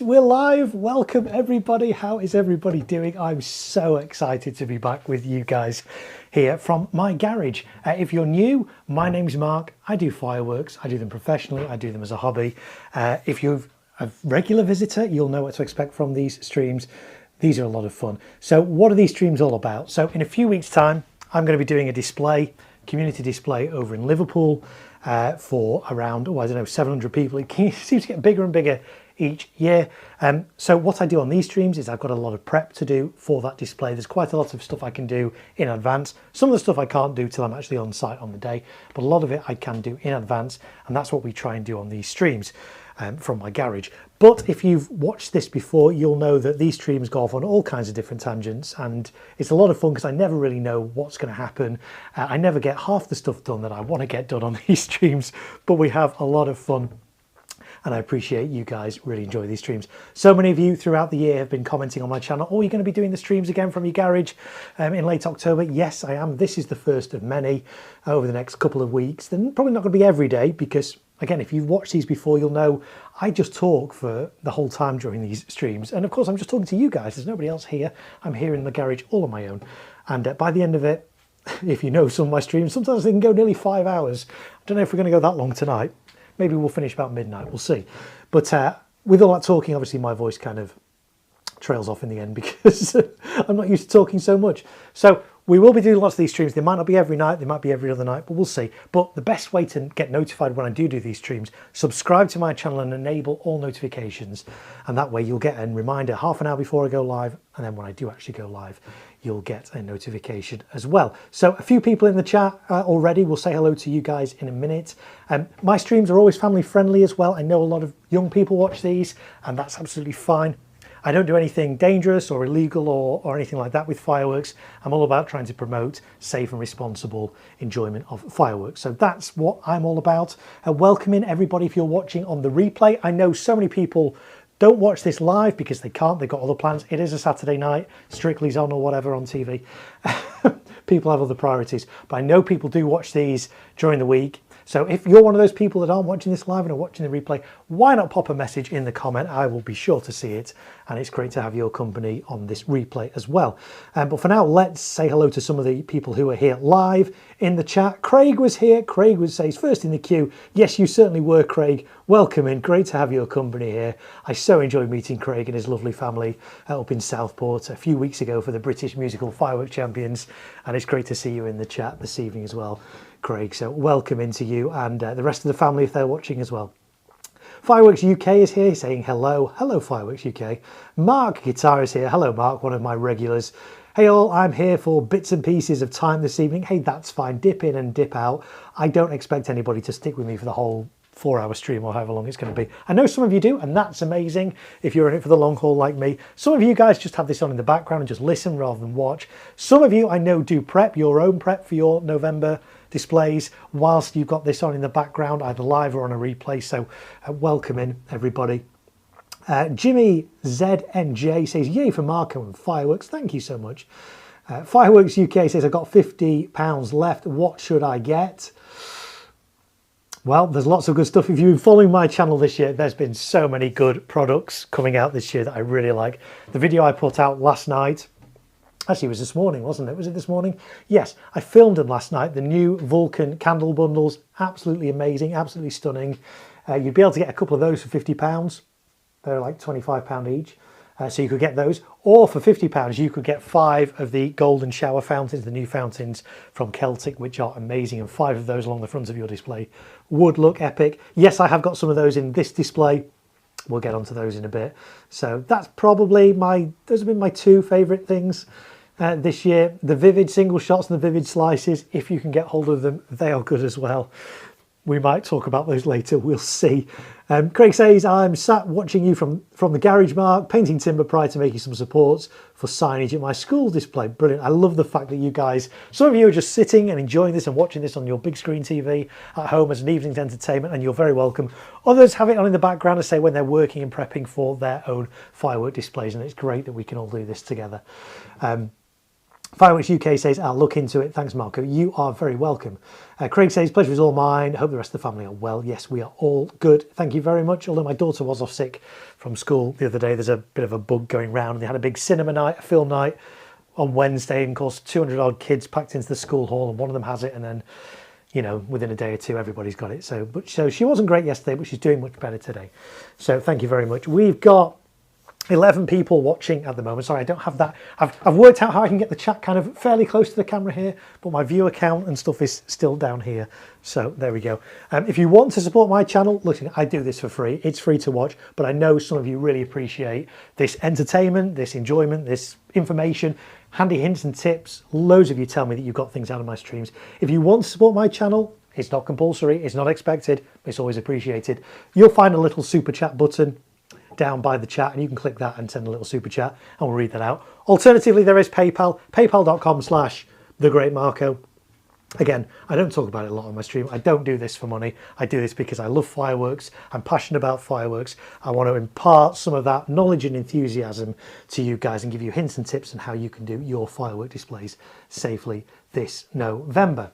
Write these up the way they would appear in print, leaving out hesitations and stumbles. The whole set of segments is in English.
We're live. Welcome everybody. How is everybody doing? I'm so excited to be back with you guys here from my garage. If you're new, my name's Mark. I do fireworks. I do them professionally. I do them as a hobby. If you're a regular visitor, you'll know what to expect from these streams. These are a lot of fun. So what are these streams all about? So in a few weeks' time, I'm going to be doing a display, community display over in Liverpool for around, I don't know, 700 people. It seems to get bigger and bigger each year. So what I do on these streams is I've got a lot of prep to do for that display. There's quite a lot of stuff I can do in advance. Some of the stuff I can't do till I'm actually on site on the day, but a lot of it I can do in advance, and that's what we try and do on these streams from my garage. But if you've watched this before, you'll know that these streams go off on all kinds of different tangents, and it's a lot of fun because I never really know what's going to happen. I never get half the stuff done that I want to get done on these streams, but we have a lot of fun. And I appreciate you guys really enjoy these streams. So many of you throughout the year have been commenting on my channel, oh, you're going to be doing the streams again from your garage in late October. Yes, I am. This is the first of many over the next couple of weeks. Then probably not going to be every day because, again, if you've watched these before, you'll know I just talk for the whole time during these streams. And of course, I'm just talking to you guys. There's nobody else here. I'm here in the garage all on my own. And by the end of it, if you know some of my streams, sometimes they can go nearly 5 hours. I don't know if we're going to go that long tonight. Maybe we'll finish about midnight, we'll see. But with all that talking, obviously my voice kind of trails off in the end because I'm not used to talking so much. So we will be doing lots of these streams. They might not be every night, they might be every other night, but we'll see. But the best way to get notified when I do these streams, subscribe to my channel and enable all notifications. And that way you'll get a reminder half an hour before I go live. And then when I do actually go live, you'll get a notification as well. So a few people in the chat already. We'll say hello to you guys in a minute. My streams are always family friendly as well. I know a lot of young people watch these, and that's absolutely fine. I don't do anything dangerous or illegal or anything like that with fireworks. I'm all about trying to promote safe and responsible enjoyment of fireworks. So that's what I'm all about. Welcoming everybody if you're watching on the replay. I know so many people don't watch this live because they can't, they've got other plans. It is a Saturday night, Strictly's on or whatever on TV. People have other priorities, but I know people do watch these during the week. So if you're one of those people that aren't watching this live and are watching the replay, why not pop a message in the comment? I will be sure to see it. And it's great to have your company on this replay as well. But for now, let's say hello to some of the people who are here live in the chat. Craig was here. Craig would say he's first in the queue. Yes, you certainly were, Craig. Welcome in. Great to have your company here. I so enjoyed meeting Craig and his lovely family up in Southport a few weeks ago for the British Musical Fireworks Champions. And it's great to see you in the chat this evening as well, Craig. So welcome into you and the rest of the family if they're watching as well. Fireworks UK is here saying hello. Hello, Fireworks UK. Mark Guitar is here. Hello, Mark, one of my regulars. Hey all, I'm here for bits and pieces of time this evening. Hey, that's fine. Dip in and dip out. I don't expect anybody to stick with me for the whole 4-hour stream or however long it's going to be. I know some of you do, and that's amazing if you're in it for the long haul like me. Some of you guys just have this on in the background and just listen rather than watch. Some of you I know do prep, your own prep for your November displays whilst you've got this on in the background, either live or on a replay. So welcome in everybody. Jimmy ZNJ says, yay for Marko and fireworks. Thank you so much. Fireworks UK says, I've got £50 left. What should I get? Well, there's lots of good stuff. If you've been following my channel this year, there's been so many good products coming out this year that I really like. The video I put out last night, actually it was this morning, wasn't it? Was it this morning? Yes, I filmed them last night. The new Vulcan candle bundles, absolutely amazing, absolutely stunning. You'd be able to get a couple of those for £50. They're like £25 each. So you could get those, or for £50 you could get 5 of the golden shower fountains, the new fountains from Celtic, which are amazing, and 5 of those along the front of your display would look epic. Yes, I have got some of those in this display. We'll get onto those in a bit. So that's probably those have been my 2 favourite things this year. The vivid single shots and the vivid slices, if you can get hold of them, they are good as well. We might talk about those later, we'll see. Craig says, I'm sat watching you from the garage, Mark, painting timber prior to making some supports for signage at my school display. Brilliant. I love the fact that you guys, some of you are just sitting and enjoying this and watching this on your big screen TV at home as an evening's entertainment, and you're very welcome. Others have it on in the background to say when they're working and prepping for their own firework displays, and it's great that we can all do this together. Fireworks UK says, I'll look into it. Thanks, Marco. You are very welcome. Craig says, pleasure is all mine. Hope the rest of the family are well. Yes, we are all good. Thank you very much. Although my daughter was off sick from school the other day, there's a bit of a bug going round. They had a big cinema night, a film night on Wednesday, and of course 200 odd kids packed into the school hall, and one of them has it, and then, you know, within a day or two everybody's got it. So she wasn't great yesterday, but she's doing much better today. So thank you very much. We've got 11 people watching at the moment. Sorry, I don't have that. I've worked out how I can get the chat kind of fairly close to the camera here, but my viewer count and stuff is still down here. So there we go. If you want to support my channel, look, I do this for free. It's free to watch, but I know some of you really appreciate this entertainment, this enjoyment, this information, handy hints and tips. Loads of you tell me that you've got things out of my streams. If you want to support my channel, it's not compulsory, it's not expected, it's always appreciated. You'll find a little super chat button down by the chat, and you can click that and send a little super chat and we'll read that out. Alternatively, there is PayPal, paypal.com/thegreatmarko. Again, I don't talk about it a lot on my stream. I don't do this for money. I do this because I love fireworks. I'm passionate about fireworks. I want to impart some of that knowledge and enthusiasm to you guys and give you hints and tips on how you can do your firework displays safely this November.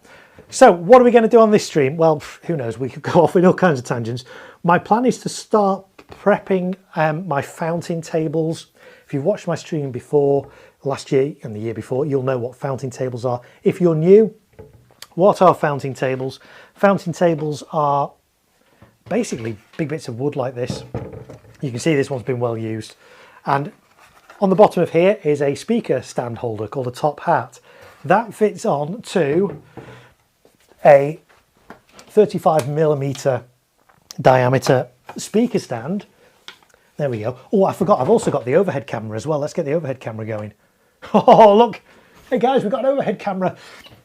So what are we going to do on this stream? Well, who knows? We could go off in all kinds of tangents. My plan is to start prepping my fountain tables. If you've watched my stream before, last year and the year before, you'll know what fountain tables are. If you're new, what are fountain tables? Fountain tables are basically big bits of wood like this. You can see this one's been well used. And on the bottom of here is a speaker stand holder called a top hat. That fits on to a 35mm diameter speaker stand. There we go. Oh, I forgot, I've also got the overhead camera as well. Let's get the overhead camera going. Oh, look. Hey guys, we've got an overhead camera.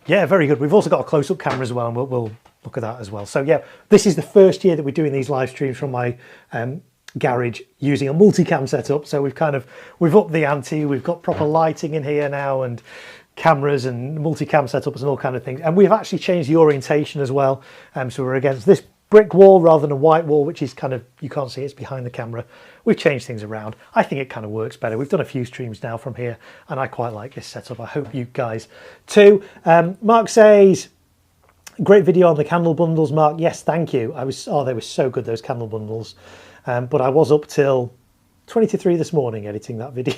Yeah, very good. We've also got a close-up camera as well, and we'll look at that as well. So yeah, this is the first year that we're doing these live streams from my garage using a multicam setup. So we've upped the ante. We've got proper lighting in here now, and cameras and multicam setups and all kind of things. And we've actually changed the orientation as well. So we're against this brick wall rather than a white wall, which is kind of, you can't see, it's behind the camera. We've changed things around. I think it kind of works better. We've done a few streams now from here, and I quite like this setup. I hope you guys too. Mark says, great video on the candle bundles, Mark. Yes, thank you. They were so good, those candle bundles. But I was up till 20 to 3 this morning editing that video.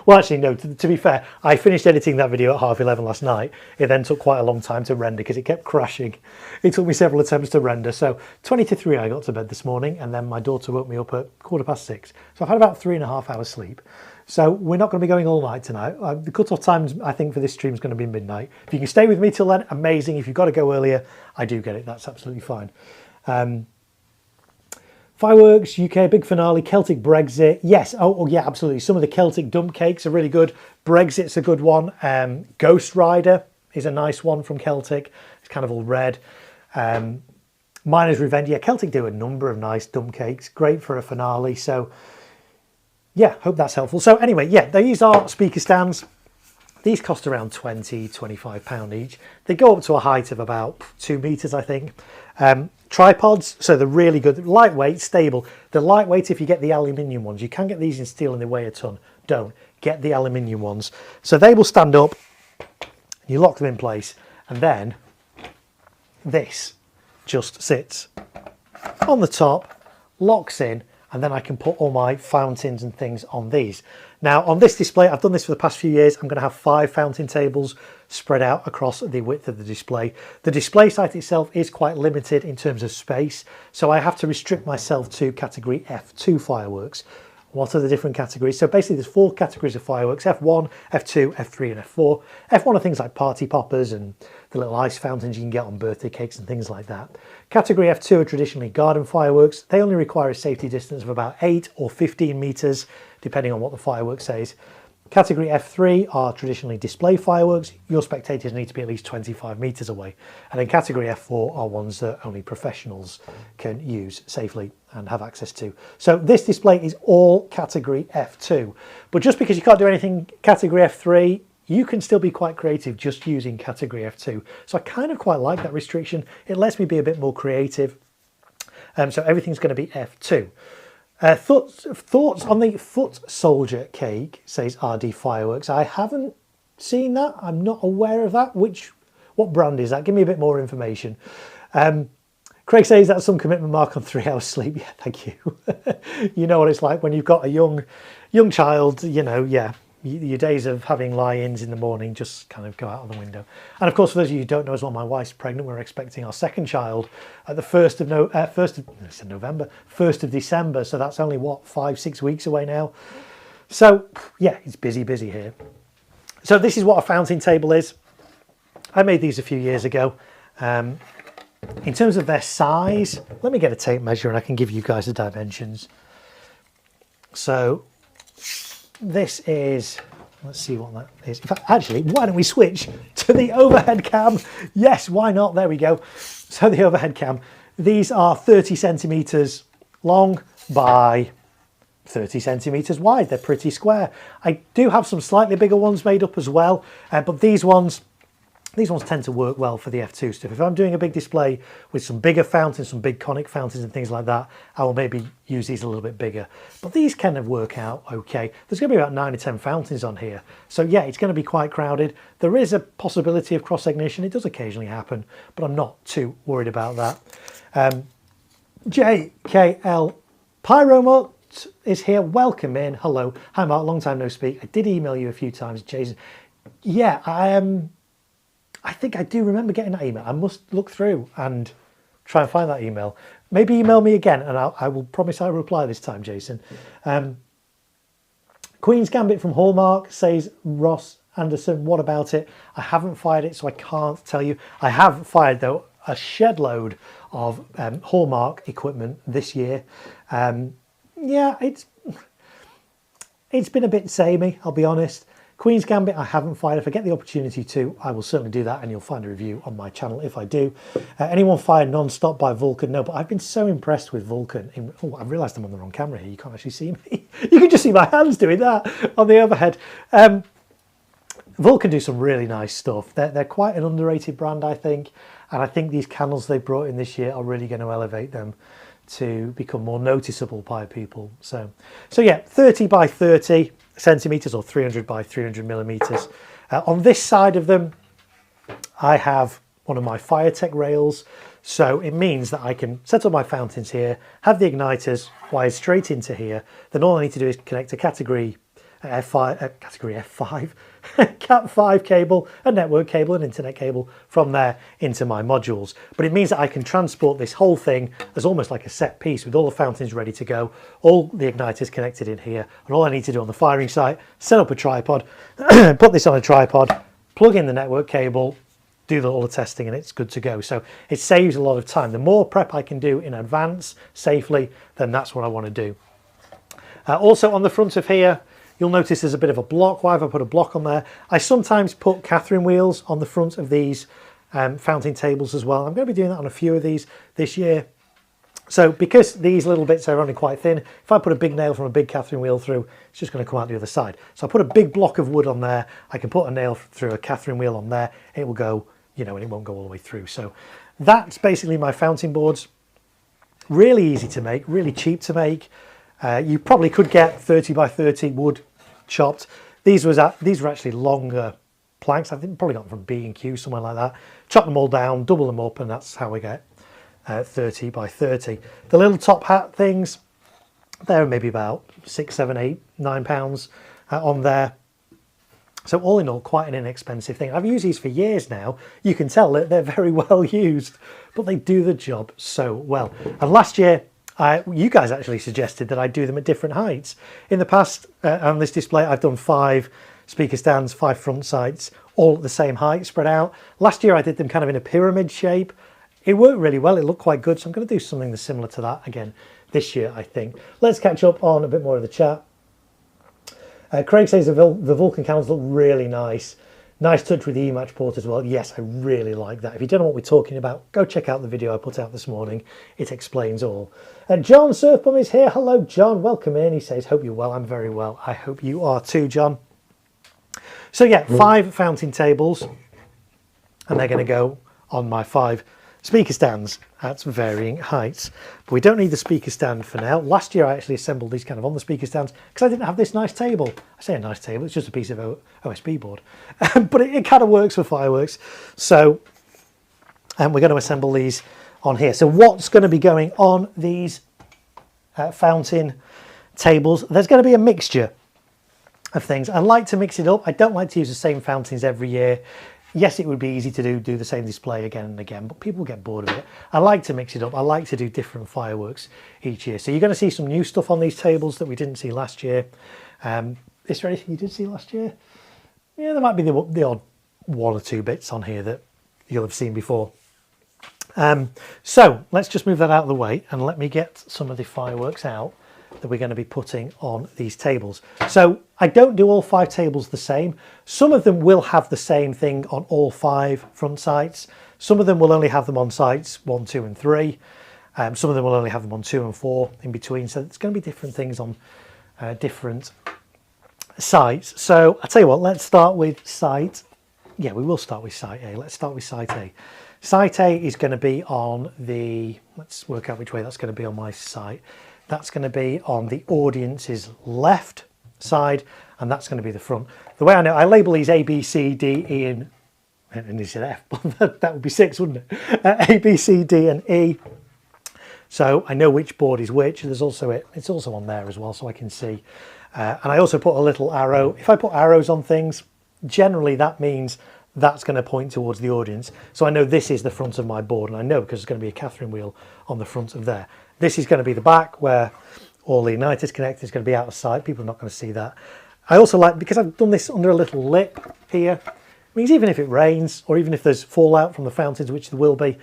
Well, actually, no, to be fair, I finished editing that video at 11:30 last night. It then took quite a long time to render because it kept crashing. It took me several attempts to render. So 20 to 3 I got to bed this morning, and then my daughter woke me up at 6:15. So I've had about 3.5 hours sleep. So we're not going to be going all night tonight. The cut-off time, I think, for this stream is going to be midnight. If you can stay with me till then, amazing. If you've got to go earlier, I do get it. That's absolutely fine. Fireworks UK, big finale, Celtic Brexit. Yes, oh yeah, absolutely. Some of the Celtic dump cakes are really good. Brexit's a good one. Ghost Rider is a nice one from Celtic. It's kind of all red. Miner's Revenge. Yeah, Celtic do a number of nice dump cakes. Great for a finale. So yeah, hope that's helpful. So anyway, yeah, these are speaker stands. These cost around £20–25 each. They go up to a height of about 2 meters, I think. Tripods, so they're really good, lightweight, stable. They're lightweight if you get the aluminium ones. You can get these in steel and they weigh a ton. Don't get the aluminium ones. So they will stand up, you lock them in place, and then this just sits on the top, locks in, and then I can put all my fountains and things on these. Now on this display, I've done this for the past few years, I'm going to have 5 fountain tables spread out across the width of the display. The display site itself is quite limited in terms of space, so I have to restrict myself to category F2 fireworks. What are the different categories? So basically there's 4 categories of fireworks: F1, F2, F3 and F4. F1 are things like party poppers and the little ice fountains you can get on birthday cakes and things like that. Category F2 are traditionally garden fireworks. They only require a safety distance of about 8 or 15 meters, depending on what the firework says. Category F3 are traditionally display fireworks. Your spectators need to be at least 25 meters away. And then category F4 are ones that only professionals can use safely and have access to. So this display is all category F2. But just because you can't do anything category F3, you can still be quite creative just using category F2. So I kind of quite like that restriction. It lets me be a bit more creative. So everything's going to be F2. Thoughts on the foot soldier cake, says RD Fireworks. I haven't seen that. I'm not aware of that. What brand is that? Give me a bit more information. Craig says that's some commitment, Mark, on 3 hours sleep. Yeah, thank you. You know what it's like when you've got a young child, you know, yeah, your days of having lie-ins in the morning just kind of go out of the window. And of course, for those of you who don't know as well, my wife's pregnant. We're expecting our second child at the 1st of December. So that's only, what, 5-6 weeks away now. So yeah, it's busy here. So this is what a fountain table is. I made these a few years ago. In terms of their size, let me get a tape measure and I can give you guys the dimensions. So this is, let's see what that is. In fact, actually, why don't we switch to the overhead cam? Yes, why not? There we go. So the overhead cam, these are 30 centimeters long by 30 centimeters wide. They're pretty square. I do have some slightly bigger ones made up as well, but these ones tend to work well for the F2 stuff. If I'm doing a big display with some bigger fountains, some big conic fountains and things like that, I will maybe use these a little bit bigger. But these kind of work out okay. There's going to be about 9 or 10 fountains on here. So yeah, it's going to be quite crowded. There is a possibility of cross-ignition. It does occasionally happen, but I'm not too worried about that. JKL Pyromot is here. Welcome in. Hello. Hi, Mark. Long time no speak. I did email you a few times, Jason. Yeah, I think I do remember getting that email. I must look through and try and find that email. Maybe email me again and I will promise I'll reply this time, Jason. Queen's Gambit from Hallmark says, Ross Anderson, what about it? I haven't fired it, so I can't tell you. I have fired, though, a shed load of Hallmark equipment this year. Yeah, it's been a bit samey, I'll be honest. Queen's Gambit, I haven't fired. If I get the opportunity to, I will certainly do that, and you'll find a review on my channel if I do. Anyone fired non-stop by Vulcan? No, but I've been so impressed with Vulcan. Oh, I've realised I'm on the wrong camera here. You can't actually see me. You can just see my hands doing that on the overhead. Vulcan do some really nice stuff. They're quite an underrated brand, I think, and I think these candles they brought in this year are really going to elevate them to become more noticeable by people. So yeah, 30 by 30 centimeters or 300 by 300 millimeters. On this side of them, I have one of my FireTech rails. So it means that I can set up my fountains here, have the igniters wired straight into here. Then all I need to do is connect a category F5, Cat5 cable, a network cable, an internet cable from there into my modules. But it means that I can transport this whole thing as almost like a set piece with all the fountains ready to go, all the igniters connected in here, and all I need to do on the firing site, set up a tripod, put this on a tripod, plug in the network cable, do all the testing, and it's good to go. So it saves a lot of time. The more prep I can do in advance safely, then that's what I want to do. Also on the front of here, you'll notice there's a bit of a block. Why have I put a block on there? I sometimes put Catherine wheels on the front of these fountain tables as well. I'm going to be doing that on a few of these this year. So because these little bits are only quite thin, if I put a big nail from a big Catherine wheel through, it's just going to come out the other side. So I put a big block of wood on there. I can put a nail through a Catherine wheel on there. It will go, you know, and it won't go all the way through. So that's basically my fountain boards. Really easy to make, really cheap to make. You probably could get 30 by 30 wood chopped. These were actually longer planks. I think probably got them from B&Q, somewhere like that. Chop them all down, double them up, and that's how we get 30 by 30. The little top hat things, they're maybe about 6, 7, 8, 9 pounds on there. So all in all, quite an inexpensive thing. I've used these for years now. You can tell that they're very well used, but they do the job so well. And last year, you guys actually suggested that I do them at different heights. In the past, on this display, I've done 5 speaker stands, 5 front sights, all at the same height, spread out. Last year, I did them kind of in a pyramid shape. It worked really well. It looked quite good. So I'm going to do something similar to that again this year, I think. Let's catch up on a bit more of the chat. Craig says the Vulcan candles look really nice. Nice touch with the eMatch port as well. Yes, I really like that. If you don't know what we're talking about, go check out the video I put out this morning. It explains all. John Surfbum is here. Hello, John. Welcome in. He says, hope you're well. I'm very well. I hope you are too, John. So yeah, 5 fountain tables. And they're going to go on my 5 speaker stands at varying heights. But we don't need the speaker stand for now. Last year I actually assembled these kind of on the speaker stands because I didn't have this nice table. I say a nice table, it's just a piece of OSB board. But it kind of works for fireworks. So we're going to assemble these on here. So what's going to be going on these fountain tables? There's going to be a mixture of things. I like to mix it up. I don't like to use the same fountains every year. Yes, it would be easy to do the same display again and again, but people get bored of it. I like to mix it up. I like to do different fireworks each year. So you're going to see some new stuff on these tables that we didn't see last year. Is there anything you did see last year? Yeah, there might be the odd one or two bits on here that you'll have seen before. So let's just move that out of the way and let me get some of the fireworks out that we're going to be putting on these tables. So I don't do all 5 tables the same. Some of them will have the same thing on all 5 front sights. Some of them will only have them on sights 1, 2 and 3. Some of them will only have them on 2 and 4 in between. So it's going to be different things on different sights. So I'll tell you what, let's start with sight. Yeah, we will start with sight A. Let's start with sight A. Sight A is going to be on the, let's work out which way that's going to be on my sight. That's going to be on the audience's left side, and that's going to be the front. The way I know, I label these A, B, C, D, E, and he said F, but that would be 6, wouldn't it? A, B, C, D, and E. So I know which board is which. There's also it's also on there as well, so I can see. And I also put a little arrow. If I put arrows on things, generally that means that's going to point towards the audience. So I know this is the front of my board, and I know because there's going to be a Catherine wheel on the front of there. This is going to be the back where all the igniters connect. Is going to be out of sight. People are not going to see that. I also like, because I've done this under a little lip here, it means even if it rains or even if there's fallout from the fountains, which there will be,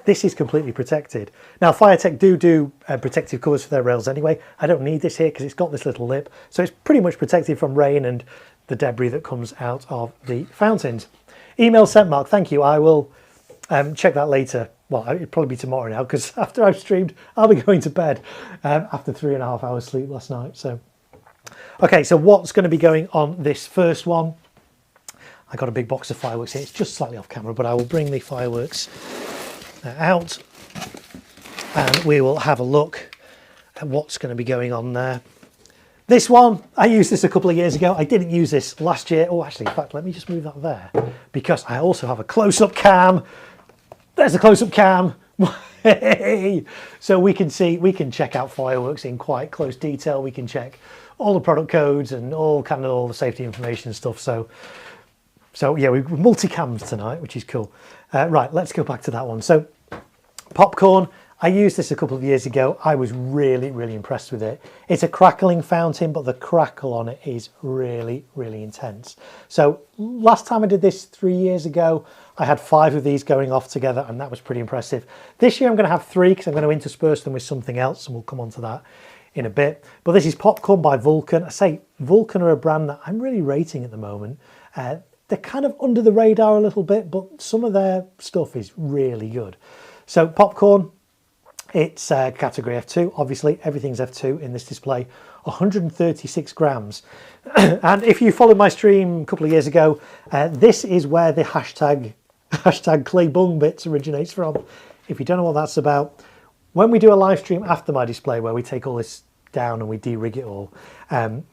this is completely protected. Now Firetech do protective covers for their rails anyway. I don't need this here because it's got this little lip. So it's pretty much protected from rain and the debris that comes out of the fountains. Email sent, Mark. Thank you. I will check that later. Well, it'll probably be tomorrow now because after I've streamed, I'll be going to bed after 3.5 hours sleep last night. So, okay, so what's going to be going on this first one? I got a big box of fireworks here. It's just slightly off camera, but I will bring the fireworks out and we will have a look at what's going to be going on there. This one, I used this a couple of years ago. I didn't use this last year. Oh, actually, in fact, let me just move that there because I also have a close-up cam. There's a close-up cam. So we can see, we can check out fireworks in quite close detail. We can check all the product codes and all the safety information and stuff. So yeah, we're multi-cams tonight, which is cool. Right, let's go back to that one. So popcorn. I used this a couple of years ago. I was really impressed with it. It's a crackling fountain, but the crackle on it is really intense. So last time I did this 3 years ago, I had 5 of these going off together, and that was pretty impressive. This year I'm going to have 3 because I'm going to intersperse them with something else, and we'll come on to that in a bit. But this is Popcorn by Vulcan. I say Vulcan are a brand that I'm really rating at the moment. They're kind of under the radar a little bit, but some of their stuff is really good. So Popcorn. It's category F2, obviously everything's F2 in this display, 136 grams. And if you followed my stream a couple of years ago, this is where the hashtag clay bung bits originates from. If you don't know what that's about, when we do a live stream after my display where we take all this down and we de-rig it all,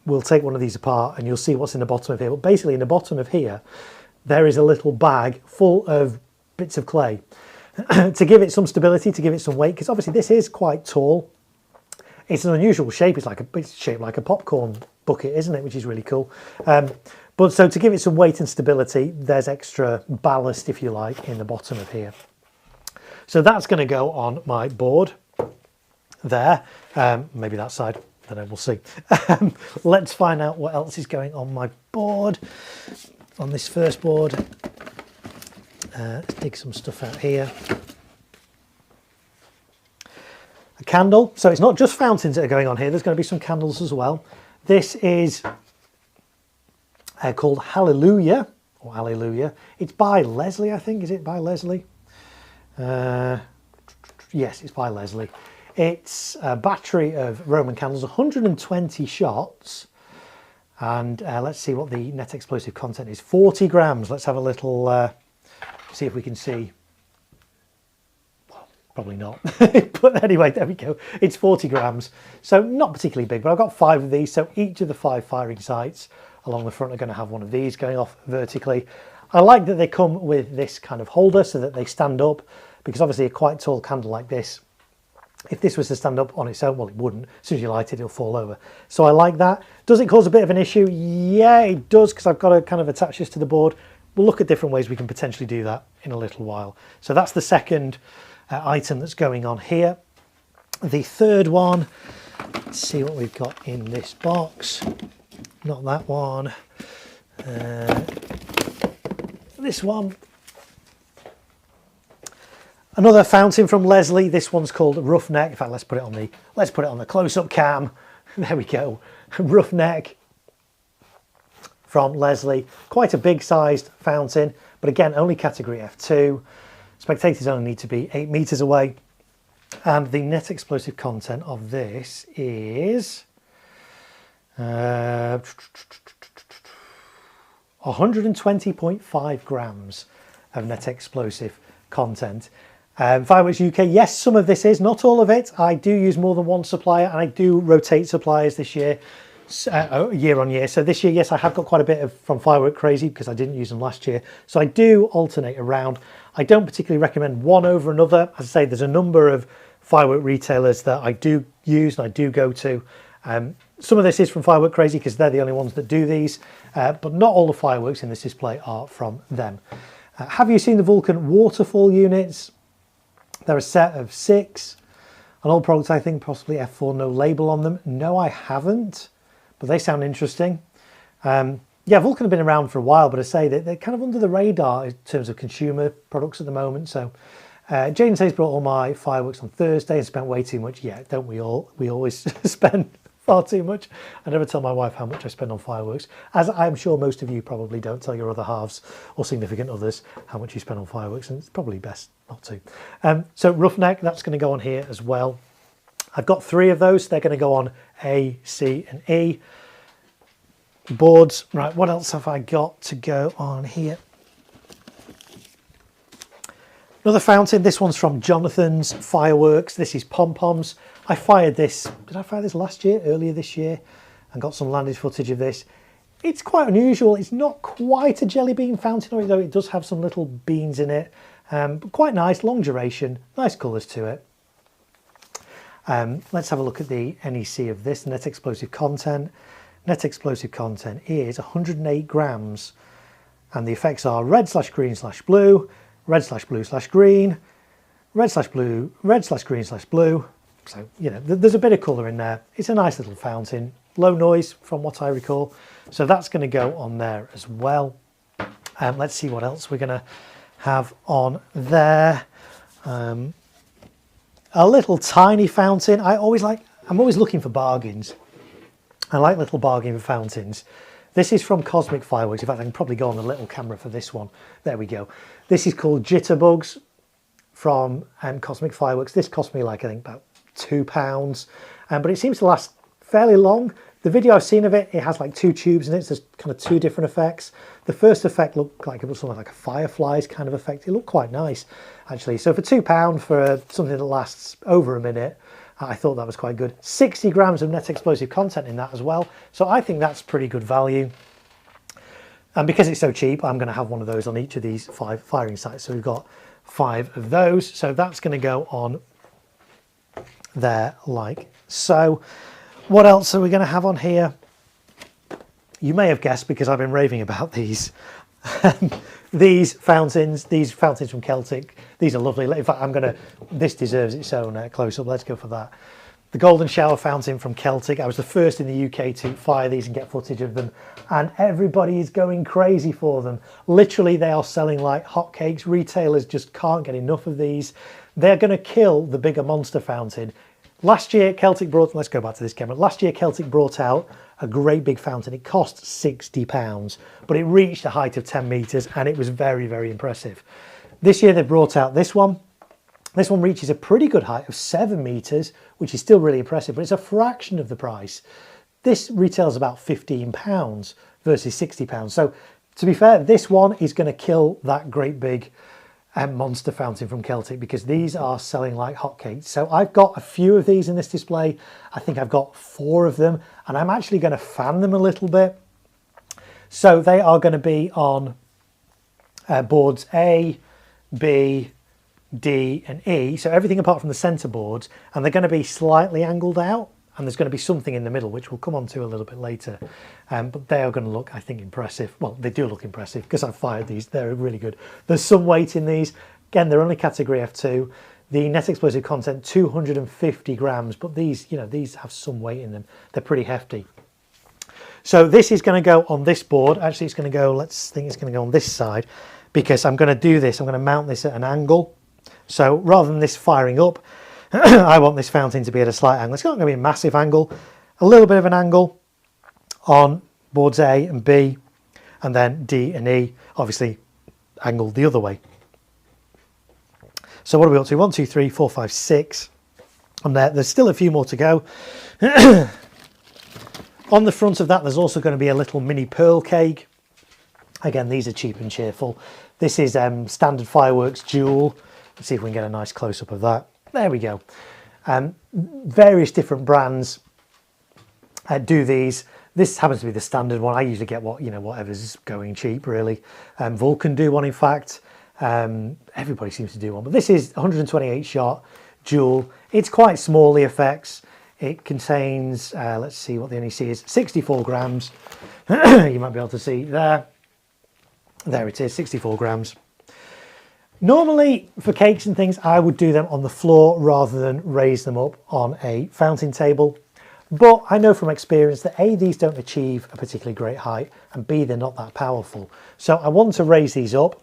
we'll take one of these apart and you'll see what's in the bottom of here. But basically in the bottom of here, there is a little bag full of bits of clay. To give it some stability, to give it some weight, because obviously this is quite tall. It's an unusual shape. It's shaped like a popcorn bucket, isn't it? Which is really cool. But so to give it some weight and stability, there's extra ballast, if you like, in the bottom of here. So that's going to go on my board there. Maybe that side. I don't know. We'll see. Let's find out what else is going on my board. On this first board. Let's dig some stuff out here. A candle. So it's not just fountains that are going on here. There's going to be some candles as well. This is called Hallelujah, or Alleluia. It's by Leslie, I think. Is it by Leslie? Yes, it's by Leslie. It's a battery of Roman candles, 120 shots. And let's see what the net explosive content is. 40 grams. Let's have a little... see if we can see. Probably not. But anyway, there we go. It's 40 grams. So not particularly big, but I've got 5 of these. So each of the 5 firing sights along the front are going to have one of these going off vertically. I like that they come with this kind of holder so that they stand up, because obviously a quite tall candle like this, if this was to stand up on its own, well, it wouldn't. As soon as you light it, it'll fall over. So I like that. Does it cause a bit of an issue? Yeah, it does, because I've got to kind of attach this to the board. We'll look at different ways we can potentially do that in a little while. So that's the second item that's going on here. The third one, let's see what we've got in this box. Not that one. This one. Another fountain from Leslie. This one's called Roughneck. In fact, let's put it on the close-up cam. There we go. Roughneck from Leslie. Quite a big-sized fountain, but again, only category F2. Spectators only need to be 8 meters away. And the net explosive content of this is 120.5 grams of net explosive content. Fireworks UK, yes, some of this is, not all of it. I do use more than one supplier, and I do rotate suppliers this year, year on year. So this year, yes, I have got quite a bit of from Firework Crazy because I didn't use them last year. So I do alternate around. I don't particularly recommend one over another. As I say, there's a number of firework retailers that I do use and I do go to. Some of this is from Firework Crazy because they're the only ones that do these, but not all the fireworks in this display are from them. Have you seen the Vulcan waterfall units? They're a set of 6. An old product, I think, possibly F4, no label on them. No, I haven't, but they sound interesting. Yeah, Vulcan have been around for a while, but I say that they're kind of under the radar in terms of consumer products at the moment. So Jane says brought all my fireworks on Thursday and spent way too much. Yeah, don't we all? We always spend far too much. I never tell my wife how much I spend on fireworks, as I'm sure most of you probably don't tell your other halves or significant others how much you spend on fireworks, and it's probably best not to. So Roughneck, that's going to go on here as well. I've got 3 of those. They're going to go on A, C and E. Boards. Right, what else have I got to go on here? Another fountain. This one's from Jonathan's Fireworks. This is pom-poms. I fired this, did I fire this last year, earlier this year, and got some landed footage of this. It's quite unusual. It's not quite a jelly bean fountain, although it does have some little beans in it. But quite nice, long duration, nice colours to it. Let's have a look at the NEC of this, net explosive content. Net explosive content is 108 grams, and the effects are red/green/blue, red/blue/green, red/blue, red/green/blue. So, you know, there's a bit of colour in there. It's a nice little fountain, low noise from what I recall. So that's going to go on there as well. Let's see what else we're going to have on there. A little tiny fountain. I'm always looking for bargains. I like little bargain fountains. This is from Cosmic Fireworks. In fact, I can probably go on the little camera for this one. There we go. This is called Jitterbugs from Cosmic Fireworks. This cost me like, I think, about £2, but it seems to last fairly long. The video I've seen of it, it has like 2 tubes in it, so there's kind of 2 different effects. The first effect looked like it was something like a fireflies kind of effect. It looked quite nice, actually. So for £2 for something that lasts over a minute, I thought that was quite good. 60 grams of net explosive content in that as well. So I think that's pretty good value. And because it's so cheap, I'm going to have one of those on each of these 5 firing sites. So we've got 5 of those. So that's going to go on there like so. What else are we going to have on here? You may have guessed because I've been raving about these. These fountains from Celtic. These are lovely. In fact, this deserves its own close-up. Let's go for that. The Golden Shower Fountain from Celtic. I was the first in the UK to fire these and get footage of them, and everybody is going crazy for them. Literally, they are selling like hotcakes. Retailers just can't get enough of these. They're going to kill the bigger monster fountain. Last year, let's go back to this camera. Last year, Celtic brought out a great big fountain. It cost £60, but it reached a height of 10 meters, and it was very, very impressive. This year, they brought out this one. This one reaches a pretty good height of 7 meters, which is still really impressive, but it's a fraction of the price. This retails about £15 versus £60. So to be fair, this one is going to kill that great big monster fountain from Celtic, because these are selling like hotcakes. So I've got a few of these in this display. I think I've got 4 of them, and I'm actually going to fan them a little bit. So they are going to be on boards A, B, D and E, so everything apart from the centre boards, and they're going to be slightly angled out, and there's going to be something in the middle which we'll come on to a little bit later, but they are going to look, I think, impressive. Well, they do look impressive because I've fired these. They're really good. There's some weight in these. Again, they're only category F2. The net explosive content 250 grams, but these, you know, these have some weight in them. They're pretty hefty. So this is going to go on this board. Actually, it's going to go, let's think it's going to go on this side, because I'm going to do this. I'm going to mount this at an angle. So rather than this firing up, I want this fountain to be at a slight angle. It's not going to be a massive angle, a little bit of an angle on boards A and B, and then D and E, obviously angled the other way. So what are we up to? 1, 2, 3, 4, 5, 6 on there. There's still a few more to go. On the front of that, there's also going to be a little mini pearl cake. Again, these are cheap and cheerful. This is standard Fireworks Jewel. Let's see if we can get a nice close-up of that. There we go. Various different brands do these. This happens to be the standard one. I usually get whatever's going cheap, really. Vulcan do one, in fact. Everybody seems to do one, but this is 128 shot Jewel. It's quite small, the effects. It contains, let's see what the NEC is, 64 grams. You might be able to see there. There it is, 64 grams. Normally, for cakes and things, I would do them on the floor rather than raise them up on a fountain table. But I know from experience that A, these don't achieve a particularly great height, and B, they're not that powerful. So I want to raise these up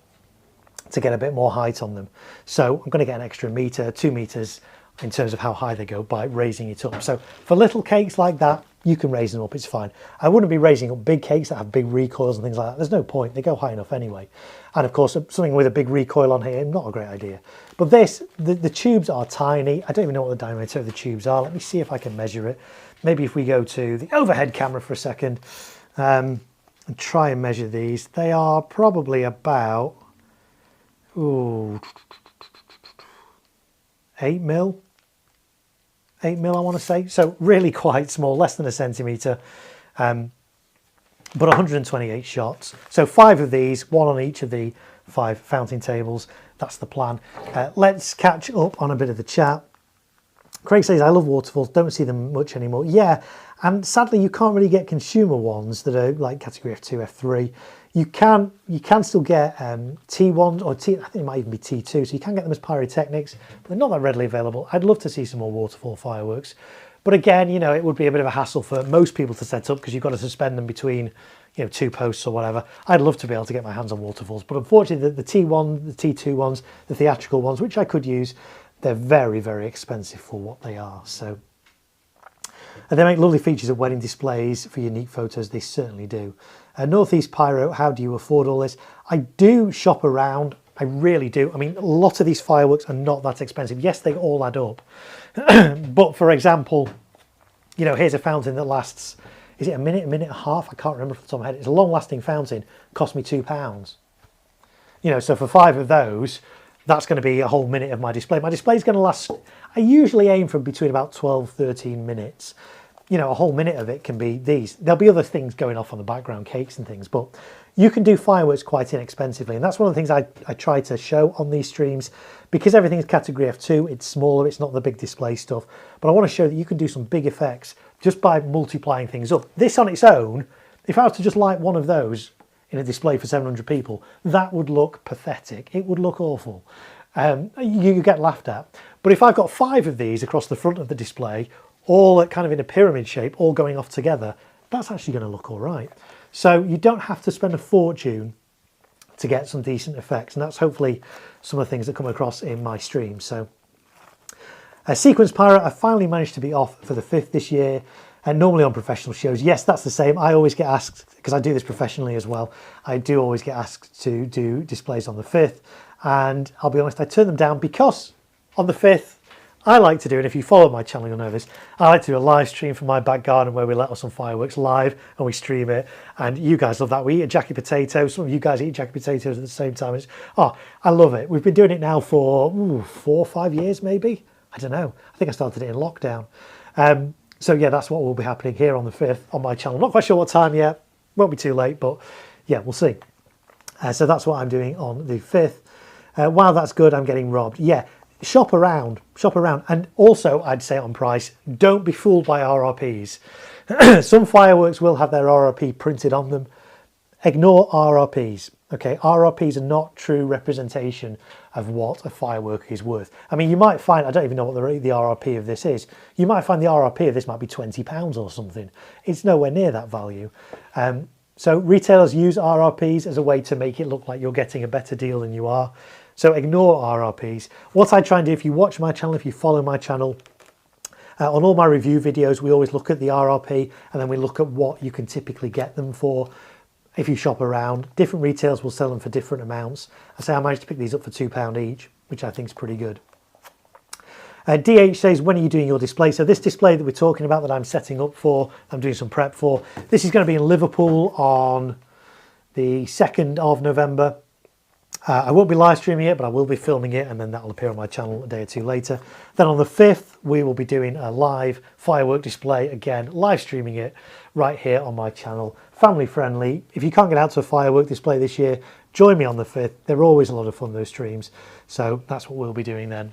to get a bit more height on them. So I'm going to get an extra metre, 2 metres in terms of how high they go by raising it up. So for little cakes like that, you can raise them up, it's fine. I wouldn't be raising up big cakes that have big recoils and things like that. There's no point, they go high enough anyway. And of course, something with a big recoil on here, not a great idea. But this, the tubes are tiny. I don't even know what the diameter of the tubes are. Let me see if I can measure it. Maybe if we go to the overhead camera for a second and try and measure these. They are probably about, 8 mil. 8 mil, I want to say. So really quite small, less than a centimetre, but 128 shots. So 5 of these, 1 on each of the 5 fountain tables. That's the plan. Let's catch up on a bit of the chat. Craig says, I love waterfalls, don't see them much anymore. Yeah, and sadly you can't really get consumer ones that are like category F2, F3. You can still get T1 or T, I think it might even be T2, so you can get them as pyrotechnics, but they're not that readily available. I'd love to see some more waterfall fireworks. But again, you know, it would be a bit of a hassle for most people to set up because you've got to suspend them between, you know, 2 posts or whatever. I'd love to be able to get my hands on waterfalls, but unfortunately the T1, the T2 ones, the theatrical ones, which I could use, they're very, very expensive for what they are. So, and they make lovely features of wedding displays for unique photos. They certainly do. Northeast Pyro, how do you afford all this? I do shop around. I really do. I mean, a lot of these fireworks are not that expensive. Yes, they all add up. But for example, you know, here's a fountain that lasts, is it a minute and a half? I can't remember off the top of my head. It's a long lasting fountain, cost me £2. You know, so for 5 of those, that's going to be a whole minute of my display. My display is going to last, I usually aim for between about 12, 13 minutes. You know, a whole minute of it can be these. There'll be other things going off on the background, cakes and things, but you can do fireworks quite inexpensively. And that's one of the things I try to show on these streams. Because everything is category F2, it's smaller, it's not the big display stuff. But I want to show that you can do some big effects just by multiplying things up. This on its own, if I was to just light one of those in a display for 700 people, that would look pathetic. It would look awful. You get laughed at. But if I've got 5 of these across the front of the display, all kind of in a pyramid shape, all going off together, that's actually going to look all right. So you don't have to spend a fortune to get some decent effects, and that's hopefully some of the things that come across in my stream. So Sequence Pyro, I finally managed to be off for the 5th this year, and normally on professional shows, yes, that's the same. I always get asked, because I do this professionally as well, I do always get asked to do displays on the 5th, and I'll be honest, I turn them down because on the 5th, I like to do, and if you follow my channel, you'll know this, I like to do a live stream from my back garden where we let off some fireworks live and we stream it. And you guys love that. We eat a jacket potato. Some of you guys eat jacket potatoes at the same time. I love it. We've been doing it now for 4 or 5 years, maybe. I don't know. I think I started it in lockdown. So yeah, that's what will be happening here on the 5th on my channel. Not quite sure what time yet. Won't be too late, but yeah, we'll see. So that's what I'm doing on the 5th. While that's good, I'm getting robbed. Yeah. Shop around, and also I'd say on price, don't be fooled by RRPs. Some fireworks will have their RRP printed on them. Ignore RRPs. Okay, RRPs are not true representation of what a firework is worth. I mean, you might find, I don't even know what the RRP of this is. You might find the RRP of this might be £20 or something. It's nowhere near that value. So retailers use RRPs as a way to make it look like you're getting a better deal than you are. So ignore RRPs. What I try and do, if you watch my channel, if you follow my channel, on all my review videos, we always look at the RRP and then we look at what you can typically get them for. If you shop around, different retailers will sell them for different amounts. I say I managed to pick these up for £2 each, which I think is pretty good. DH says, when are you doing your display? So this display that we're talking about that I'm setting up for, I'm doing some prep for, this is going to be in Liverpool on the 2nd of November. I won't be live streaming it, but I will be filming it, and then that'll appear on my channel a day or two later. Then on the 5th, we will be doing a live firework display, again, live streaming it right here on my channel. Family friendly. If you can't get out to a firework display this year, join me on the 5th. They're always a lot of fun, those streams. So that's what we'll be doing then.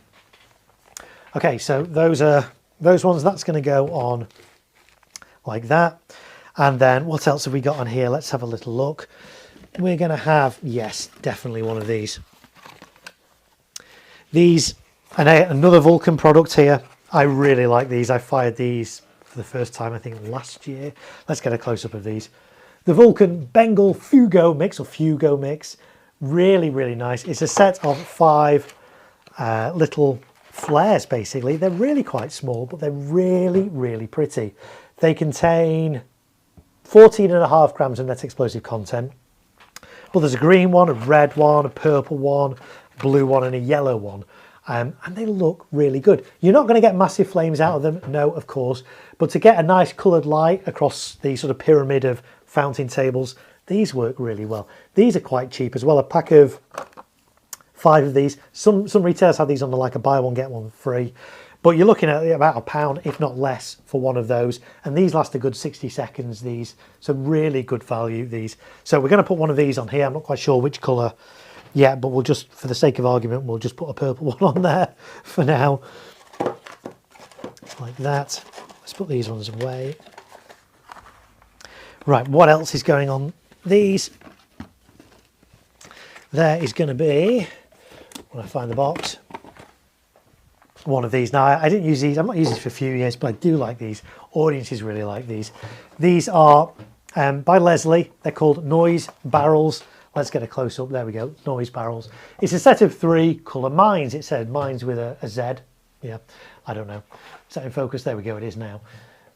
Okay, so those ones, that's going to go on like that. And then what else have we got on here? Let's have a little look. We're going to have, yes, definitely one of these. These, and another Vulcan product here. I really like these. I fired these for the first time, I think, last year. Let's get a close-up of these. The Vulcan Bengal Fugo Mix, or Fugo Mix. Really, really nice. It's a set of 5 little flares, basically. They're really quite small, but they're really, really pretty. They contain 14.5 grams of net explosive content. But there's a green one, a red one, a purple one, a blue one, and a yellow one. And they look really good. You're not going to get massive flames out of them, no, of course. But to get a nice coloured light across the sort of pyramid of fountain tables, these work really well. These are quite cheap as well. A pack of 5 of these. Some retailers have these on like a buy one, get one free. But you're looking at about £1, if not less, for one of those. And these last a good 60 seconds, these. So really good value, these. So we're going to put one of these on here. I'm not quite sure which colour yet, but we'll just, for the sake of argument, we'll just put a purple one on there for now. Like that. Let's put these ones away. Right, what else is going on? These. There is going to be, when I find the box, one of these. Now, I didn't use these. I've not used these for a few years, but I do like these. Audiences really like these. These are by Leslie. They're called Noise Barrels. Let's get a close-up. There we go. Noise Barrels. It's a set of 3 colour mines. It said mines with a Z. Yeah, I don't know. Set in focus. There we go. It is now.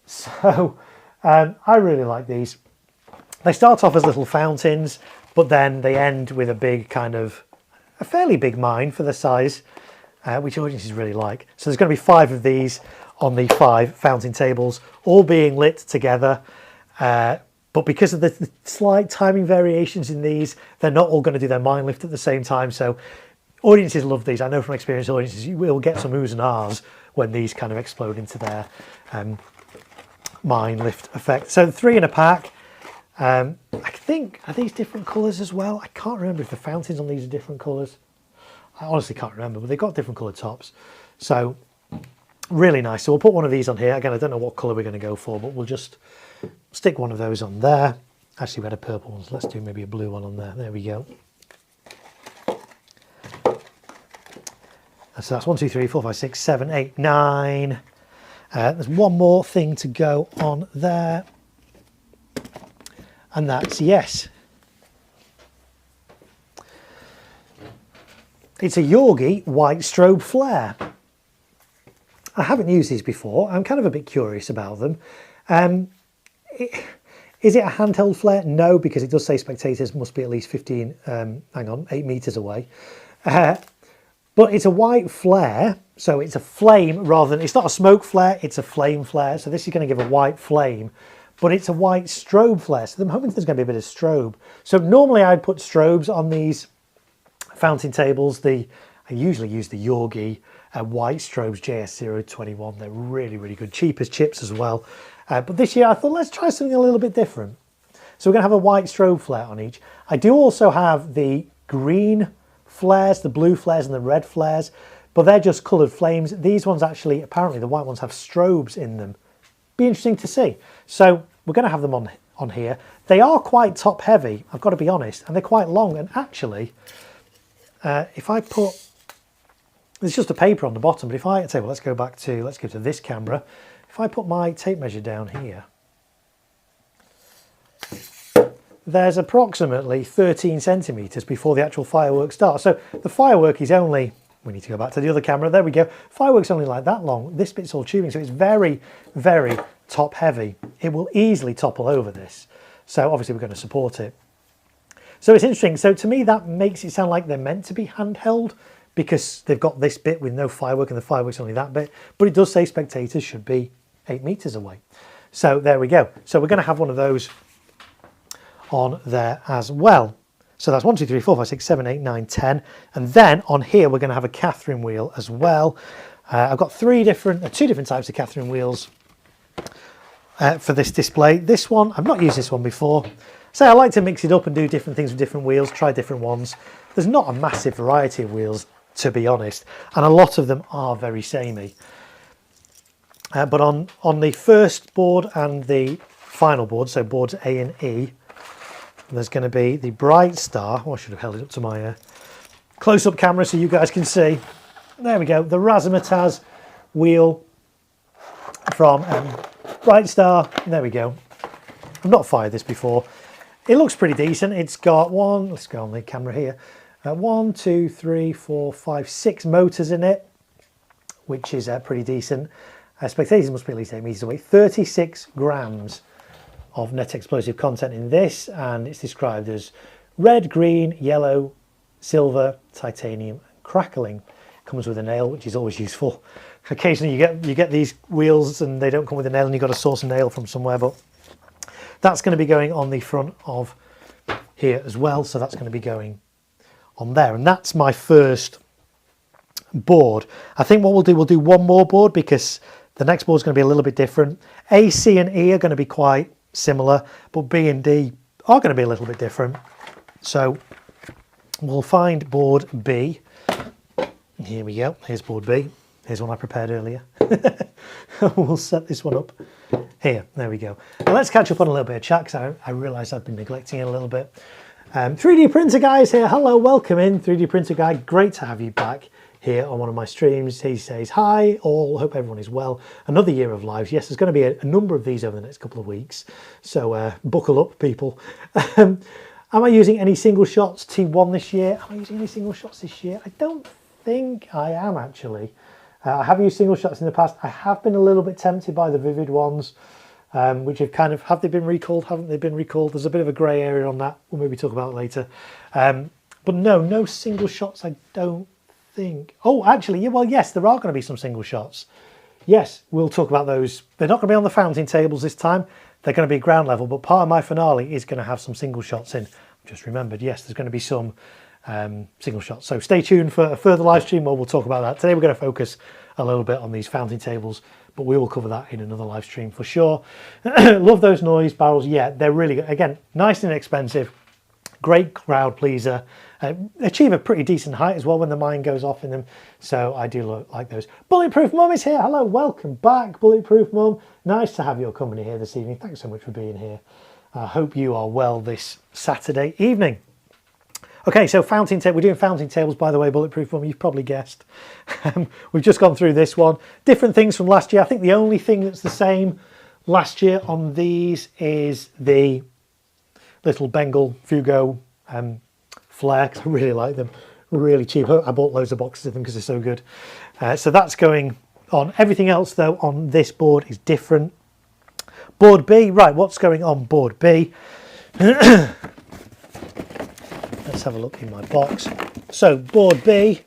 So I really like these. They start off as little fountains, but then they end with a big kind of, a fairly big mine for the size. Which audiences really like. So there's going to be 5 of these on the 5 fountain tables, all being lit together. But because of the slight timing variations in these, they're not all going to do their mine lift at the same time. So audiences love these. I know from experience, audiences, you will get some oohs and ahs when these kind of explode into their mine lift effect. So 3 in a pack. I think, are these different colours as well? I can't remember if the fountains on these are different colours. I honestly can't remember, but they've got different coloured tops. So really nice. So we'll put one of these on here. Again, I don't know what colour we're going to go for, but we'll just stick one of those on there. Actually, we had a purple one, so let's do maybe a blue one on there. There we go. So that's 1, 2, 3, 4, 5, 6, 7, 8, 9. There's one more thing to go on there. And that's yes. It's a Yorgi white strobe flare. I haven't used these before. I'm kind of a bit curious about them. Is it a handheld flare? No, because it does say spectators must be at least 8 metres away. But it's a white flare, so it's a flame rather than, it's not a smoke flare, it's a flame flare. So this is going to give a white flame, but it's a white strobe flare. So I'm hoping there's going to be a bit of strobe. So normally I'd put strobes on these fountain tables. I usually use the Yorgi white strobes JS021. They're really, really good, cheap as chips as well. But this year I thought, let's try something a little bit different. So we're going to have a white strobe flare on each. I do also have the green flares, the blue flares and the red flares, but they're just coloured flames. These ones actually, apparently the white ones have strobes in them. Be interesting to see. So we're going to have them on here. They are quite top heavy, I've got to be honest, and they're quite long. And actually, if I put, there's just a paper on the bottom, but if I say, well, let's go to this camera. If I put my tape measure down here, there's approximately 13 centimetres before the actual firework starts. So the firework is only, we need to go back to the other camera, there we go. Firework's only like that long. This bit's all tubing, so it's very, very top heavy. It will easily topple over this. So obviously we're going to support it. So it's interesting. So to me, that makes it sound like they're meant to be handheld because they've got this bit with no firework and the firework's only that bit. But it does say spectators should be 8 metres away. So there we go. So we're going to have one of those on there as well. So that's 1, 2, 3, 4, 5, 6, 7, 8, 9, 10. And then on here, we're going to have a Catherine wheel as well. I've got two different types of Catherine wheels for this display. This one, I've not used this one before. So I like to mix it up and do different things with different wheels, try different ones. There's not a massive variety of wheels, to be honest. And a lot of them are very samey. But on the first board and the final board, so boards A and E, there's going to be the Bright Star. Oh, I should have held it up to my close-up camera so you guys can see. There we go, the Razzmatazz wheel from Bright Star. There we go. I've not fired this before. It looks pretty decent. It's got let's go on the camera here. 1, 2, 3, 4, 5, 6 motors in it, which is pretty decent. Spectators must be at least 8 metres away. 36 grams of net explosive content in this, and it's described as red, green, yellow, silver, titanium, and crackling. Comes with a nail, which is always useful. Occasionally you get these wheels and they don't come with a nail and you've got to source a nail from somewhere, but that's going to be going on the front of here as well. So that's going to be going on there, and that's my first board. I think what we'll do one more board because the next board is going to be a little bit different. A, C and E are going to be quite similar, but B and D are going to be a little bit different. So we'll find board B. Here we go. Here's board B. Here's one I prepared earlier. We'll set this one up here. There we go. Now let's catch up on a little bit of chat because I realised I've been neglecting it a little bit. 3D printer guy is here. Hello, welcome in, 3D printer guy. Great to have you back here on one of my streams. He says, hi all, hope everyone is well. Another year of lives. Yes, there's going to be a number of these over the next couple of weeks. So buckle up, people. Am I using any single shots T1 this year? Am I using any single shots this year? I don't think I am actually. I have used single shots in the past. I have been a little bit tempted by the Vivid ones, which have they been recalled? Haven't they been recalled? There's a bit of a grey area on that. We'll maybe talk about it later. But no single shots, I don't think. Oh, actually, yeah, well, yes, there are going to be some single shots. Yes, we'll talk about those. They're not going to be on the fountain tables this time. They're going to be ground level, but part of my finale is going to have some single shots in. I've just remembered, yes, there's going to be some single shots. So stay tuned for a further live stream where we'll talk about that. Today we're going to focus a little bit on these fountain tables, but we will cover that in another live stream for sure. Love those noise barrels. Yeah, they're really good. Again, nice and inexpensive. Great crowd pleaser. Achieve a pretty decent height as well when the mine goes off in them. So I do like those. Bulletproof Mum is here. Hello, welcome back, Bulletproof Mum. Nice to have your company here this evening. Thanks so much for being here. I hope you are well this Saturday evening. Okay, so fountain table. We're doing fountain tables, by the way, Bulletproof Mum. You've probably guessed. We've just gone through this one. Different things from last year. I think the only thing that's the same last year on these is the little Bengal Fugo flare, because I really like them. Really cheap. I bought loads of boxes of them because they're so good. So that's going on. Everything else, though, on this board is different. Board B. Right, what's going on board B? Let's have a look in my box. So board B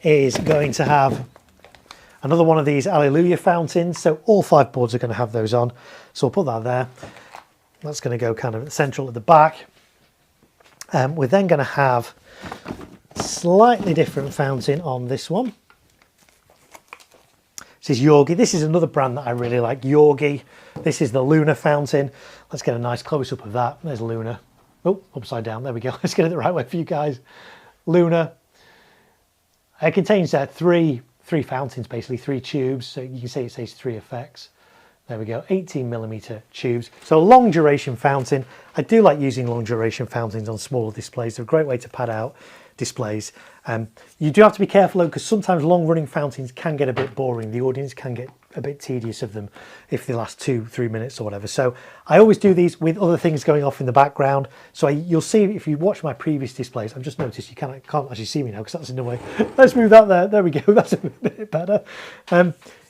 is going to have another one of these Alleluia fountains. So all 5 boards are going to have those on. So we'll put that there. That's going to go kind of central at the back. We're then going to have slightly different fountain on this one. This is Yorgi. This is another brand that I really like, Yorgi. This is the Luna fountain. Let's get a nice close-up of that. There's Luna. Oh, upside down. There we go. Let's get it the right way for you guys. Luna. It contains three fountains, basically 3 tubes. So you can see it says 3 effects. There we go, 18mm tubes. So a long duration fountain. I do like using long duration fountains on smaller displays. They're a great way to pad out displays. You do have to be careful though, because sometimes long running fountains can get a bit boring. The audience can get a bit tedious of them if they last 2-3 minutes or whatever. So I always do these with other things going off in the background. So you'll see if you watch my previous displays, I've just noticed you can't actually see me now because that's in the way. Let's move that there. There we go. That's a bit better.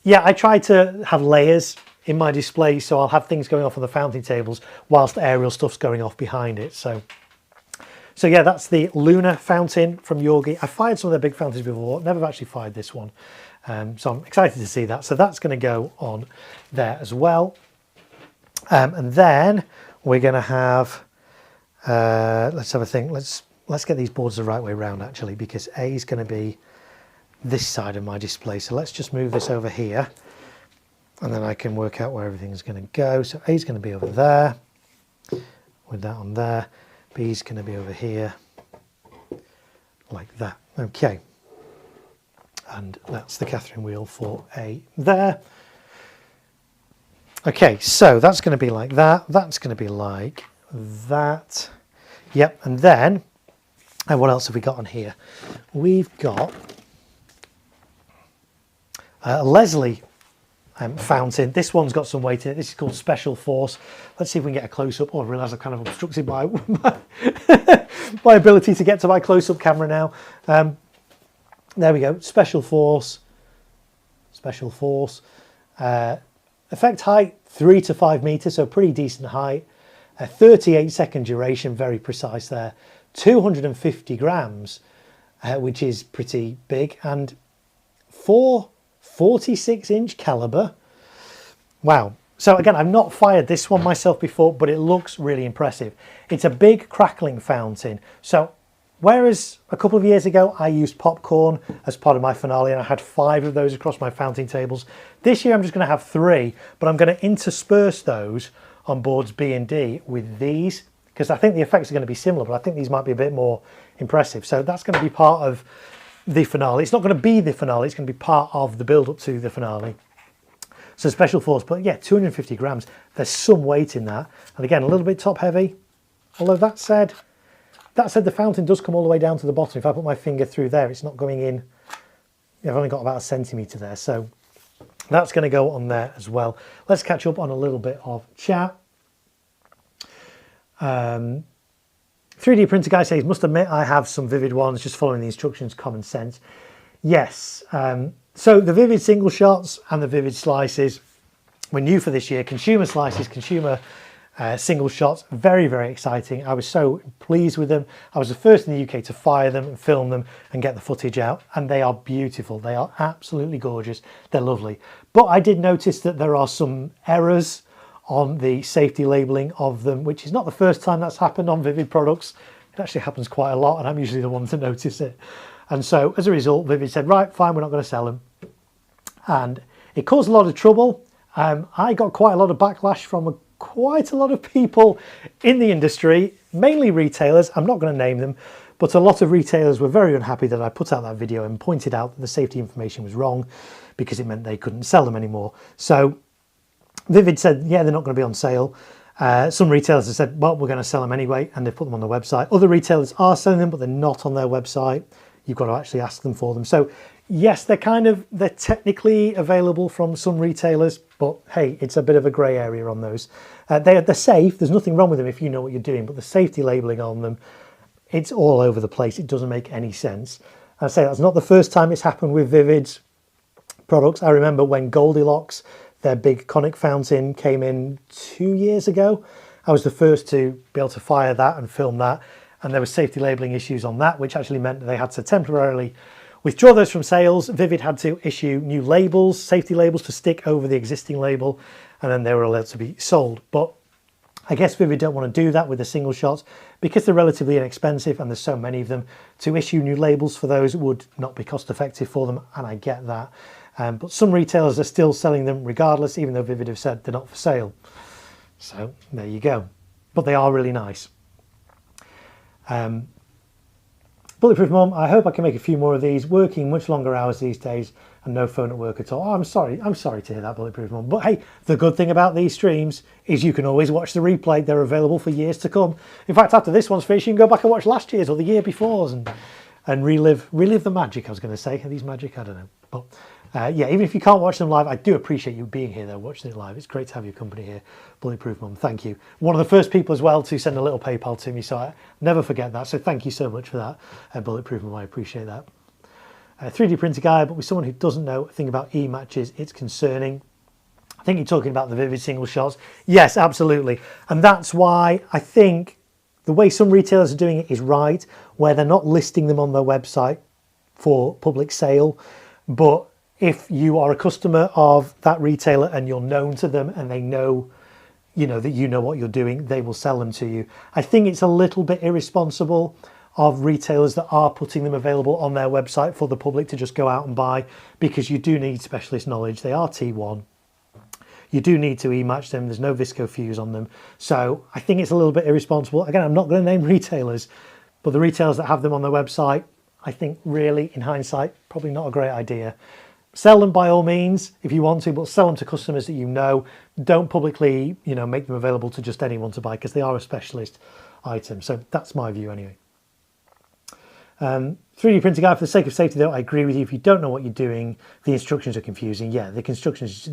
Yeah, I try to have layers in my display, so I'll have things going off on the fountain tables whilst aerial stuff's going off behind it. So yeah, that's the Luna fountain from Yorgi. I fired some of their big fountains before, never actually fired this one. So I'm excited to see that. So that's going to go on there as well. And then we're going to have, let's have a think. Let's get these boards the right way around actually, because A is going to be this side of my display. So let's just move this over here, and then I can work out where everything's going to go. So A is going to be over there, with that on there. B is going to be over here, like that. Okay. And that's the Catherine wheel for A there. Okay, so that's going to be like that. That's going to be like that. Yep, and then, and what else have we got on here? We've got a Leslie fountain. This one's got some weight in it. This is called Special Force. Let's see if we can get a close-up. Oh, I realise I've kind of obstructed my my ability to get to my close-up camera now. There we go. Special Force. Special Force. Effect height 3 to 5 meters, so pretty decent height. 38-second duration, very precise there. 250 grams, which is pretty big, and 46-inch caliber. Wow. So again, I've not fired this one myself before, but it looks really impressive. It's a big crackling fountain. So whereas a couple of years ago I used popcorn as part of my finale and I had 5 of those across my fountain tables, this year I'm just going to have 3, but I'm going to intersperse those on boards B and D with these, because I think the effects are going to be similar, but I think these might be a bit more impressive. So that's going to be part of the finale. It's not going to be the finale, it's going to be part of the build up to the finale. So Special Force, but yeah, 250 grams. There's some weight in that. And again, a little bit top heavy. Although that said, the fountain does come all the way down to the bottom. If I put my finger through there, it's not going in. I've only got about a centimetre there. So that's going to go on there as well. Let's catch up on a little bit of chat. 3D printer guy says, must admit I have some Vivid ones, just following the instructions, common sense. Yes. So the Vivid single shots and the Vivid slices were new for this year. Consumer slices, consumer single shots, very, very exciting. I was so pleased with them. I was the first in the UK to fire them and film them and get the footage out, and they are beautiful. They are absolutely gorgeous. They're lovely. But I did notice that there are some errors on the safety labeling of them, which is not the first time that's happened on Vivid products. It actually happens quite a lot, and I'm usually the one to notice it. And so as a result, Vivid said, right, fine, we're not going to sell them. And it caused a lot of trouble. I got quite a lot of backlash from quite a lot of people in the industry, mainly retailers. I'm not going to name them, but a lot of retailers were very unhappy that I put out that video and pointed out that the safety information was wrong because it meant they couldn't sell them anymore. So Vivid said, yeah, they're not going to be on sale. Some retailers have said, well, we're going to sell them anyway, and they've put them on the website. Other retailers are selling them, but they're not on their website. You've got to actually ask them for them. So yes, they're technically available from some retailers, but hey, it's a bit of a grey area on those. They're safe. There's nothing wrong with them if you know what you're doing, but the safety labeling on them, it's all over the place. It doesn't make any sense. I say that's not the first time it's happened with Vivid's products. I remember when Goldilocks, their big conic fountain, came in 2 years ago. I was the first to be able to fire that and film that, and there were safety labeling issues on that, which actually meant that they had to temporarily withdraw those from sales, Vivid had to issue new labels, safety labels to stick over the existing label, and then they were allowed to be sold. But I guess Vivid don't want to do that with the single shots because they're relatively inexpensive and there's so many of them. To issue new labels for those would not be cost effective for them, and I get that. But some retailers are still selling them regardless, even though Vivid have said they're not for sale. So there you go. But they are really nice. Bulletproof Mum, I hope I can make a few more of these, working much longer hours these days and no phone at work at all. Oh, I'm sorry to hear that, Bulletproof Mum. But hey, the good thing about these streams is you can always watch the replay. They're available for years to come. In fact, after this one's finished, you can go back and watch last year's or the year before's and relive the magic, I was going to say. Are these magic? I don't know. But yeah, even if you can't watch them live, I do appreciate you being here though, watching it live. It's great to have your company here, Bulletproof Mum. Thank you. One of the first people as well to send a little PayPal to me, so I never forget that. So thank you so much for that, Bulletproof Mum. I appreciate that. 3D printer guy, but with someone who doesn't know a thing about e-matches, it's concerning. I think you're talking about the Vivid single shots. Yes, absolutely. And that's why I think the way some retailers are doing it is right, where they're not listing them on their website for public sale. But if you are a customer of that retailer and you're known to them and they know, that you know what you're doing, they will sell them to you. I think it's a little bit irresponsible of retailers that are putting them available on their website for the public to just go out and buy, because you do need specialist knowledge. They are T1. You do need to e-match them. There's no visco fuse on them. So I think it's a little bit irresponsible. Again, I'm not going to name retailers, but the retailers that have them on their website, I think really, in hindsight, probably not a great idea. Sell them by all means if you want to, but sell them to customers that you know. Don't publicly, make them available to just anyone to buy, because they are a specialist item. So that's my view anyway. 3D printer guy, for the sake of safety though, I agree with you. If you don't know what you're doing, the instructions are confusing. Yeah, the instructions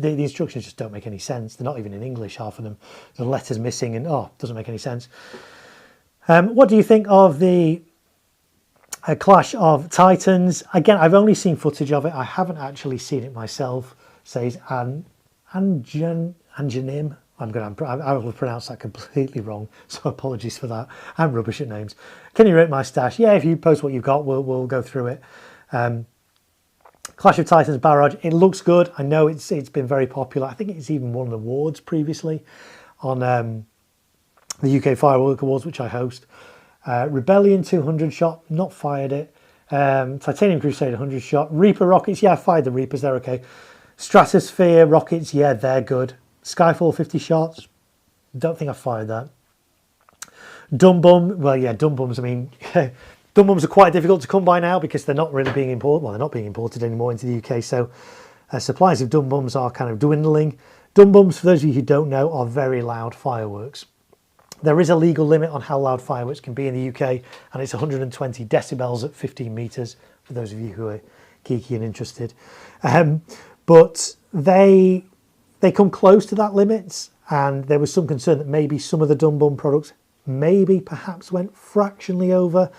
just don't make any sense. They're not even in English, half of them. The letters missing and it doesn't make any sense. What do you think of the Clash of Titans? Again, I've only seen footage of it. I haven't actually seen it myself, says Anjanim. I will pronounce that completely wrong, so apologies for that. I'm rubbish at names. Can you rate my stash? Yeah, if you post what you've got, we'll go through it. Clash of Titans Barrage, it looks good. I know it's been very popular. I think it's even won awards previously on the UK Firework Awards, which I host. Rebellion 200 shot, not fired it. Titanium Crusade 100 shot. Reaper rockets, yeah, I fired the Reapers, they're okay. Stratosphere rockets, yeah, they're good. Skyfall 50 shots, don't think I fired that. Dumb Bum, well, yeah, Dumb Bums, I mean, Dumb Bums are quite difficult to come by now because they're not really being imported. Well, they're not being imported anymore into the UK, so supplies of Dumb Bums are kind of dwindling. Dumb Bums, for those of you who don't know, are very loud fireworks. There is a legal limit on how loud fireworks can be in the UK, and it's 120 decibels at 15 metres, for those of you who are geeky and interested. But they come close to that limit, and there was some concern that maybe some of the Dumb Bum products perhaps went fractionally over.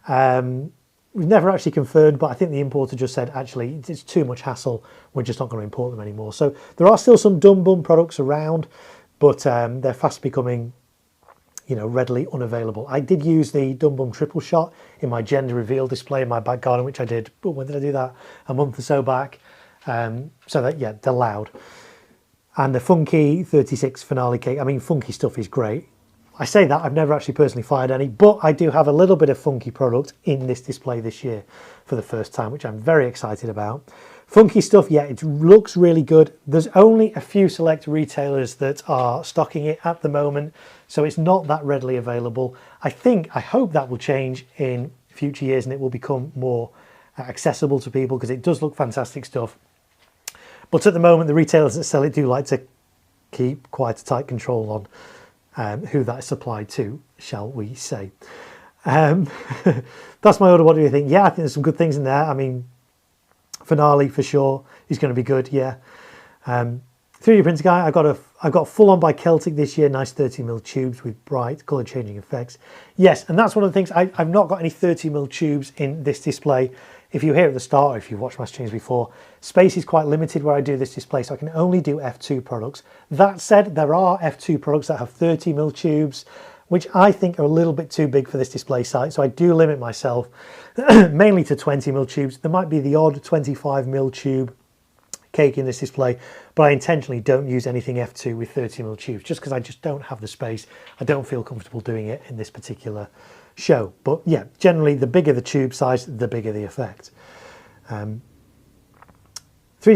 We've never actually confirmed, but I think the importer just said, actually, it's too much hassle. We're just not going to import them anymore. So there are still some Dumb Bum products around, but they're fast becoming, readily unavailable. I did use the Dumb Bum triple shot in my gender reveal display in my back garden, which I did, but when did I do that? A month or so back. So that, yeah, they're loud. And the Funky 36 finale cake, I mean, funky stuff is great. I say that, I've never actually personally fired any, but I do have a little bit of funky product in this display this year for the first time, which I'm very excited about. Funky stuff, yeah, it looks really good. There's only a few select retailers that are stocking it at the moment, so it's not that readily available. I hope that will change in future years and it will become more accessible to people, because it does look fantastic stuff. But at the moment, the retailers that sell it do like to keep quite a tight control on who that is supplied to, shall we say. That's my order. What do you think? Yeah, I think there's some good things in there. I mean, finale for sure is going to be good, yeah. 3D printer guy, I've got full on by Celtic this year, nice 30mm tubes with bright colour changing effects. Yes, and that's one of the things, I've not got any 30mm tubes in this display. If you're here at the start, or if you've watched my streams before, space is quite limited where I do this display, so I can only do F2 products. That said, there are F2 products that have 30mm tubes, which I think are a little bit too big for this display site. So I do limit myself mainly to 20mm tubes. There might be the odd 25mm tube cake in this display, but I intentionally don't use anything f2 with 30mm tubes just because I just don't have the space. I don't feel comfortable doing it in this particular show. But yeah, generally the bigger the tube size, the bigger the effect. 3D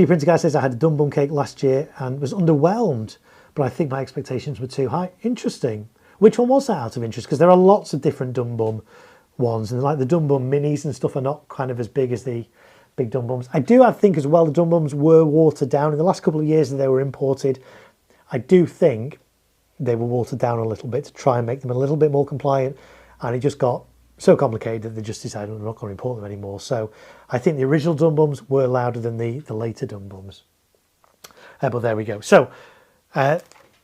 Printer Guy says I had a Dum Bum cake last year and was underwhelmed, but I think my expectations were too high. Interesting. Which one was that, out of interest? Because there are lots of different Dum Bum ones, and like the Dum Bum minis and stuff are not kind of as big as the big Dum Bums. I think as well the Dum Bums were watered down in the last couple of years that they were imported. I do think they were watered down a little bit to try and make them a little bit more compliant, and it just got so complicated that they just decided they're not going to import them anymore. So I think the original Dum Bums were louder than the later Dum Bums. But there we go. So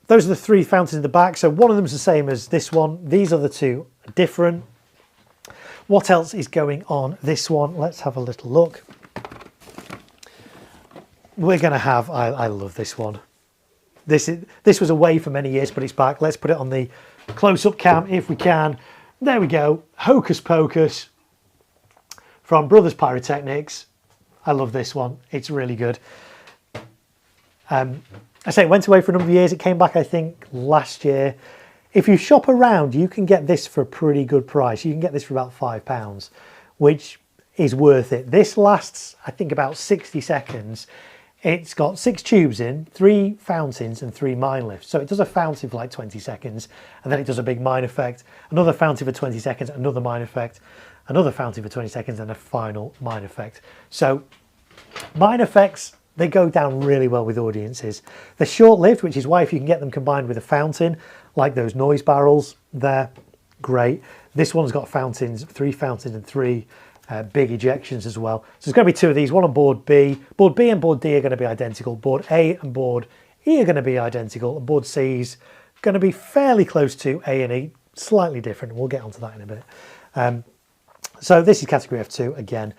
those are the three fountains in the back. So one of them is the same as this one. These are the two different. What else is going on this one? Let's have a little look. We're going to have, I love this one. This was away for many years, but it's back. Let's put it on the close-up cam if we can. There we go. Hocus Pocus from Brothers Pyrotechnics. I love this one. It's really good. I say it went away for a number of years. It came back, I think, last year. If you shop around, you can get this for a pretty good price. You can get this for about £5, which is worth it. This lasts, I think, about 60 seconds. It's got 6 tubes in, 3 fountains and 3 mine lifts. So it does a fountain for like 20 seconds, and then it does a big mine effect, another fountain for 20 seconds, another mine effect, another fountain for 20 seconds, and a final mine effect. So mine effects, they go down really well with audiences. They're short-lived, which is why if you can get them combined with a fountain, like those noise barrels, they're great. This one's got fountains, 3 fountains and 3 big ejections as well. So there's going to be 2 of these, one on board B. Board B and board D are going to be identical. Board A and board E are going to be identical. And board C is going to be fairly close to A and E, slightly different. We'll get onto that in a bit. So this is category F2 again.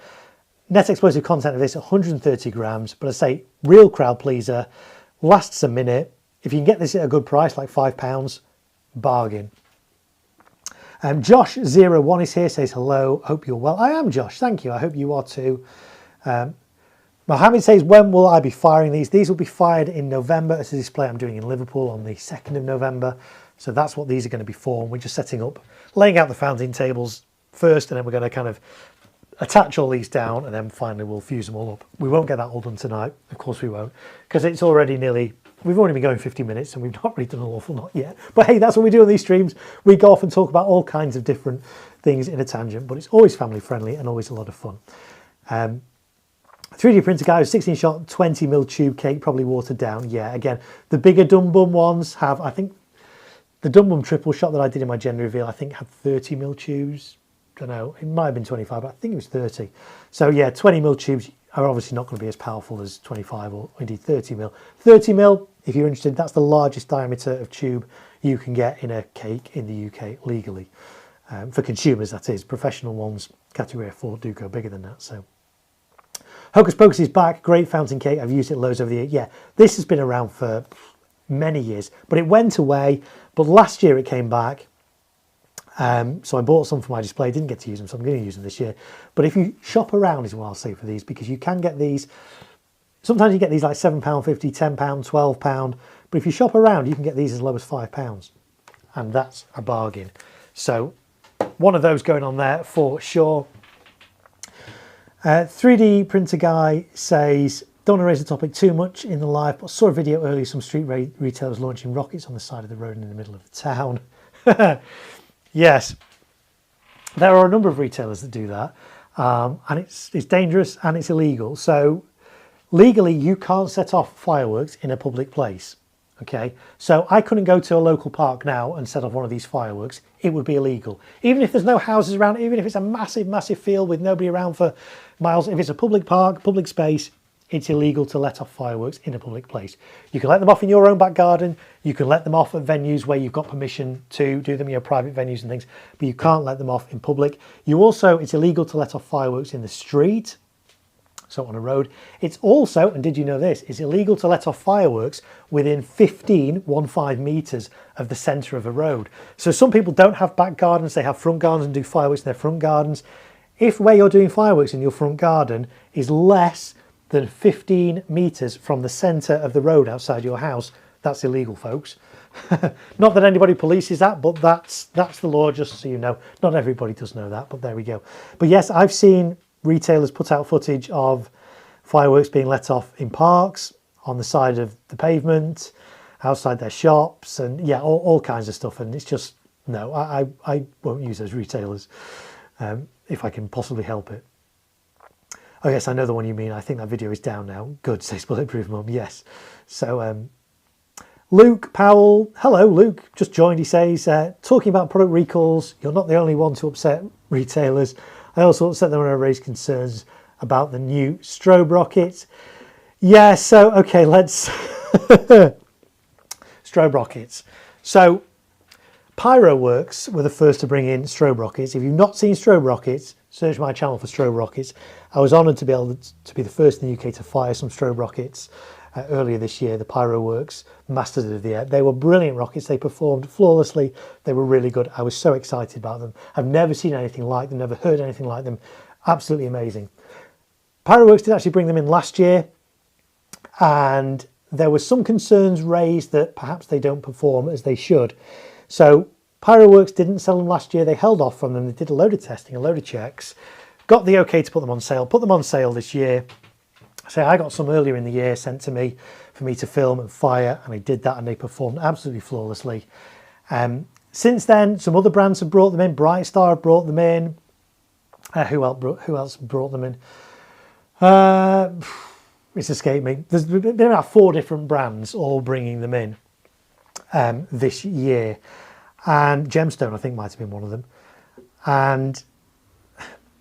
Net explosive content of this, 130 grams. But I say, real crowd pleaser, lasts a minute. If you can get this at a good price, like £5, bargain. Josh01 is here, says hello, hope you're well. I am, Josh, thank you, I hope you are too. Mohammed says, when will I be firing these? These will be fired in November at a display I'm doing in Liverpool on the 2nd of November. So that's what these are going to be for. We're just setting up, laying out the fountain tables first, and then we're going to kind of attach all these down, and then finally we'll fuse them all up. We won't get that all done tonight, of course we won't, because it's already we've only been going 50 minutes and we've not really done an awful lot yet. But hey, that's what we do on these streams. We go off and talk about all kinds of different things in a tangent, but it's always family friendly and always a lot of fun. 3D Printer Guy, 16 shot, 20mm tube cake, probably watered down. Yeah, again, the bigger Dum Bum ones have, I think, the Dum Bum triple shot that I did in my gender reveal, I think had 30mm tubes. Don't know, it might have been 25, but I think it was 30. So yeah, 20mm tubes are obviously not going to be as powerful as 25 or indeed 30mm. 30mm, if you're interested, that's the largest diameter of tube you can get in a cake in the UK legally. For consumers, that is. Professional ones, category F4, do go bigger than that. So, Hocus Pocus is back. Great fountain cake. I've used it loads over the year. Yeah, this has been around for many years, but it went away. But last year it came back. So I bought some for my display, didn't get to use them, so I'm going to use them this year. But if you shop around is what I'll say for these, because you can get these, sometimes you get these like £7.50, £10, £12, but if you shop around you can get these as low as £5, and that's a bargain. So one of those going on there for sure. 3D Printer Guy says, don't want to raise the topic too much in the live, but saw a video earlier, some street retailers launching rockets on the side of the road in the middle of the town. Yes, there are a number of retailers that do that, and it's dangerous and it's illegal. So legally, you can't set off fireworks in a public place. Okay, so I couldn't go to a local park now and set off one of these fireworks. It would be illegal, even if there's no houses around, even if it's a massive field with nobody around for miles. If it's a public park, public space, it's illegal to let off fireworks in a public place. You can let them off in your own back garden. You can let them off at venues where you've got permission to do them, your private venues and things, but you can't let them off in public. It's illegal to let off fireworks in the street. so on a road. It's also, and did you know this, it's illegal to let off fireworks within 15 metres of the centre of a road. So some people don't have back gardens, they have front gardens and do fireworks in their front gardens. If where you're doing fireworks in your front garden is less than 15 metres from the centre of the road outside your house, that's illegal, folks. Not that anybody polices that, but that's the law, just so you know. Not everybody does know that, but there we go. But yes, I've seen retailers put out footage of fireworks being let off in parks, on the side of the pavement, outside their shops, and yeah, all kinds of stuff. And it's just, no, I won't use those retailers if I can possibly help it. Oh yes, I know the one you mean. I think that video is down now. Good, says Bulletproof Mum. Yes. So Luke Powell, hello Luke, just joined. He says, talking about product recalls, you're not the only one to upset retailers. I also upset them when I raised concerns about the new strobe rockets. Yeah, so okay, let's strobe rockets. So Pyroworks were the first to bring in strobe rockets. If you've not seen strobe rockets, search my channel for strobe rockets. I was honoured to be able to be the first in the UK to fire some strobe rockets earlier this year. The Pyroworks Masters of the Air. They were brilliant rockets. They performed flawlessly. They were really good. I was so excited about them. I've never seen anything like them, never heard anything like them. Absolutely amazing. Pyroworks did actually bring them in last year, and there were some concerns raised that perhaps they don't perform as they should. So Pyroworks didn't sell them last year. They held off from them. They did a load of testing, a load of checks, got the okay to put them on sale this year. So I got some earlier in the year sent to me for me to film and fire, and I did that and they performed absolutely flawlessly. Since then, some other brands have brought them in. Bright Star have brought them in. Who else brought them in? It's escaped me. There's been about 4 different brands all bringing them in this year. And Gemstone, I think, might have been one of them. And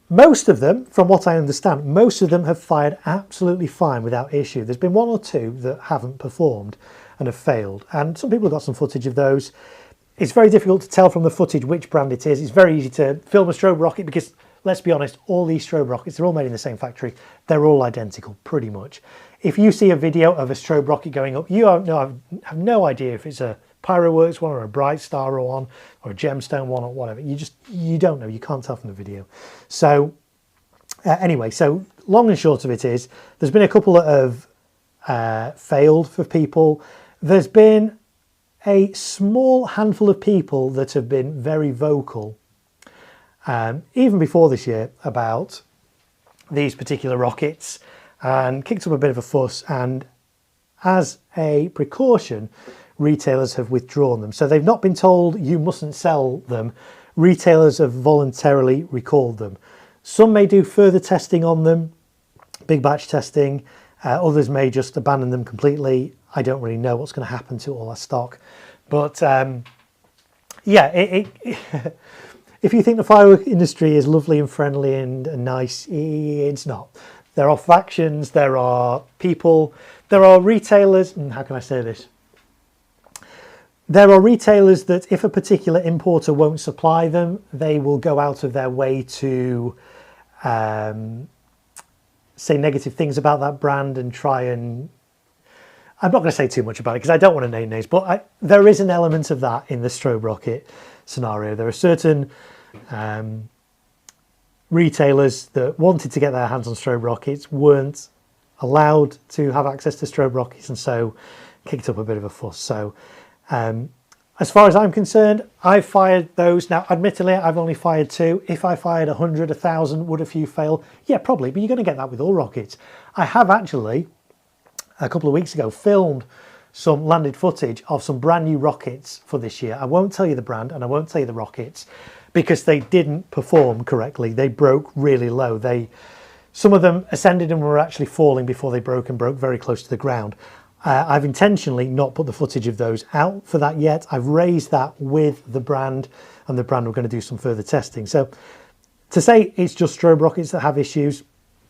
most of them, from what I understand, most of them have fired absolutely fine without issue. There's been 1 or 2 that haven't performed and have failed. And some people have got some footage of those. It's very difficult to tell from the footage which brand it is. It's very easy to film a strobe rocket because, let's be honest, all these strobe rockets, they're all made in the same factory. They're all identical, pretty much. If you see a video of a strobe rocket going up, you have no idea if it's a Pyroworks one or a Bright Star one or a Gemstone one or whatever. You don't know. You can't tell from the video. So anyway, so long and short of it is, there's been a couple that have failed for people. There's been a small handful of people that have been very vocal, even before this year, about these particular rockets and kicked up a bit of a fuss. And as a precaution, retailers have withdrawn them. So they've not been told you mustn't sell them. Retailers have voluntarily recalled them. Some may do further testing on them, big batch testing. Others may just abandon them completely. I don't really know what's going to happen to all that stock. But yeah, if you think the firework industry is lovely and friendly and nice, it's not. There are factions, there are people, there are retailers, and how can I say this? There are retailers that if a particular importer won't supply them, they will go out of their way to say negative things about that brand and try and... I'm not going to say too much about it because I don't want to name names, but there is an element of that in the strobe rocket scenario. There are certain retailers that wanted to get their hands on strobe rockets, weren't allowed to have access to strobe rockets, and so kicked up a bit of a fuss. So as far as I'm concerned, I've fired those. Now, admittedly, I've only fired 2. If I fired 100, 1,000, would a few fail? Yeah, probably, but you're going to get that with all rockets. I have actually, a couple of weeks ago, filmed some landed footage of some brand new rockets for this year. I won't tell you the brand and I won't tell you the rockets because they didn't perform correctly. They broke really low. Some of them ascended and were actually falling before they broke, and broke very close to the ground. I've intentionally not put the footage of those out for that yet. I've raised that with the brand, and the brand we're going to do some further testing. So to say it's just strobe rockets that have issues,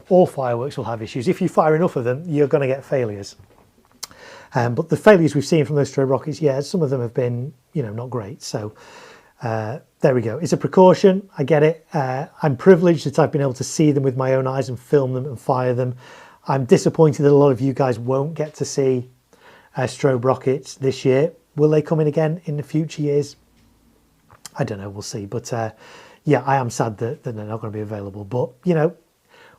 all fireworks will have issues. If you fire enough of them, you're going to get failures. But the failures we've seen from those strobe rockets, yeah, some of them have been, not great. So there we go. It's a precaution. I get it. I'm privileged that I've been able to see them with my own eyes and film them and fire them. I'm disappointed that a lot of you guys won't get to see strobe rockets this year. Will they come in again in the future years? I don't know. We'll see. But yeah, I am sad that they're not going to be available. But, you know,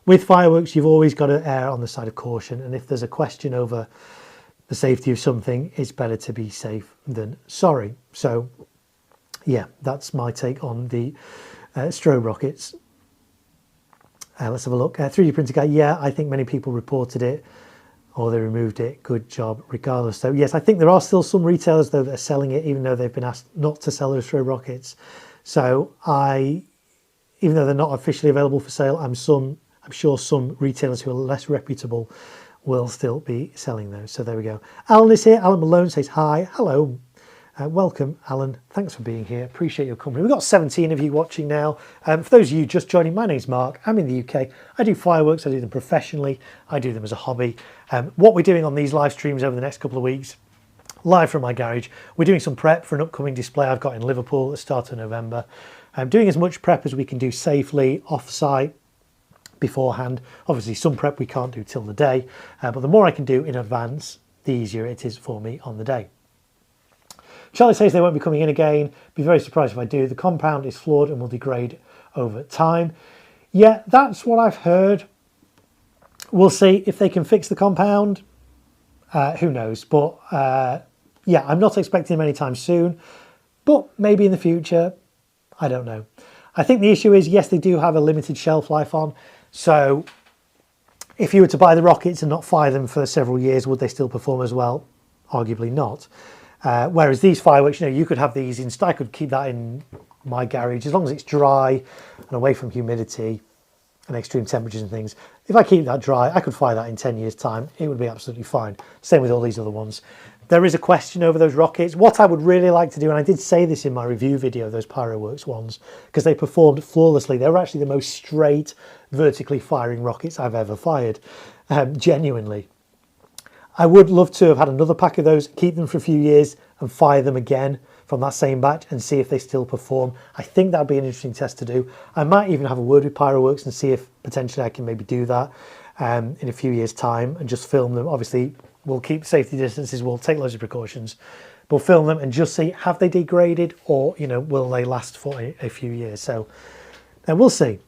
with fireworks, you've always got to err on the side of caution. And if there's a question over the safety of something, it's better to be safe than sorry. So, yeah, that's my take on the strobe rockets. Let's have a look. 3D printer guy, yeah, I think many people reported it or they removed it. Good job, regardless. So, yes, I think there are still some retailers, though, that are selling it, even though they've been asked not to sell those strobe rockets. So, even though they're not officially available for sale, I'm sure some retailers who are less reputable will still be selling those. So, there we go. Alan is here. Alan Malone says hi. Hello. Welcome, Alan. Thanks for being here. Appreciate your company. We've got 17 of you watching now. For those of you just joining, my name's Mark. I'm in the UK. I do fireworks. I do them professionally. I do them as a hobby. What we're doing on these live streams over the next couple of weeks, live from my garage, we're doing some prep for an upcoming display I've got in Liverpool at the start of November. I'm doing as much prep as we can do safely off-site beforehand. Obviously, some prep we can't do till the day, but the more I can do in advance, the easier it is for me on the day. Charlie says they won't be coming in again. Be very surprised if I do. The compound is flawed and will degrade over time. Yeah, that's what I've heard. We'll see if they can fix the compound. Who knows? But yeah, I'm not expecting them anytime soon. But maybe in the future. I don't know. I think the issue is, yes, they do have a limited shelf life on. So if you were to buy the rockets and not fire them for several years, would they still perform as well? Arguably not. Whereas these fireworks, you know, you could have these in, I could keep that in my garage as long as it's dry and away from humidity and extreme temperatures and things. If I keep that dry, I could fire that in 10 years' time. It would be absolutely fine. Same with all these other ones. There is a question over those rockets. What I would really like to do, and I did say this in my review video, those Pyroworks ones, because they performed flawlessly. They were actually the most straight, vertically firing rockets I've ever fired, genuinely. I would love to have had another pack of those, keep them for a few years and fire them again from that same batch and see if they still perform. I think that'd be an interesting test to do. I might even have a word with Pyroworks and see if potentially I can maybe do that in a few years' time and just film them. Obviously, we'll keep safety distances, we'll take loads of precautions. We'll film them and just see, have they degraded or, you know, will they last for a few years? So we'll see.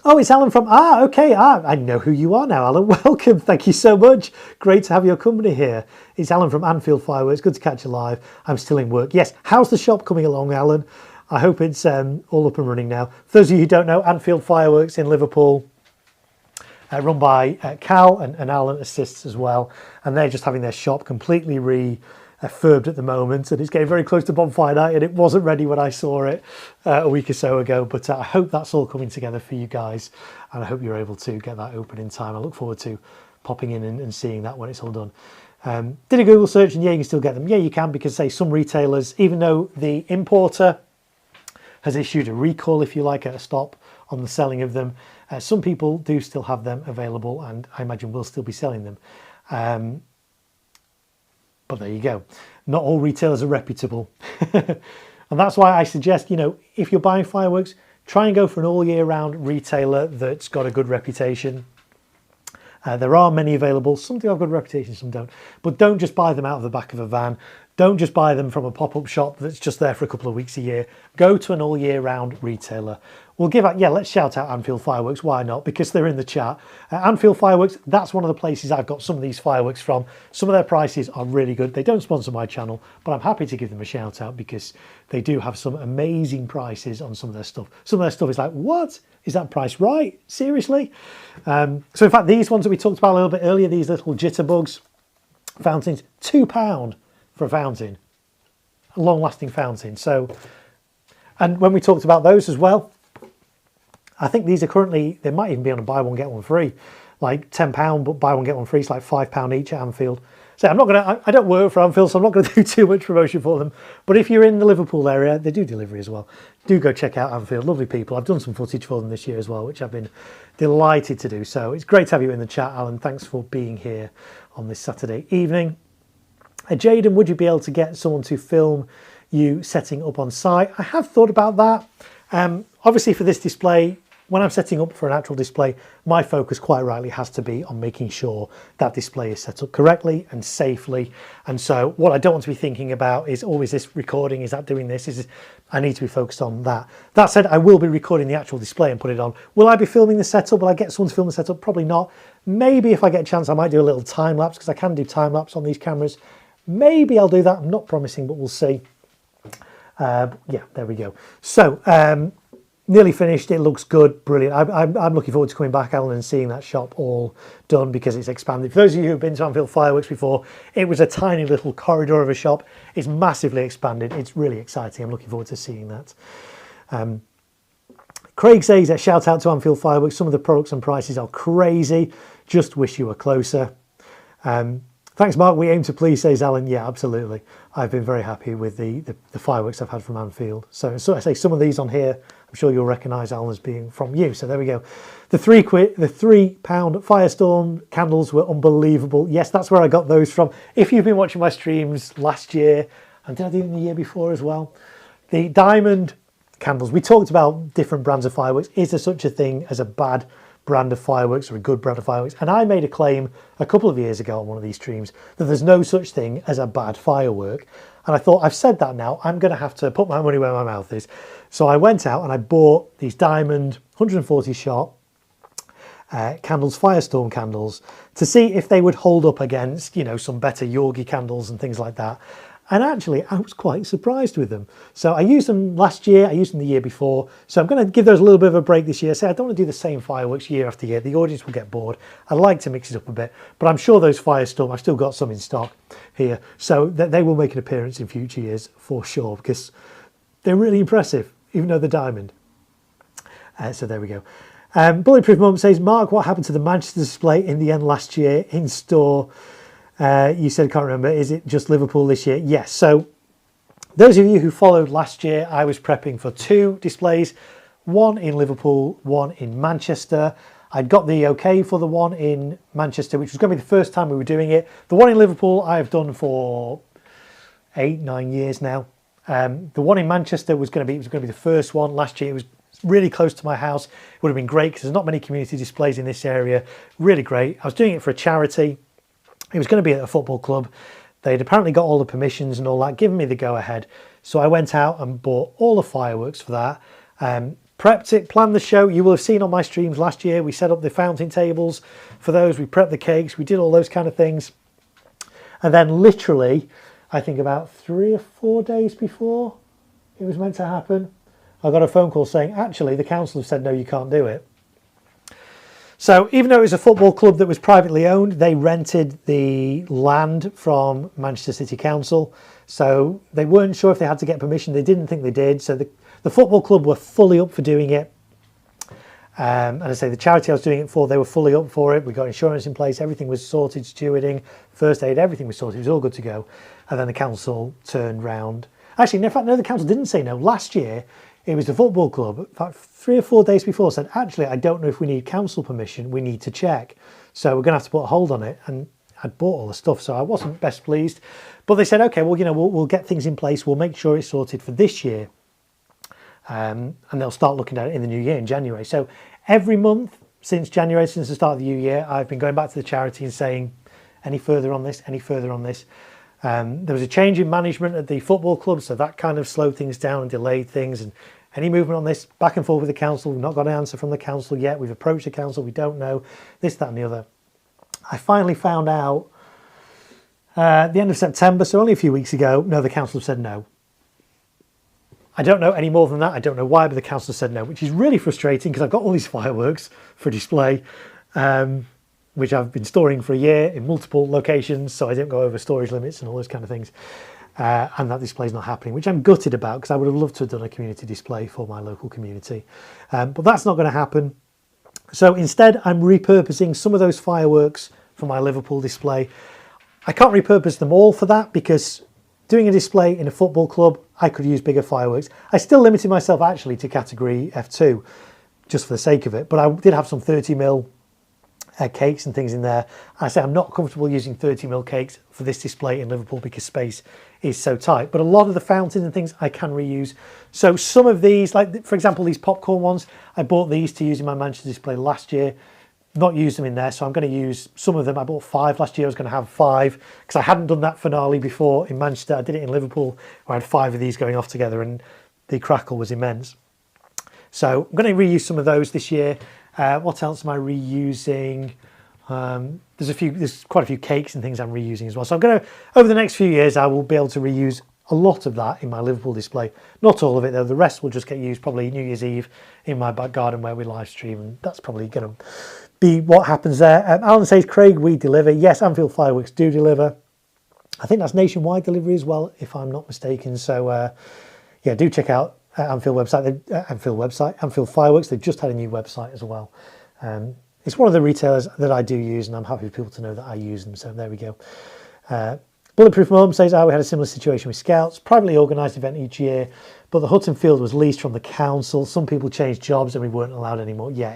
Oh, it's Alan from, okay, I know who you are now, Alan. Welcome, thank you so much. Great to have your company here. It's Alan from Anfield Fireworks, good to catch you live. I'm still in work. Yes, how's the shop coming along, Alan? I hope it's all up and running now. For those of you who don't know, Anfield Fireworks in Liverpool, run by Cal, and Alan assists as well. And they're just having their shop completely refurbed at the moment, and it's getting very close to bonfire night, and it wasn't ready when I saw it a week or so ago, but I hope that's all coming together for you guys, and I hope you're able to get that open in time. I look forward to popping in and seeing that when it's all done. Did a Google search, and yeah, you can still get them. Yeah, you can, because say some retailers, even though the importer has issued a recall, if you like, a stop on the selling of them, some people do still have them available, and I imagine will still be selling them. But there you go. Not all retailers are reputable. And that's why I suggest, you know, if you're buying fireworks, try and go for an all year round retailer that's got a good reputation. There are many available. Some do have good reputation, some don't. But don't just buy them out of the back of a van. Don't just buy them from a pop-up shop that's just there for a couple of weeks a year. Go to an all year round retailer. We'll give out, yeah, let's shout out Anfield Fireworks. Why not? Because they're in the chat. Anfield Fireworks, that's one of the places I've got some of these fireworks from. Some of their prices are really good. They don't sponsor my channel, but I'm happy to give them a shout out because they do have some amazing prices on some of their stuff. Some of their stuff is like, what? Is that price right? Seriously? So in fact, these ones that we talked about a little bit earlier, these little jitterbugs fountains, £2 for a fountain, a long-lasting fountain. So, and when we talked about those as well, I think these are currently, they might even be on a buy one, get one free, like £10, but buy one, get one free. It's like £5 each at Anfield. So I'm not going to, I don't work for Anfield, so I'm not going to do too much promotion for them. But if you're in the Liverpool area, they do delivery as well. Do go check out Anfield, lovely people. I've done some footage for them this year as well, which I've been delighted to do. So it's great to have you in the chat, Alan. Thanks for being here on this Saturday evening. Jaden, would you be able to get someone to film you setting up on site. I have thought about that. Obviously for this display, when I'm setting up for an actual display, my focus quite rightly has to be on making sure that display is set up correctly and safely. And so what I don't want to be thinking about is, oh, is this recording? Is that doing this? I need to be focused on that. That said, I will be recording the actual display and put it on. Will I be filming the setup? Will I get someone to film the setup? Probably not. Maybe if I get a chance, I might do a little time lapse, because I can do time lapse on these cameras. Maybe I'll do that. I'm not promising, but we'll see. Yeah, there we go. So, nearly finished. It looks good, brilliant. I'm looking forward to coming back, Alan, and seeing that shop all done, because it's expanded. For those of you who've been to Anfield Fireworks before, it was a tiny little corridor of a shop. It's massively expanded. It's really exciting. I'm looking forward to seeing that. Craig says, shout out to Anfield Fireworks. Some of the products and prices are crazy. Just wish you were closer. Thanks, Mark. We aim to please, says Alan. Yeah, absolutely. I've been very happy with the fireworks I've had from Anfield. So I say some of these on here, I'm sure you'll recognise, Alan, as being from you. So there we go. The £3 Firestorm candles were unbelievable. Yes, that's where I got those from. If you've been watching my streams last year, and did I do them the year before as well? The diamond candles. We talked about different brands of fireworks. Is there such a thing as a bad brand of fireworks or a good brand of fireworks? And I made a claim a couple of years ago on one of these streams that there's no such thing as a bad firework. And I thought, I've said that now, I'm going to have to put my money where my mouth is. So I went out and I bought these diamond 140 shot candles, Firestorm candles, to see if they would hold up against, you know, some better Yorgi candles and things like that. And actually, I was quite surprised with them. So I used them last year, I used them the year before. So I'm going to give those a little bit of a break this year. So I don't want to do the same fireworks year after year. The audience will get bored. I like to mix it up a bit. But I'm sure those Firestorm, I've still got some in stock here. So they will make an appearance in future years for sure, because they're really impressive, even though they're diamond. So there we go. Bulletproof Mum says, Mark, what happened to the Manchester display in the end last year in store? You said, can't remember, is it just Liverpool this year? Yes. So those of you who followed last year, I was prepping for 2 displays, one in Liverpool, one in Manchester. I'd got the okay for the one in Manchester, which was going to be the first time we were doing it. The one in Liverpool I've done for 8-9 years now. The one in Manchester was going to be the first one. Last year it was really close to my house. It would have been great because there's not many community displays in this area. Really great. I was doing it for a charity. It was going to be at a football club. They'd apparently got all the permissions and all that, given me the go-ahead. So I went out and bought all the fireworks for that. Prepped it, planned the show. You will have seen on my streams last year, we set up the fountain tables for those. We prepped the cakes. We did all those kind of things. And then literally, I think about 3 or 4 days before it was meant to happen, I got a phone call saying, actually, the council have said, no, you can't do it. So even though it was a football club that was privately owned, they rented the land from Manchester City Council. So they weren't sure if they had to get permission. They didn't think they did. So the football club were fully up for doing it. And I say the charity I was doing it for, they were fully up for it. We got insurance in place. Everything was sorted, stewarding, first aid, everything was sorted. It was all good to go. And then the council turned round. Actually, in fact, no, the council didn't say no. Last year, it was the football club, in fact, 3 or 4 days before, said, actually, I don't know if we need council permission. We need to check. So we're going to have to put a hold on it. And I'd bought all the stuff, so I wasn't best pleased. But they said, OK, well, you know, we'll get things in place. We'll make sure it's sorted for this year. And they'll start looking at it in the new year, in January. So every month since January, since the start of the new year, I've been going back to the charity and saying, any further on this, any further on this. There was a change in management at the football club, so that kind of slowed things down and delayed things. And any movement on this, back and forth with the council. We've not got an answer from the council yet. We've approached the council. We don't know this, that and the other. I finally found out at the end of September, so only a few weeks ago, no, the council said no. I don't know any more than that. I don't know why, but the council said no, which is really frustrating because I've got all these fireworks for display, which I've been storing for a year in multiple locations, so I don't go over storage limits and all those kind of things. And that display is not happening, which I'm gutted about because I would have loved to have done a community display for my local community. But that's not going to happen. So instead, I'm repurposing some of those fireworks for my Liverpool display. I can't repurpose them all for that because doing a display in a football club, I could use bigger fireworks. I still limited myself actually to category F2 just for the sake of it, but I did have some 30mm cakes and things in there. I say I'm not comfortable using 30mm cakes for this display in Liverpool because space is so tight. But a lot of the fountains and things I can reuse. So some of these, like for example, these popcorn ones, I bought these to use in my Manchester display last year. Not used them in there, so I'm going to use some of them. I bought 5 last year. I was going to have 5 because I hadn't done that finale before in Manchester. I did it in Liverpool where I had 5 of these going off together and the crackle was immense. So I'm going to reuse some of those this year. What else am I reusing? There's quite a few cakes and things I'm reusing as well. So I'm going to, over the next few years, I will be able to reuse a lot of that in my Liverpool display. Not all of it though. The rest will just get used probably New Year's Eve in my back garden where we live stream, and that's probably going to be what happens there. Alan says, Craig, we deliver. Yes, Anfield Fireworks do deliver. I think that's nationwide delivery as well, if I'm not mistaken. So yeah, do check out Anfield Fireworks. They've just had a new website as well. It's one of the retailers that I do use, and I'm happy for people to know that I use them. So there we go. Bulletproof Mum says, we had a similar situation with Scouts. Privately organised event each year, but the Hutton Field was leased from the council. Some people changed jobs and we weren't allowed anymore. Yeah,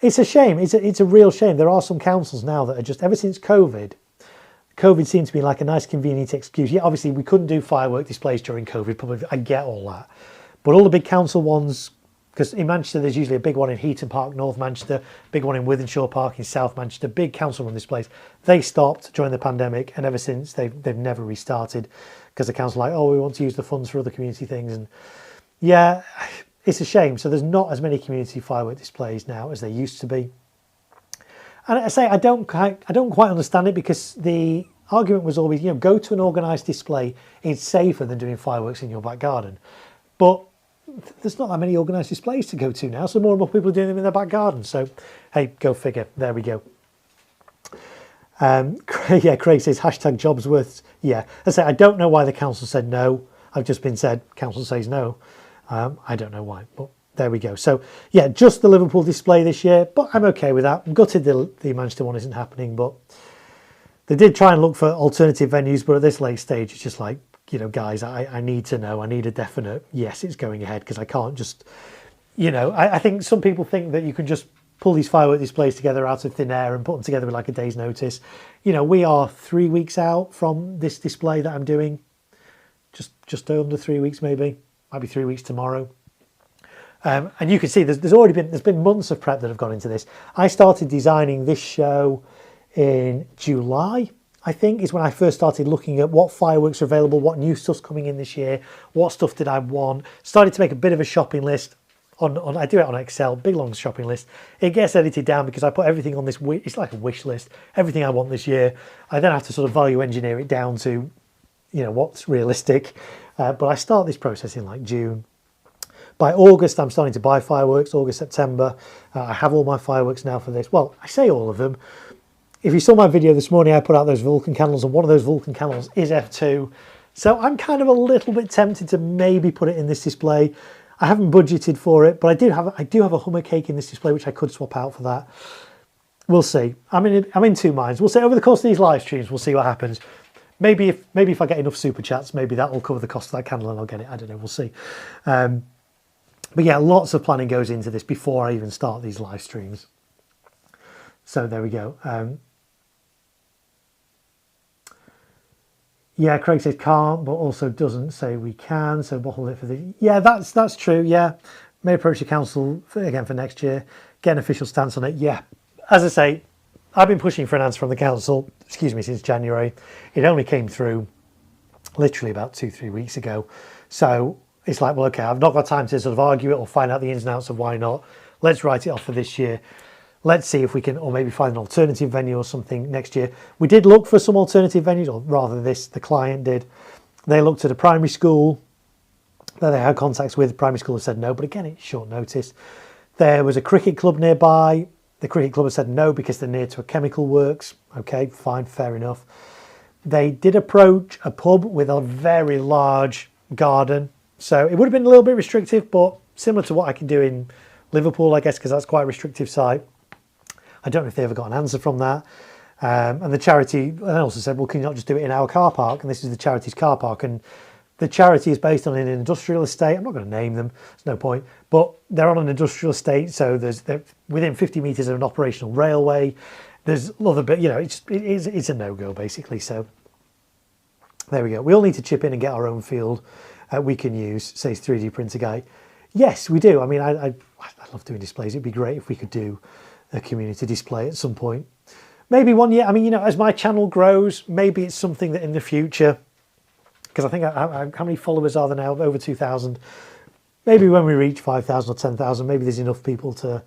it's a shame. It's a real shame. There are some councils now that are just, ever since COVID seems to be like a nice convenient excuse. Yeah, obviously we couldn't do firework displays during COVID, probably, I get all that. But all the big council ones, because in Manchester there's usually a big one in Heaton Park, North Manchester, big one in Wythenshawe Park in South Manchester, big council run displays. They stopped during the pandemic, and ever since they've never restarted because the council are like, oh, we want to use the funds for other community things. And yeah, it's a shame. So there's not as many community firework displays now as there used to be. And I say I don't quite understand it, because the argument was always, go to an organised display. It's safer than doing fireworks in your back garden. But there's not that many organised displays to go to now, so more and more people are doing them in their back garden. So hey, go figure. There we go. Yeah, Craig says hashtag Jobsworth. Yeah, I say I don't know why the council said no. I've just been said council says no. I don't know why, but there we go. So yeah, just the Liverpool display this year, but I'm okay with that. I'm gutted the Manchester one isn't happening, but they did try and look for alternative venues, but at this late stage, it's just like, guys, I need to know. I need a definite yes, it's going ahead, because I can't just, I think some people think that you can just pull these firework displays together out of thin air and put them together with like a day's notice. We are 3 weeks out from this display that I'm doing. Just under 3 weeks, maybe. Might be 3 weeks tomorrow. And you can see there's been months of prep that have gone into this. I started designing this show in July, I think, is when I first started looking at what fireworks are available, what new stuff's coming in this year, what stuff did I want. Started to make a bit of a shopping list. I do it on Excel, big long shopping list. It gets edited down because I put everything on this. It's like a wish list. Everything I want this year. I then have to sort of value engineer it down to, what's realistic. But I start this process in like June. By August, I'm starting to buy fireworks. August, September. I have all my fireworks now for this. Well, I say all of them. If you saw my video this morning, I put out those Vulcan candles, and one of those Vulcan candles is F2. So I'm kind of a little bit tempted to maybe put it in this display. I haven't budgeted for it, but I do have a Hummer cake in this display, which I could swap out for that. We'll see. I'm in two minds. We'll see over the course of these live streams. We'll see what happens. Maybe if I get enough super chats, maybe that will cover the cost of that candle and I'll get it. I don't know. We'll see. But yeah, lots of planning goes into this before I even start these live streams. So there we go. Yeah, Craig says can't, but also doesn't say we can. So bottle it for the... Yeah, that's true. Yeah, may approach the council again for next year. Get an official stance on it. Yeah, as I say, I've been pushing for an answer from the council, since January. It only came through literally about 2-3 weeks ago. So it's like, well, okay, I've not got time to sort of argue it or find out the ins and outs of why not. Let's write it off for this year. Let's see if we can, or maybe find an alternative venue or something next year. We did look for some alternative venues, or rather the client did. They looked at a primary school that they had contacts with. The primary school said no, but again, it's short notice. There was a cricket club nearby. The cricket club said no because they're near to a chemical works. Okay, fine, fair enough. They did approach a pub with a very large garden. So it would have been a little bit restrictive, but similar to what I can do in Liverpool, I guess, because that's quite a restrictive site. I don't know if they ever got an answer from that. And the charity, and I also said, well, can you not just do it in our car park? And this is the charity's car park. And the charity is based on an industrial estate. I'm not going to name them. There's no point. But they're on an industrial estate. So they're within 50 metres of an operational railway. There's other bit, it's a no-go, basically. So There we go. We all need to chip in and get our own field we can use, says 3D Printer Guy. Yes, we do. I mean, I love doing displays. It'd be great if we could do a community display at some point. Maybe one year. I mean, you know, as my channel grows, maybe it's something that in the future, because I think how many followers are there now? Over 2,000. Maybe when we reach 5,000 or 10,000, maybe there's enough people to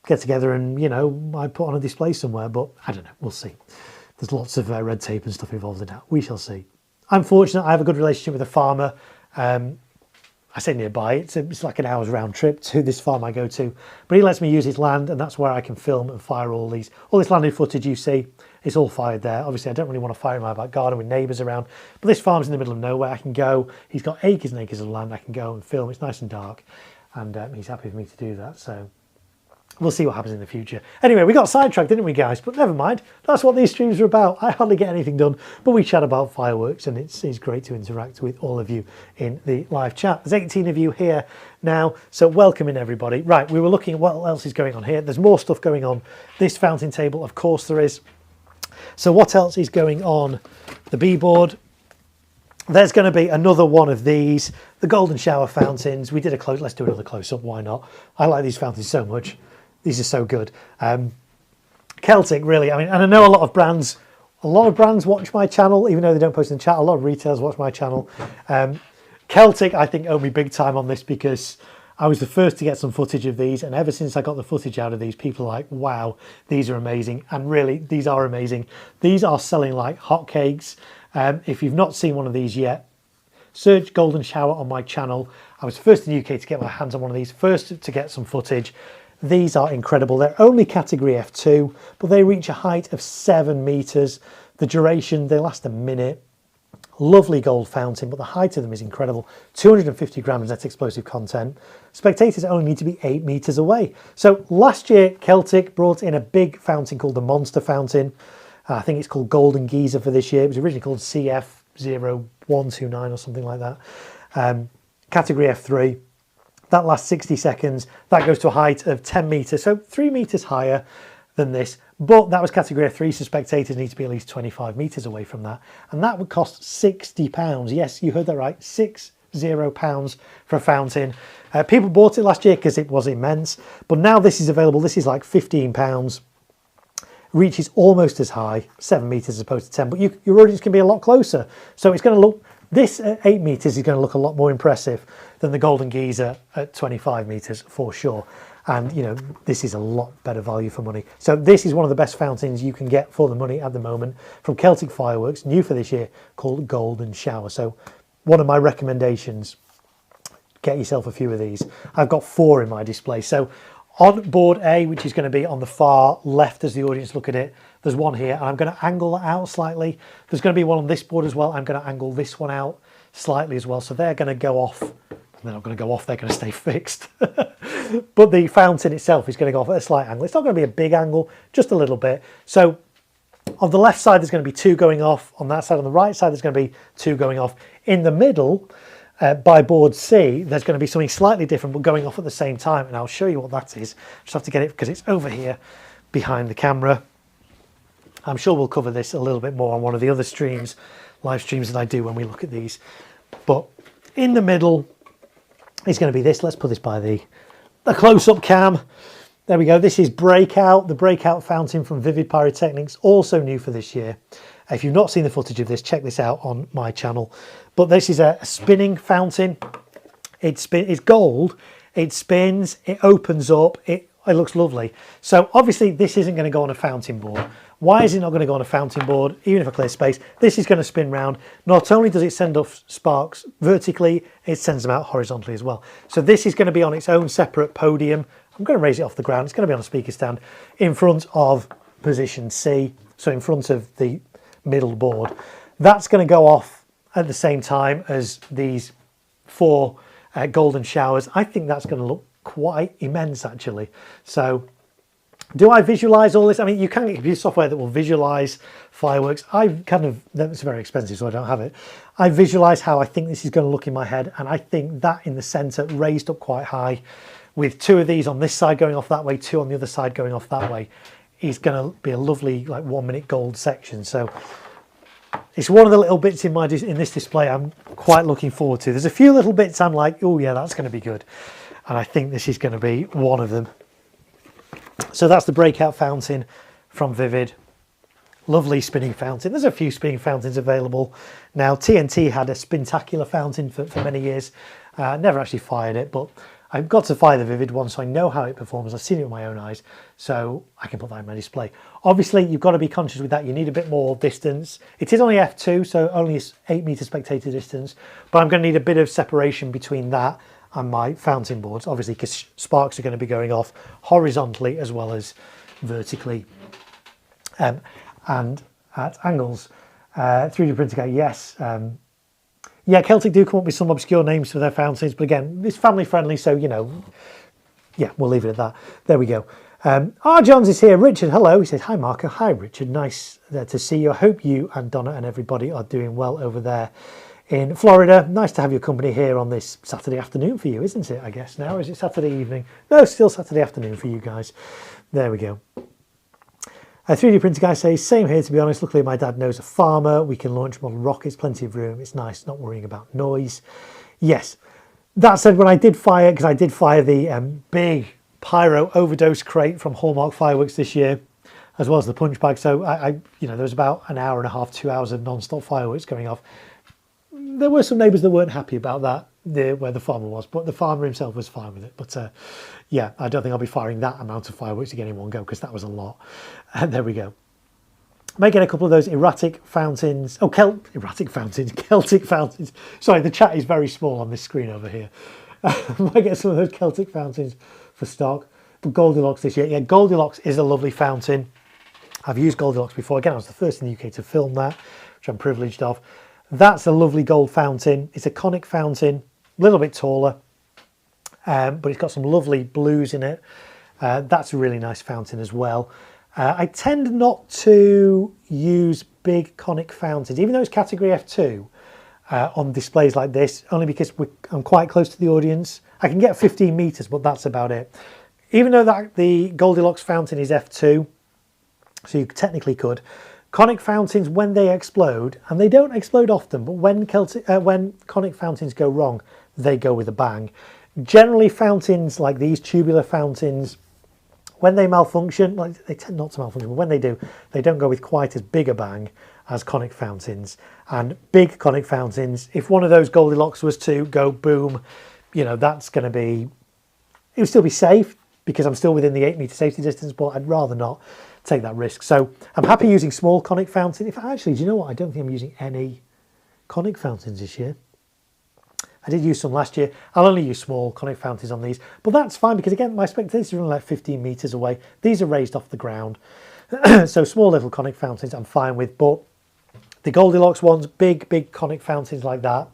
get together and, you know, I put on a display somewhere. But I don't know. We'll see. There's lots of red tape and stuff involved in that. We shall see. I'm fortunate. I have a good relationship with a farmer. I say nearby. It's like an hour's round trip to this farm I go to. But he lets me use his land, and that's where I can film and fire all this landed footage you see. It's all fired there. Obviously, I don't really want to fire in my back garden with neighbours around. But this farm's in the middle of nowhere. I can go. He's got acres and acres of land. I can go and film. It's nice and dark. And he's happy for me to do that. So we'll see what happens in the future. Anyway, we got sidetracked, didn't we, guys? But never mind. That's what these streams are about. I hardly get anything done, but we chat about fireworks, and it's great to interact with all of you in the live chat. There's 18 of you here now, so welcoming everybody. Right, we were looking at what else is going on here. There's more stuff going on. This fountain table, of course there is. So what else is going on? The B-board. There's going to be another one of these. The golden shower fountains. We did a close. Let's do another close-up. Why not? I like these fountains so much. These are so good. Celtic, really. I mean, and I know a lot of brands watch my channel, even though they don't post in the chat. A lot of retailers watch my channel. Celtic, I think, owe me big time on this because I was the first to get some footage of these. And ever since I got the footage out of these, people are like, wow, these are amazing. And really, these are amazing. These are selling like hotcakes. If you've not seen one of these yet, search golden shower on my channel. I was first in the UK to get my hands on one of these, first to get some footage. These are incredible. They're only category F2, but they reach a height of 7 meters. The duration, they last a minute. Lovely gold fountain, but the height of them is incredible. 250 grams net explosive content. Spectators only need to be 8 meters away. So last year, Celtic brought in a big fountain called the Monster Fountain. I think it's called Golden Geyser for this year. It was originally called CF0129 or something like that. Category F3. That lasts 60 seconds. That goes to a height of 10 meters, so 3 meters higher than this. But that was category F3, so spectators need to be at least 25 meters away from that. And that would cost £60. Yes, you heard that right, £60 for a fountain. People bought it last year because it was immense. But now this is available. This is like £15. Reaches almost as high, 7 meters as opposed to 10. But your audience can be a lot closer. So it's going to look, this at 8 meters is going to look a lot more impressive than the Golden Geyser at 25 meters for sure. And you know, this is a lot better value for money. So this is one of the best fountains you can get for the money at the moment from Celtic Fireworks, new for this year, called Golden Shower. So one of my recommendations, get yourself a few of these. I've got 4 in my display. So on board A, which is going to be on the far left as the audience look at it, there's one here, and I'm going to angle that out slightly. There's going to be one on this board as well. I'm going to angle this one out slightly as well. So they're going to go off. They're not going to go off, they're going to stay fixed. But the fountain itself is going to go off at a slight angle. It's not going to be a big angle, just a little bit. So on the left side, there's going to be 2 going off. On that side, on the right side, there's going to be 2 going off. In the middle, by board C, there's going to be something slightly different, but going off at the same time. And I'll show you what that is. Just have to get it because it's over here behind the camera. I'm sure we'll cover this a little bit more on one of the other streams, live streams that I do when we look at these. But in the middle is going to be this. Let's put this by the close-up cam. There we go. This is Breakout, the Breakout fountain from Vivid Pyrotechnics, also new for this year. If you've not seen the footage of this, check this out on my channel. But this is a spinning fountain. It's gold. It spins. It opens up. It looks lovely. So obviously this isn't going to go on a fountain board. Why is it not going to go on a fountain board? Even if I clear space, this is going to spin round. Not only does it send off sparks vertically, it sends them out horizontally as well. So this is going to be on its own separate podium. I'm going to raise it off the ground. It's going to be on a speaker stand in front of position C. So in front of the middle board. That's going to go off at the same time as these 4 golden showers. I think that's going to look quite immense actually. So do I visualize all this? I mean, you can get computer software that will visualize fireworks. It's very expensive, so I don't have it. I visualize how I think this is going to look in my head, and I think that in the center, raised up quite high, with 2 of these on this side going off that way, 2 on the other side going off that way, is going to be a lovely, like, 1-minute gold section. So It's one of the little bits in this display I'm quite looking forward to. There's a few little bits I'm like, oh yeah, that's going to be good. And I think this is going to be one of them. So that's the breakout fountain from Vivid. Lovely spinning fountain. There's a few spinning fountains available now. TNT had a spintacular fountain for many years. Never actually fired it, but I've got to fire the Vivid one, so I know how it performs. I've seen it with my own eyes, so I can put that in my display. Obviously, you've got to be conscious with that. You need a bit more distance. It is only f2, so only 8 meter spectator distance, but I'm going to need a bit of separation between that and my fountain boards, obviously, because sparks are going to be going off horizontally as well as vertically and at angles. 3D printer guy, yes. Yeah, Celtic do come up with some obscure names for their fountains, but again, it's family friendly, so, you know, yeah, we'll leave it at that. There we go. R. Johns is here. Richard, hello. He says, hi, Marko. Hi, Richard. Nice to see you. I hope you and Donna and everybody are doing well over there in Florida. Nice to have your company here on this Saturday afternoon for you, isn't it, I guess now? Is it Saturday evening? No, still Saturday afternoon for you guys. There we go. 3D printer guy says, same here, to be honest. Luckily, my dad knows a farmer. We can launch model rockets, plenty of room. It's nice not worrying about noise. Yes. That said, when I did fire, because I did fire the big pyro overdose crate from Hallmark Fireworks this year, as well as the punch bag. So you know, there was about an hour and a half, 2 hours of non-stop fireworks going off. There were some neighbours that weren't happy about that, where the farmer was, but the farmer himself was fine with it. But yeah, I don't think I'll be firing that amount of fireworks again in one go, because that was a lot. And there we go. Making a couple of those erratic fountains. Oh, erratic fountains, Celtic fountains. Sorry, the chat is very small on this screen over here. Might get some of those Celtic fountains for stock. But Goldilocks this year. Yeah, Goldilocks is a lovely fountain. I've used Goldilocks before. Again, I was the first in the UK to film that, which I'm privileged of. That's a lovely gold fountain. It's a conic fountain, a little bit taller, but it's got some lovely blues in it. That's a really nice fountain as well. I tend not to use big conic fountains, even though it's category F2 on displays like this, only because I'm quite close to the audience. I can get 15 meters, but that's about it. Even though the Goldilocks fountain is F2, so you technically could, conic fountains, when they explode, and they don't explode often, but when conic fountains go wrong, they go with a bang. Generally, fountains like these, tubular fountains, when they malfunction, like they tend not to malfunction, but when they do, they don't go with quite as big a bang as conic fountains. And big conic fountains, if one of those Goldilocks was to go boom, you know, that's going to be, it would still be safe because I'm still within the 8 meter safety distance, but I'd rather not take that risk. So I'm happy using small conic fountain. If actually, do you know what? I don't think I'm using any conic fountains this year. I did use some last year. I'll only use small conic fountains on these, but that's fine because again, my spectators are only like 15 meters away. These are raised off the ground. So small little conic fountains I'm fine with, but the Goldilocks ones, big conic fountains like that,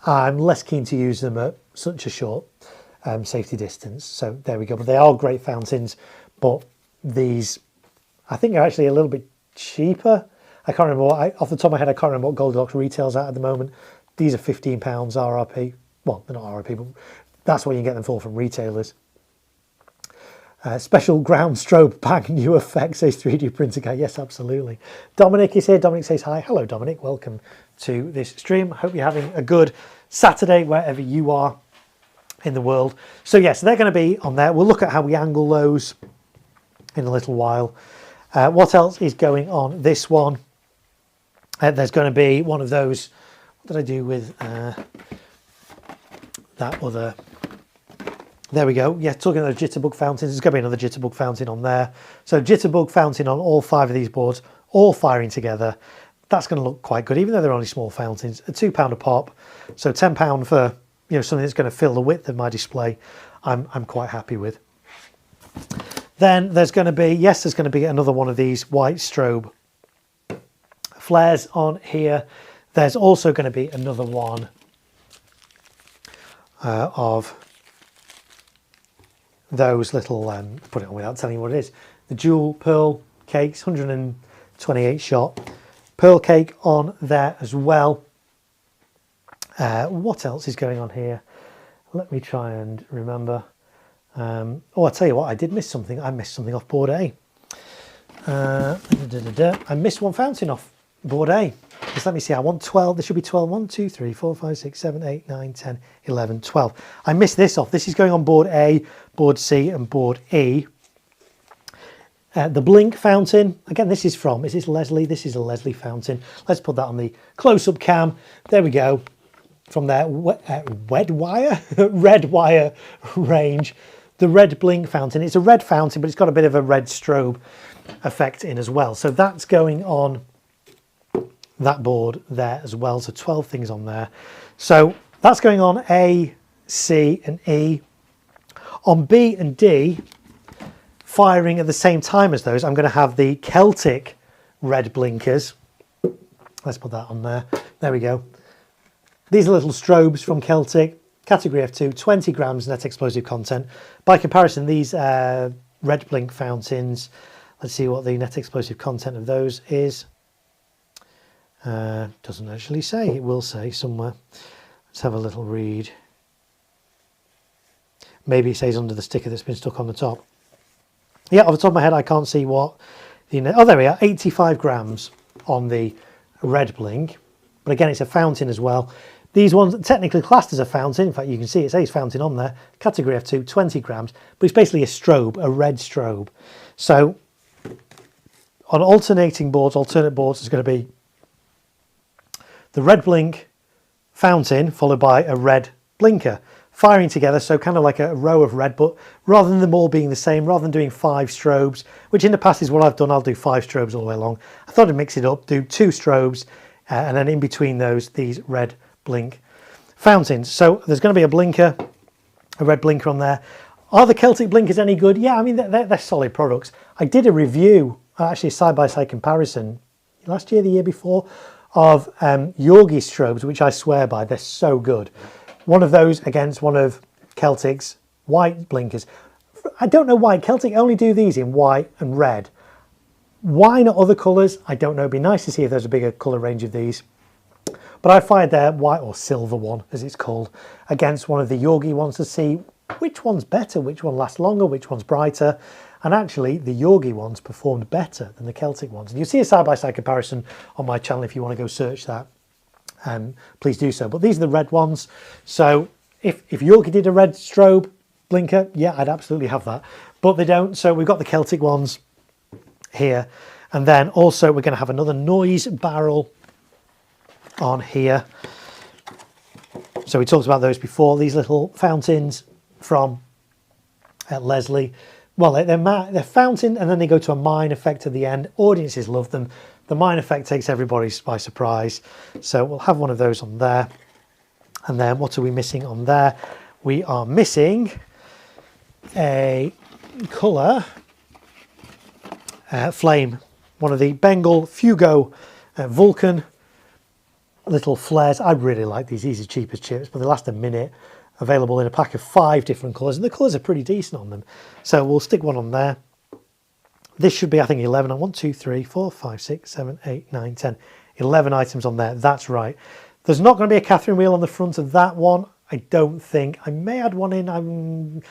I'm less keen to use them at such a short safety distance. So there we go. But they are great fountains, but these, I think, are actually a little bit cheaper. I can't remember off the top of my head, I can't remember what Goldilocks retails at the moment. These are £15 RRP. Well, they're not RRP, but that's what you can get them for from retailers. Special ground strobe bag, new effect, says 3D printer guy. Yes, absolutely. Dominic is here. Dominic says hi. Hello, Dominic. Welcome to this stream. Hope you're having a good Saturday wherever you are in the world. So yes, they're going to be on there. We'll look at how we angle those in a little while. What else is going on this one? There's going to be one of those. What did I do with that other? There we go. Yeah, talking about jitterbug fountains. There's going to be another jitterbug fountain on there. So jitterbug fountain on all 5 of these boards, all firing together. That's going to look quite good, even though they're only small fountains. A £2 a pop, so £10 for, you know, something that's going to fill the width of my display. I'm quite happy with. Then there's going to be, yes, there's going to be another one of these white strobe flares on here. There's also going to be another one of those little, put it on without telling you what it is, the dual pearl cakes, 128 shot pearl cake on there as well. What else is going on here? Let me try and remember. Oh, I'll tell you what, I did miss something. I missed something off board A. I missed one fountain off board A. Just let me see, I want 12, there should be 12, 1, 2, 3, 4, 5, 6, 7, 8, 9, 10, 11, 12. I missed this off, this is going on board A, board C and board E. The blink fountain, again this is from, is this Leslie? This is a Leslie fountain. Let's put that on the close-up cam. There we go. From their red wire range. The red blink fountain. It's a red fountain, but it's got a bit of a red strobe effect in as well. So that's going on that board there as well. So 12 things on there. So that's going on A, C and E. On B and D, firing at the same time as those, I'm going to have the Celtic red blinkers. Let's put that on there. There we go. These are little strobes from Celtic, category F2, 20 grams net explosive content. By comparison, these red blink fountains, let's see what the net explosive content of those is. Doesn't actually say, it will say somewhere. Let's have a little read. Maybe it says under the sticker that's been stuck on the top. Yeah, off the top of my head, I can't see what the... Oh, there we are, 85 grams on the red blink. But again, it's a fountain as well. These ones are technically classed as a fountain. In fact, you can see it says fountain on there. Category F2, 20 grams. But it's basically a strobe, a red strobe. So on alternate boards, is going to be the red blink fountain followed by a red blinker. Firing together, so kind of like a row of red, but rather than them all being the same, rather than doing 5 strobes, which in the past is what I've done, I'll do 5 strobes all the way along. I thought I'd mix it up, do 2 strobes, and then in between those, these red blink fountains. So there's going to be a blinker, a red blinker on there. Are the Celtic blinkers any good? Yeah, I mean, they're solid products. I did a review, actually a side-by-side comparison, last year, the year before, of Yorgi strobes, which I swear by, they're so good. One of those against one of Celtic's white blinkers. I don't know why. Celtic only do these in white and red. Why not other colours? I don't know. It'd be nice to see if there's a bigger colour range of these. But I fired their white or silver one, as it's called, against one of the Yorgi ones to see which one's better, which one lasts longer, which one's brighter. And actually, the Yorgi ones performed better than the Celtic ones. And you'll see a side-by-side comparison on my channel if you want to go search that. Please do so. But these are the red ones. So if Yorgi did a red strobe blinker, yeah, I'd absolutely have that. But they don't. So we've got the Celtic ones here. And then also we're going to have another noise barrel on here. So we talked about those before. These little fountains from Leslie. Well, they're fountain and then they go to a mine effect at the end. Audiences love them. The mine effect takes everybody by surprise. So we'll have one of those on there. And then what are we missing on there? We are missing a colour flame. One of the Bengal Fugo Vulcan little flares. I really like these. These are cheap as chips, but they last a minute. Available in a pack of 5 different colours. And the colours are pretty decent on them. So we'll stick one on there. This should be, I think, 11. 1, 2, 3, 4, 5, 6, 7, 8, 9, 10. 11 items on there. That's right. There's not going to be a Catherine wheel on the front of that one. I don't think. I may add one in.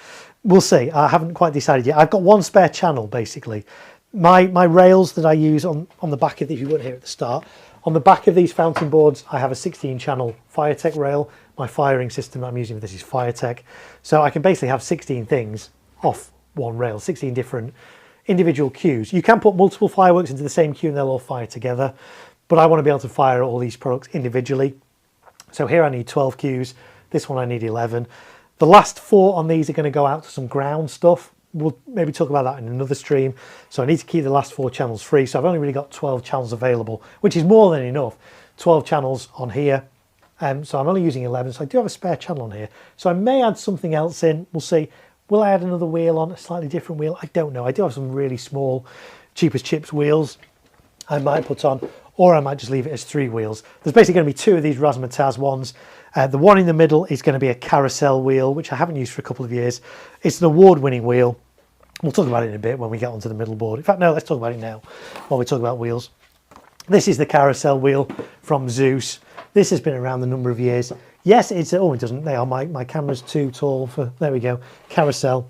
We'll see. I haven't quite decided yet. I've got one spare channel, basically. My rails that I use on the back of these, you weren't here at the start. On the back of these fountain boards, I have a 16-channel Firetech rail. My firing system I'm using for this is Firetech. So I can basically have 16 things off one rail, 16 different individual cues. You can put multiple fireworks into the same cue and they'll all fire together. But I want to be able to fire all these products individually. So here I need 12 cues. This one I need 11. The last 4 on these are going to go out to some ground stuff. We'll maybe talk about that in another stream. So I need to keep the last 4 channels free. So I've only really got 12 channels available, which is more than enough. 12 channels on here. So I'm only using 11. So I do have a spare channel on here. So I may add something else in. We'll see. Will I add another wheel on, a slightly different wheel? I don't know. I do have some really small, cheap as chips wheels I might put on, or I might just leave it as 3 wheels. There's basically going to be 2 of these Razzmatazz ones. The one in the middle is going to be a carousel wheel, which I haven't used for a couple of years. It's an award-winning wheel. We'll talk about it in a bit when we get onto the middle board. In fact, no, let's talk about it now while we talk about wheels. This is the carousel wheel from Zeus. This has been around a number of years. Yes, it's... Oh, it doesn't. My camera's too tall for... There we go. Carousel.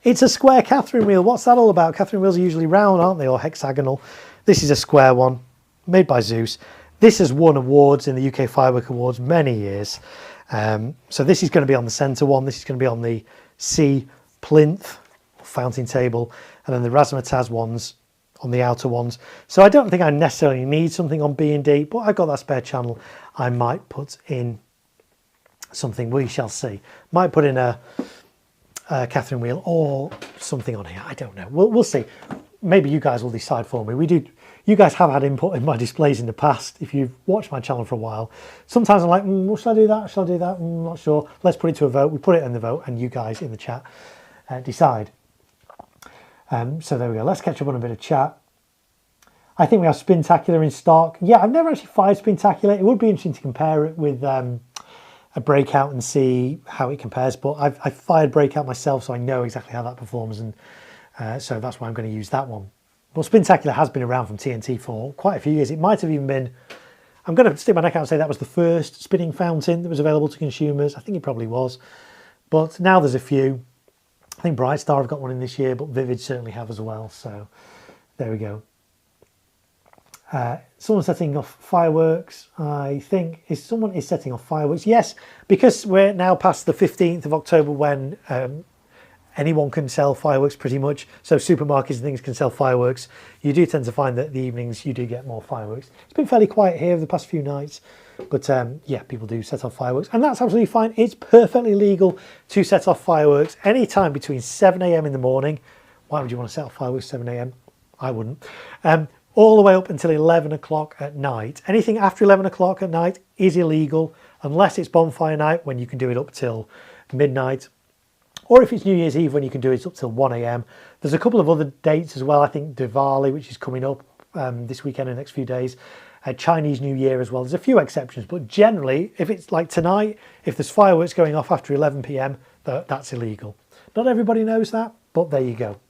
It's a square Catherine wheel. What's that all about? Catherine wheels are usually round, aren't they? Or hexagonal. This is a square one. made by Zeus. This has won awards in the UK Firework Awards many years. So this is going to be on the centre one. This is going to be on the C plinth fountain table, and then the razzmatazz ones on the outer ones. So I don't think I necessarily need something on B and D, but I've got that spare channel. I might put in something, we shall see. Might put in a Catherine wheel or something on here. I don't know. We'll see. Maybe you guys will decide for me. You guys have had input in my displays in the past. If you've watched my channel for a while, sometimes I'm like, well, should I do that? Should I do that? Not sure. Let's put it to a vote. We put it in the vote, and you guys in the chat decide. So there we go. Let's catch up on a bit of chat. I think we have Spintacular in stock. Yeah, I've never actually fired Spintacular. It would be interesting to compare it with a Breakout and see how it compares. But I've fired Breakout myself, so I know exactly how that performs, and so that's why I'm going to use that one. Well, Spintacular has been around from TNT for quite a few years. It might have even been, I'm going to stick my neck out and say that was the first spinning fountain that was available to consumers. I think it probably was. But now there's a few. I think Bright Star have got one in this year, but Vivid certainly have as well. So there we go. Someone setting off fireworks. I think someone is setting off fireworks. Yes, because we're now past the 15th of October when anyone can sell fireworks pretty much. So supermarkets and things can sell fireworks. You do tend to find that the evenings you do get more fireworks. It's been fairly quiet here over the past few nights. But yeah, people do set off fireworks. And that's absolutely fine. It's perfectly legal to set off fireworks anytime between 7 a.m. in the morning. Why would you want to set off fireworks 7 a.m? I wouldn't. All the way up until 11 o'clock at night. Anything after 11 o'clock at night is illegal unless it's bonfire night, when you can do it up till midnight. Or if it's New Year's Eve, when you can do it up till 1 a.m. There's a couple of other dates as well. I think Diwali, which is coming up this weekend in the next few days. Chinese New Year as well. There's a few exceptions, but generally, if it's like tonight, if there's fireworks going off after 11 p.m, that's illegal. Not everybody knows that, but there you go.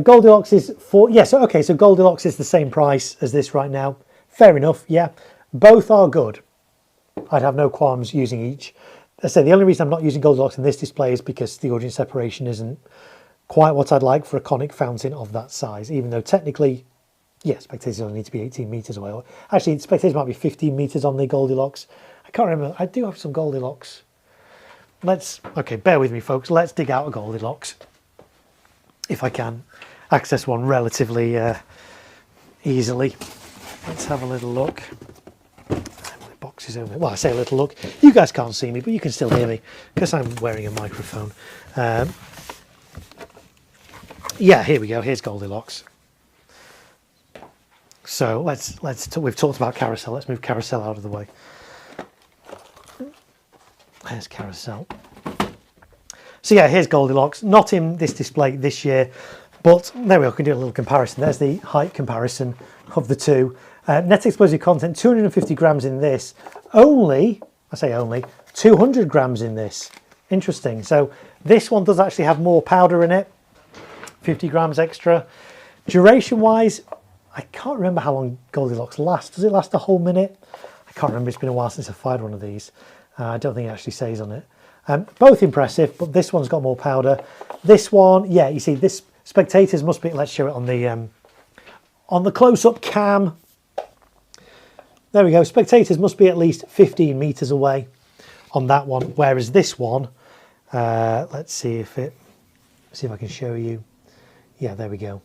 Goldilocks is yes, okay, so Goldilocks is the same price as this right now. Fair enough, yeah. Both are good. I'd have no qualms using each. As I say, the only reason I'm not using Goldilocks in this display is because the audience separation isn't quite what I'd like for a conic fountain of that size, even though technically, yeah, spectators only need to be 18 metres away. Actually, spectators might be 15 metres on the Goldilocks. I can't remember. I do have some Goldilocks. Okay, bear with me, folks. Let's dig out a Goldilocks, if I can access one relatively easily. Let's have a little look. The box is over. Well, I say a little look. You guys can't see me, but you can still hear me because I'm wearing a microphone. Yeah, here we go. Here's Goldilocks. So we've talked about Carousel. Let's move Carousel out of the way. There's Carousel. So yeah, here's Goldilocks. Not in this display this year, but there we are. We can do a little comparison. There's the height comparison of the two. Net explosive content, 250 grams in this. I say only, 200 grams in this. Interesting. So this one does actually have more powder in it. 50 grams extra. Duration-wise, I can't remember how long Goldilocks lasts. Does it last a whole minute? I can't remember. It's been a while since I fired one of these. I don't think it actually says on it. Both impressive, but this one's got more powder. This one, yeah, you see, this spectators must be. Let's show it on the close-up cam. There we go. Spectators must be at least 15 meters away on that one, whereas this one, let's see if I can show you. Yeah, there we go.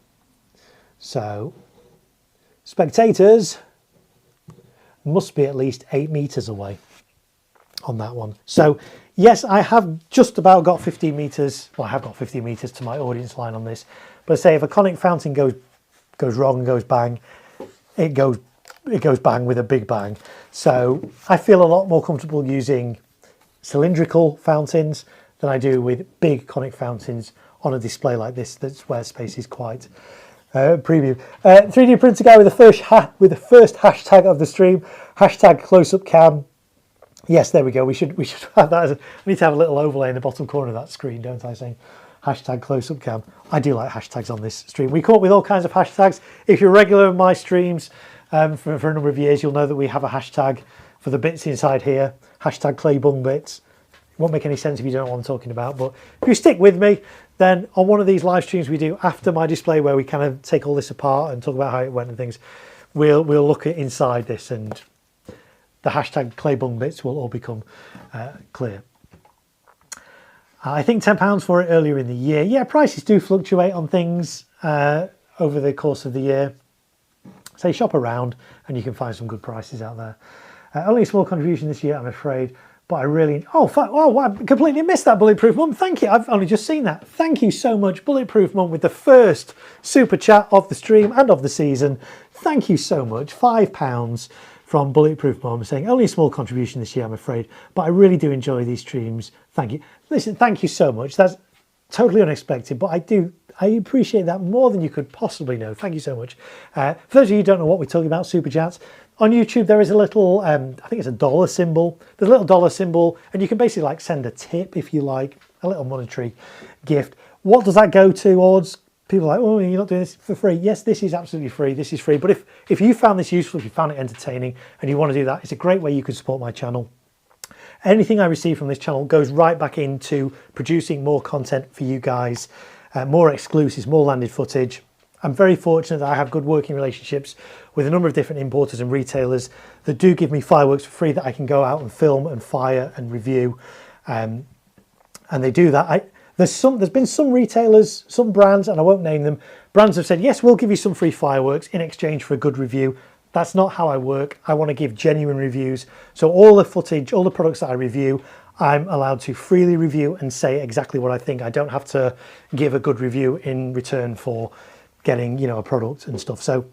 So spectators must be at least 8 meters away on that one. So yes, I have just about got 15 meters. Well, I have got 15 meters to my audience line on this. But say if a conic fountain goes wrong and goes bang, it goes bang with a big bang. So I feel a lot more comfortable using cylindrical fountains than I do with big conic fountains on a display like this. That's where space is quite premium. 3D printer guy with the first hashtag of the stream. Hashtag close-up cam. Yes, there we go. We should have that. I need to have a little overlay in the bottom corner of that screen, don't I? Saying hashtag close-up cam. I do like hashtags on this stream. We come up with all kinds of hashtags. If you're regular in my streams for a number of years, you'll know that we have a hashtag for the bits inside here. Hashtag claybung bits. It won't make any sense if you don't know what I'm talking about. But if you stick with me, then on one of these live streams we do after my display, where we kind of take all this apart and talk about how it went and things, we'll look at inside this, and the hashtag clay bung bits will all become clear. I think £10 for it earlier in the year. Yeah, prices do fluctuate on things over the course of the year. So shop around and you can find some good prices out there. Only a small contribution this year, I'm afraid, but I really... Oh, I completely missed that, Bulletproof Mum. Thank you. I've only just seen that. Thank you so much, Bulletproof Mum, with the first super chat of the stream and of the season. Thank you so much. £5 from Bulletproof Mum saying, only a small contribution this year, I'm afraid, but I really do enjoy these streams. Thank you. Listen, thank you so much. That's totally unexpected, but I appreciate that more than you could possibly know. Thank you so much. For those of you who don't know what we're talking about, super chats, on YouTube there is a little, I think it's a dollar symbol. There's a little dollar symbol, and you can basically like send a tip if you like, a little monetary gift. What does that go towards? People are like, oh, you're not doing this for free. Yes, this is absolutely free. This is free. But if you found this useful, if you found it entertaining, and you want to do that, it's a great way you can support my channel. Anything I receive from this channel goes right back into producing more content for you guys, more exclusives, more landed footage. I'm very fortunate that I have good working relationships with a number of different importers and retailers that do give me fireworks for free that I can go out and film and fire and review. And they do that. There's been some retailers, some brands, and I won't name them, brands have said, yes, we'll give you some free fireworks in exchange for a good review. That's not how I work. I want to give genuine reviews. So all the footage, all the products that I review, I'm allowed to freely review and say exactly what I think. I don't have to give a good review in return for getting, you know, a product and stuff. So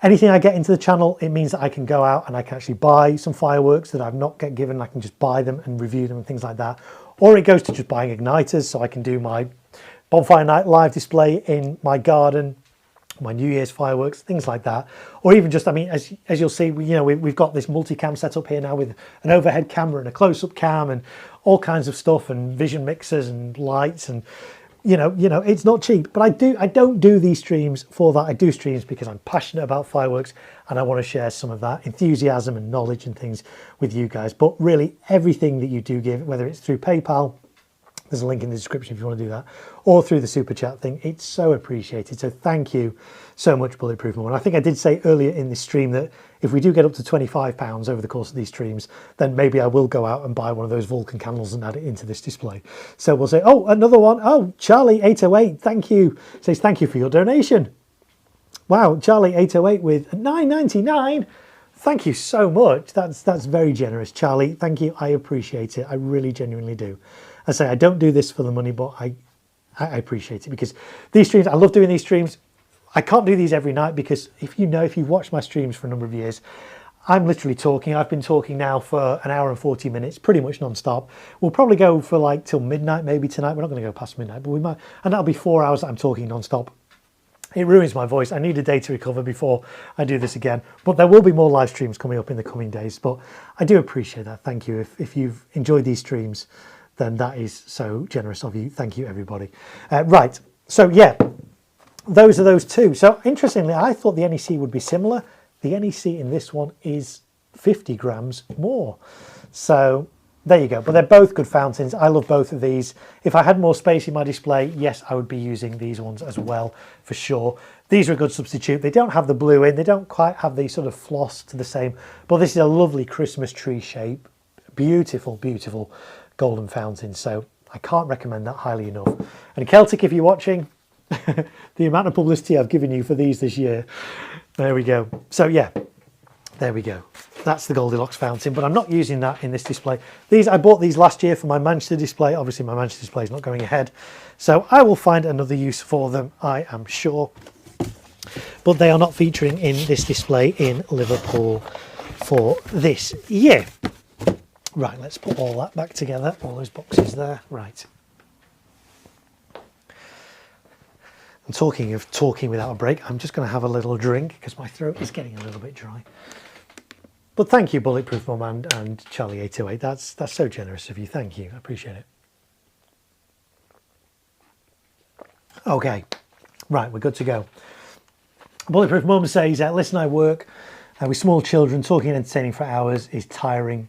anything I get into the channel, it means that I can go out and I can actually buy some fireworks that I've not get given. I can just buy them and review them and things like that. Or it goes to just buying igniters, so I can do my bonfire night live display in my garden, my New Year's fireworks, things like that. Or even just, I mean, as you'll see, we've got this multicam set up here now with an overhead camera and a close-up cam and all kinds of stuff and vision mixers and lights, and you know, it's not cheap. But I don't do these streams for that. I do streams because I'm passionate about fireworks and I want to share some of that enthusiasm and knowledge and things with you guys. But really, everything that you do give, whether it's through PayPal, there's a link in the description if you want to do that, or through the super chat thing, it's so appreciated. So thank you so much, Bulletproof Mum. And I think I did say earlier in this stream that if we do get up to £25 over the course of these streams, then maybe I will go out and buy one of those Vulcan candles and add it into this display. So we'll say, oh, another one. Oh, Charlie808, thank you. Says thank you for your donation. Wow, Charlie808 with $9.99. Thank you so much. That's very generous, Charlie. Thank you. I appreciate it. I really genuinely do. I say I don't do this for the money, but I appreciate it, because these streams, I love doing these streams. I can't do these every night because if you've watched my streams for a number of years, I'm literally talking. I've been talking now for an hour and 40 minutes, pretty much non-stop. We'll probably go for like till midnight, maybe tonight. We're not going to go past midnight, but we might, and that'll be 4 hours that I'm talking non-stop. It ruins my voice. I need a day to recover before I do this again. But there will be more live streams coming up in the coming days. But I do appreciate that. Thank you. If you've enjoyed these streams, then that is so generous of you. Thank you, everybody. Right. So, yeah, those are those two. So, interestingly, I thought the NEC would be similar. The NEC in this one is 50 grams more. So, there you go. But they're both good fountains. I love both of these. If I had more space in my display, yes, I would be using these ones as well, for sure. These are a good substitute. They don't have the blue in. They don't quite have the sort of floss to the same. But this is a lovely Christmas tree shape. Beautiful, beautiful golden fountain. So I can't recommend that highly enough. And Celtic, if you're watching, the amount of publicity I've given you for these this year. There we go. So yeah, there we go. That's the Goldilocks fountain, but I'm not using that in this display. I bought these last year for my Manchester display. Obviously my Manchester display is not going ahead, so I will find another use for them, I am sure. But they are not featuring in this display in Liverpool for this year. Right, let's put all that back together, all those boxes there. Right. And talking of talking without a break, I'm just going to have a little drink because my throat is getting a little bit dry. But thank you, Bulletproof Mum and Charlie808. That's so generous of you. Thank you. I appreciate it. Okay. Right, we're good to go. Bulletproof Mum says, listen, I work with small children. Talking and entertaining for hours is tiring.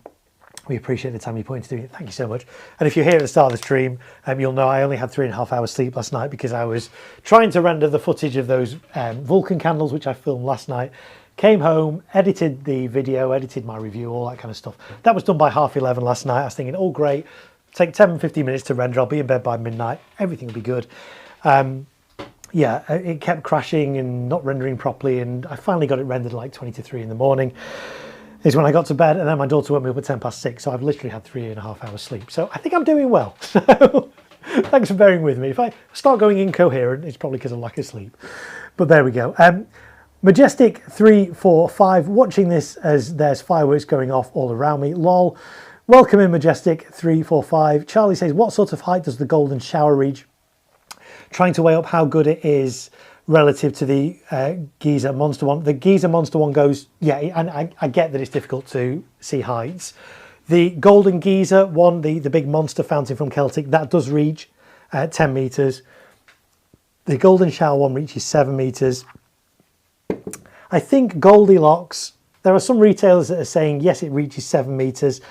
We appreciate the time you put into doing it. Thank you so much. And if you're here at the start of the stream, you'll know I only had 3.5 hours sleep last night because I was trying to render the footage of those Vulcan candles, which I filmed last night, came home, edited the video, edited my review, all that kind of stuff. That was done by 11:30 last night. I was thinking, oh great, take 10-15 minutes to render, I'll be in bed by midnight, everything will be good. Yeah, it kept crashing and not rendering properly, and I finally got it rendered like 20 to 3 in the morning is when I got to bed, and then my daughter woke me up at 6:10, so I've literally had 3.5 hours sleep. So I think I'm doing well. So thanks for bearing with me. If I start going incoherent, it's probably because of lack of sleep. But there we go. Majestic 345, watching this as there's fireworks going off all around me. Lol. Welcome in, Majestic 345. Charlie says, what sort of height does the golden shower reach? Trying to weigh up how good it is relative to the Giza Monster one. The Giza Monster one goes, yeah, and I get that it's difficult to see heights. The Golden Giza one, the big monster fountain from Celtic, that does reach 10 metres. The Golden Shower one reaches 7 metres. I think Goldilocks, there are some retailers that are saying, yes, it reaches 7 metres.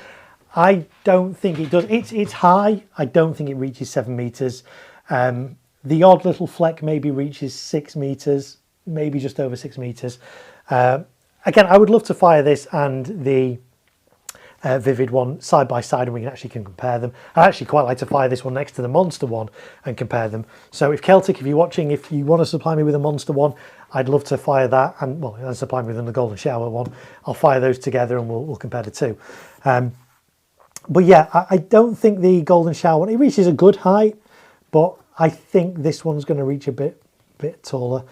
I don't think it does. It's high. I don't think it reaches 7 metres. The odd little fleck maybe reaches 6 metres, maybe just over 6 metres. Again, I would love to fire this and the Vivid one side by side, and we can compare them. I actually quite like to fire this one next to the Monster one and compare them. So if Celtic, if you're watching, if you want to supply me with a Monster one, I'd love to fire that, and well, and supply me with the Golden Shower one. I'll fire those together and we'll compare the two. But yeah, I don't think the Golden Shower one, it reaches a good height, but I think this one's going to reach a bit taller.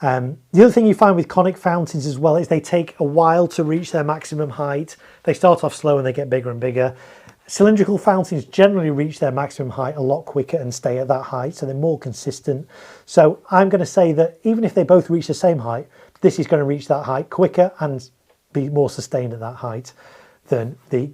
The other thing you find with conic fountains as well is they take a while to reach their maximum height. They start off slow and they get bigger and bigger. Cylindrical fountains generally reach their maximum height a lot quicker and stay at that height, so they're more consistent. So I'm going to say that even if they both reach the same height, this is going to reach that height quicker and be more sustained at that height than the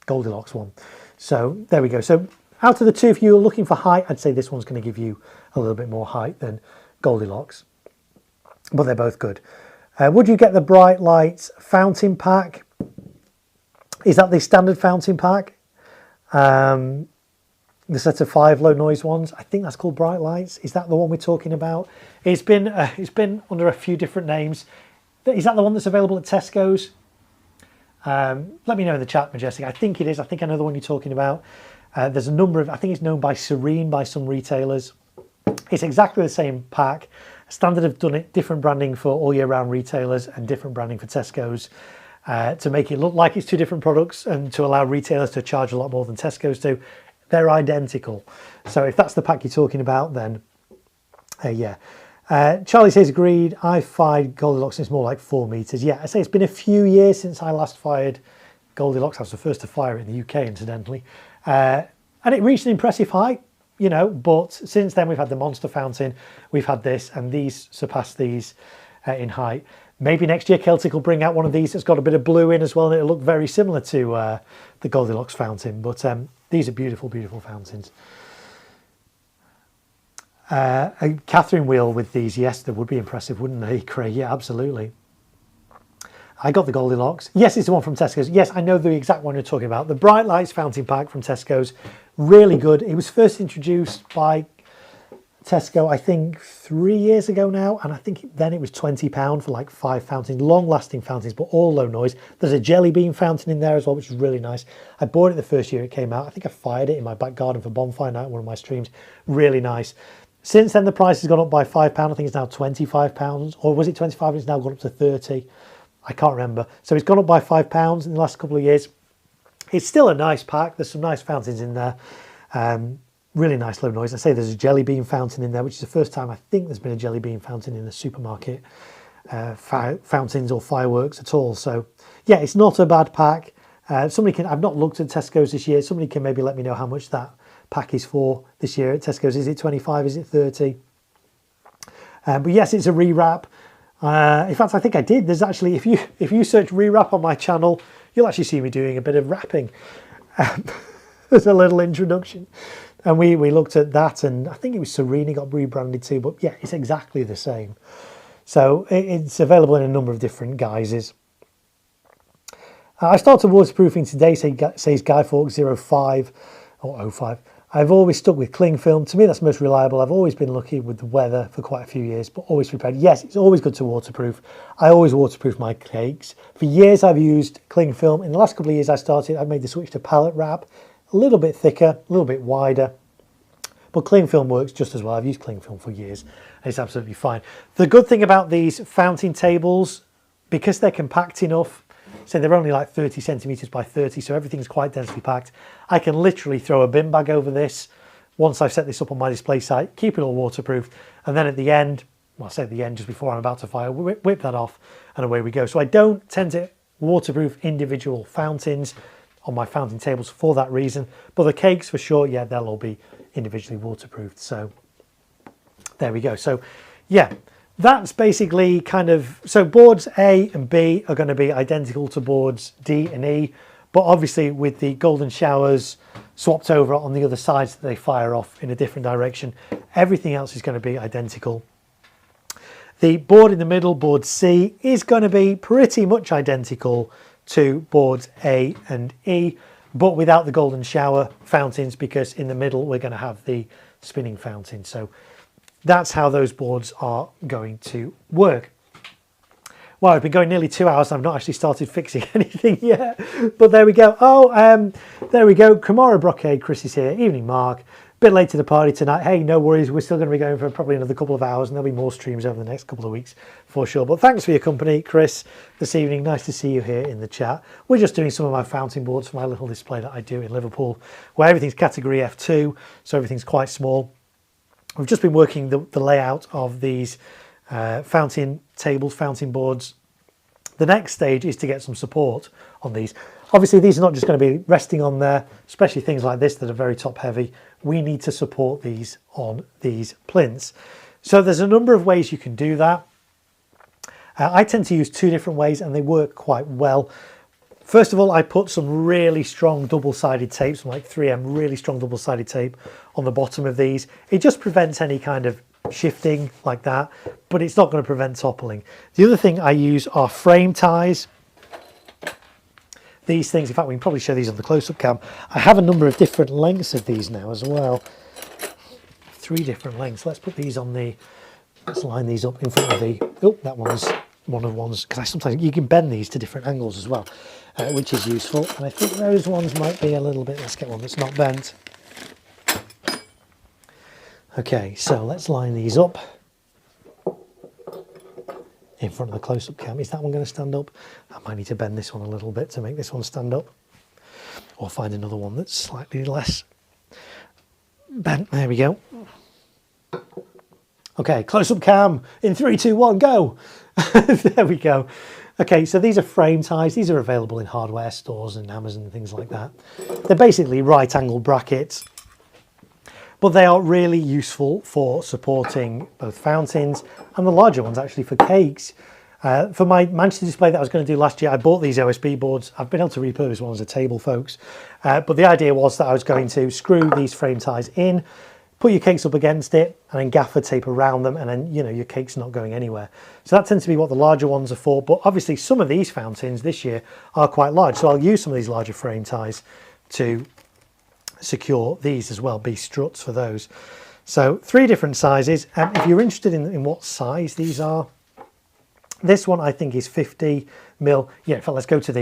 Goldilocks one. So there we go. So out of the two, if you're looking for height, I'd say this one's going to give you a little bit more height than Goldilocks, but they're both good. Would you get the Bright Lights fountain pack? Is that the standard fountain pack? The set of 5 low noise ones. I think that's called Bright Lights. Is that the one we're talking about? It's been under a few different names. Is that the one that's available at Tesco's? Let me know in the chat, Majestic. I think it is. I think I know the one you're talking about. There's a number of, I think it's known by Serene by some retailers. It's exactly the same pack. Standard have done it, different branding for all year round retailers and different branding for Tesco's to make it look like it's two different products and to allow retailers to charge a lot more than Tesco's do. They're identical. So if that's the pack you're talking about, then yeah. Charlie says agreed. I fired Goldilocks and it's more like 4 meters. Yeah, I say it's been a few years since I last fired Goldilocks. I was the first to fire it in the UK, incidentally. And it reached an impressive height, you know, but since then we've had the Monster Fountain, we've had this, and these surpass these in height. Maybe next year Celtic will bring out one of these that's got a bit of blue in as well, and it'll look very similar to the Goldilocks fountain. But these are beautiful, beautiful fountains. A Catherine wheel with these, yes, they would be impressive, wouldn't they, Craig? Yeah, absolutely. I got the Goldilocks. Yes, it's the one from Tesco's. Yes, I know the exact one you're talking about. The Bright Lights fountain pack from Tesco's, really good. It was first introduced by Tesco, I think 3 years ago now, and I think then it was £20 for like 5 fountains, long-lasting fountains, but all low noise. There's a jelly bean fountain in there as well, which is really nice. I bought it the first year it came out. I think I fired it in my back garden for bonfire night, one of my streams. Really nice. Since then, the price has gone up by £5. I think it's now £25, or was it 25? It's now gone up to 30. I can't remember. So it's gone up by £5 in the last couple of years. It's still a nice pack. There's some nice fountains in there. Really nice low noise. I say there's a jelly bean fountain in there, which is the first time I think there's been a jelly bean fountain in a supermarket fountains or fireworks at all. So yeah, it's not a bad pack. Somebody can, I've not looked at Tesco's this year. Somebody can maybe let me know how much that pack is for this year at Tesco's. Is it 25? Is it 30? But yes, it's a rewrap. In fact, I think I did. There's actually, if you search rewrap on my channel, you'll actually see me doing a bit of wrapping. There's a little introduction. And we looked at that, and I think it was Serene got rebranded too, but yeah, it's exactly the same. So it's available in a number of different guises. I started waterproofing today, says Guy Fawkes 05 or 05. I've always stuck with cling film. To me, that's most reliable. I've always been lucky with the weather for quite a few years, but always prepared. Yes, it's always good to waterproof. I always waterproof my cakes. For years, I've used cling film. In the last couple of years I've made the switch to pallet wrap, a little bit thicker, a little bit wider, but cling film works just as well. I've used cling film for years, and it's absolutely fine. The good thing about these fountain tables, because they're compact enough, so they're only like 30 centimeters by 30, so everything's quite densely packed. I can literally throw a bin bag over this once I've set this up on my display site, keep it all waterproof, and then at the end, well, I say at the end just before I'm about to fire, whip that off, and away we go. So I don't tend to waterproof individual fountains on my fountain tables for that reason, but the cakes for sure, yeah, they'll all be individually waterproofed. So there we go. So yeah, that's basically kind of, so boards A and B are going to be identical to boards D and E, but obviously with the golden showers swapped over on the other sides that they fire off in a different direction, everything else is going to be identical. The board in the middle, board C, is going to be pretty much identical to boards A and E, but without the golden shower fountains, because in the middle we're going to have the spinning fountain. So that's how those boards are going to work. Well, I've been going nearly 2 hours and I've not actually started fixing anything yet, but there we go. Oh, there we go. Kamara Brocade, Chris is here. Evening, Mark. Bit late to the party tonight. Hey, no worries. We're still going to be going for probably another couple of hours, and there'll be more streams over the next couple of weeks for sure. But thanks for your company, Chris, this evening. Nice to see you here in the chat. We're just doing some of my fountain boards for my little display that I do in Liverpool, where everything's category F2, so everything's quite small. We've just been working the layout of these fountain tables, fountain boards. The next stage is to get some support on these. Obviously, these are not just going to be resting on there, especially things like this that are very top heavy. We need to support these on these plinths. So there's a number of ways you can do that. I tend to use two different ways and they work quite well. First of all, I put some really strong double-sided tape, some like 3M really strong double-sided tape on the bottom of these. It just prevents any kind of shifting like that, but it's not going to prevent toppling. The other thing I use are frame ties. These things, in fact, we can probably show these on the close-up cam. I have a number of different lengths of these now as well. 3 different lengths. Let's put these on the, let's line these up in front of the, oh, that one's one of the ones, because sometimes you can bend these to different angles as well, which is useful. And I think those ones might be a little bit, let's get one that's not bent. Okay, so let's line these up in front of the close-up cam. Is that one going to stand up? I might need to bend this one a little bit to make this one stand up, or find another one that's slightly less bent. There we go. Okay, close-up cam in 3, 2, 1, go. There we go. Okay, so these are frame ties. These are available in hardware stores and Amazon and things like that. They're basically right angle brackets, but they are really useful for supporting both fountains and the larger ones actually for cakes. For my Manchester display that I was going to do last year, I bought these OSB boards. I've been able to repurpose one as a table, folks. But the idea was that I was going to screw these frame ties in, put your cakes up against it, and then gaffer tape around them, and then, you know, your cake's not going anywhere. So that tends to be what the larger ones are for. But obviously some of these fountains this year are quite large, so I'll use some of these larger frame ties to secure these as well, be struts for those. So 3 different sizes. If you're interested in what size these are, this one I think is 50 mil. Yeah, in fact, let's go to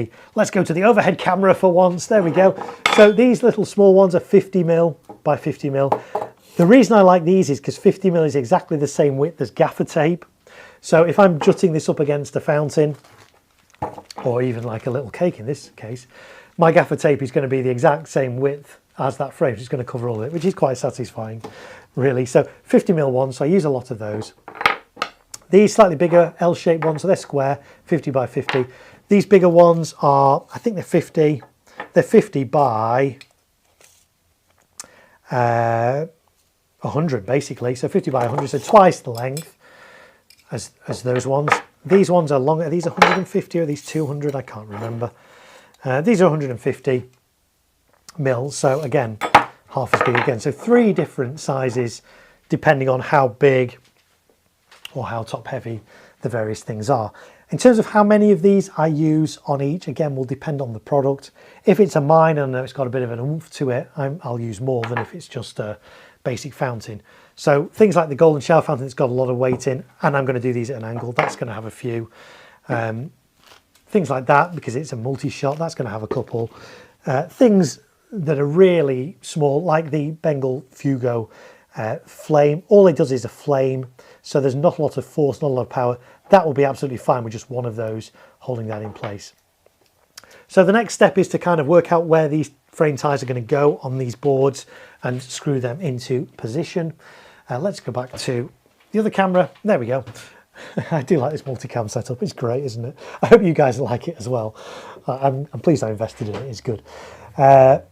the overhead camera for once. There we go. So these little small ones are 50 mil by 50 mil. The reason I like these is because 50 mil is exactly the same width as gaffer tape. So if I'm jutting this up against a fountain, or even like a little cake in this case, my gaffer tape is going to be the exact same width as that frame. It's going to cover all of it, which is quite satisfying, really. So 50 mil ones, so I use a lot of those. These slightly bigger L-shaped ones, so they're square, 50 by 50. These bigger ones are, I think they're 50. They're 50 by 100, basically. So 50 by 100, so twice the length as those ones. These ones are longer. Are these 150 or are these 200? I can't remember. These are 150 mils, so again, half as big again. So 3 different sizes depending on how big or how top heavy the various things are. In terms of how many of these I use on each, again, will depend on the product. If it's a mine and it's got a bit of an oomph to it, I'll use more than if it's just a basic fountain. So things like the golden shower fountain, it's got a lot of weight in, and I'm going to do these at an angle. That's going to have a few. Things like that, because it's a multi-shot, that's going to have a couple. Things that are really small, like the Bengal Fugo flame, all it does is a flame, so there's not a lot of force, not a lot of power. That will be absolutely fine with just one of those holding that in place. So the next step is to kind of work out where these frame ties are going to go on these boards and screw them into position. Let's go back to the other camera. There we go. I do like this multicam setup. It's great, isn't it? I hope you guys like it as well. I'm pleased I invested in it. It's good. The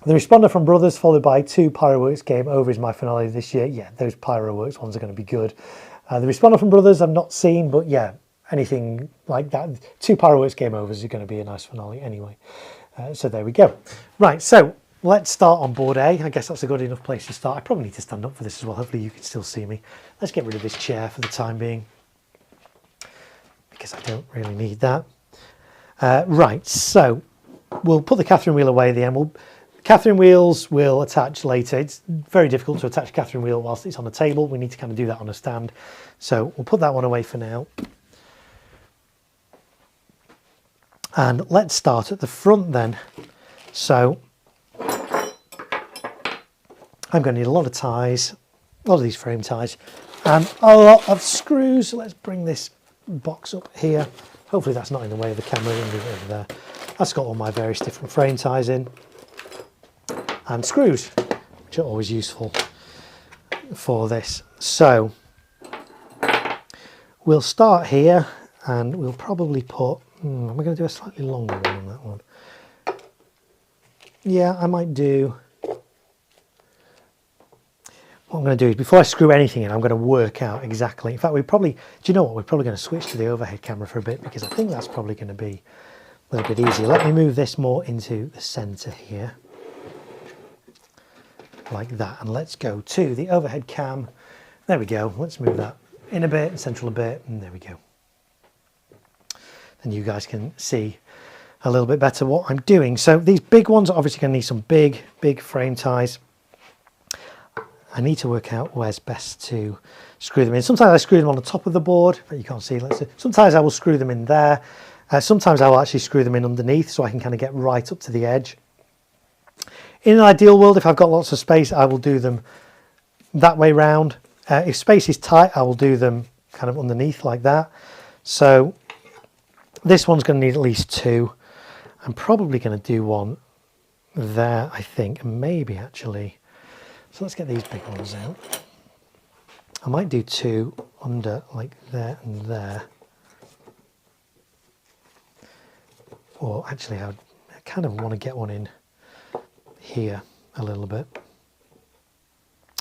Responder from Brothers, followed by 2 Fireworks Game Over is my finale this year. Yeah, those Fireworks ones are going to be good. The Responder from Brothers I've not seen, but yeah, anything like that. 2 Fireworks Game Overs are going to be a nice finale anyway. So there we go. Right, so let's start on board A. I guess that's a good enough place to start. I probably need to stand up for this as well. Hopefully you can still see me. Let's get rid of this chair for the time being, because I don't really need that. Right, so we'll put the Catherine wheel away at the end. Catherine wheels will attach later. It's very difficult to attach a Catherine wheel whilst it's on a table. We need to kind of do that on a stand. So we'll put that one away for now. And let's start at the front then. So I'm going to need a lot of ties, a lot of these frame ties, and a lot of screws. So let's bring this box up here. Hopefully that's not in the way of the camera. Move it over there. That's got all my various different frame ties in. And screws, which are always useful for this. So we'll start here, and we'll probably put, am I going to do a slightly longer one on that one? Yeah, I might do, what I'm going to do is, before I screw anything in, I'm going to work out exactly. In fact, do you know what, we're probably going to switch to the overhead camera for a bit, because I think that's probably going to be a little bit easier. Let me move this more into the center here, like that, and let's go to the overhead cam. There we go. Let's move that in a bit, central a bit, and there we go. Then you guys can see a little bit better what I'm doing. So these big ones are obviously going to need some big frame ties. I need to work out where's best to screw them in. Sometimes I screw them on the top of the board, but you can't see. Sometimes I will screw them in there. Sometimes I will actually screw them in underneath, so I can kind of get right up to the edge. In an ideal world, if I've got lots of space, I will do them that way round. If space is tight, I will do them kind of underneath like that. So this one's going to need at least 2. I'm probably going to do one there, I think, and maybe actually. So let's get these big ones out. I might do 2 under like there and there. Or actually, I kind of want to get one in here a little bit,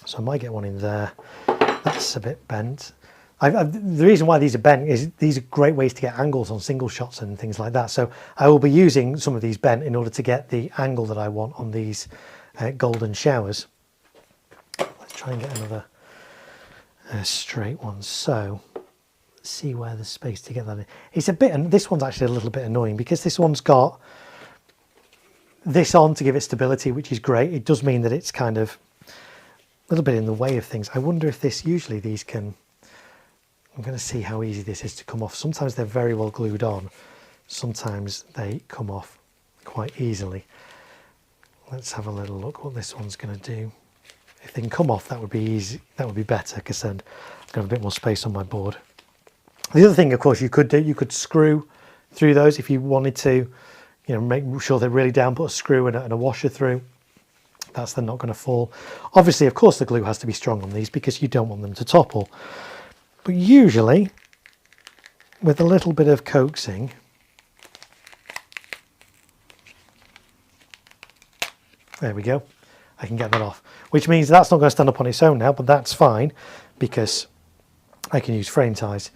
so I might get one in there. That's a bit bent. The reason why these are bent is these are great ways to get angles on single shots and things like that, so I will be using some of these bent in order to get the angle that I want on these golden showers. Let's try and get another straight one. So let's see where there's space to get that in. It's a bit, and this one's actually a little bit annoying because this one's got this on to give it stability, which is great. It does mean that it's kind of a little bit in the way of things. I wonder if usually these can, I'm going to see how easy this is to come off. Sometimes they're very well glued on. Sometimes they come off quite easily. Let's have a little look what this one's going to do. If they can come off, that would be easy. That would be better, because then I've got a bit more space on my board. The other thing, of course, you could do, you could screw through those if you wanted to. You know, make sure they're really down, put a screw and a washer through. That's then not going to fall. Obviously, of course, the glue has to be strong on these because you don't want them to topple. But usually, with a little bit of coaxing, there we go, I can get that off. Which means that's not going to stand up on its own now, but that's fine because I can use frame ties.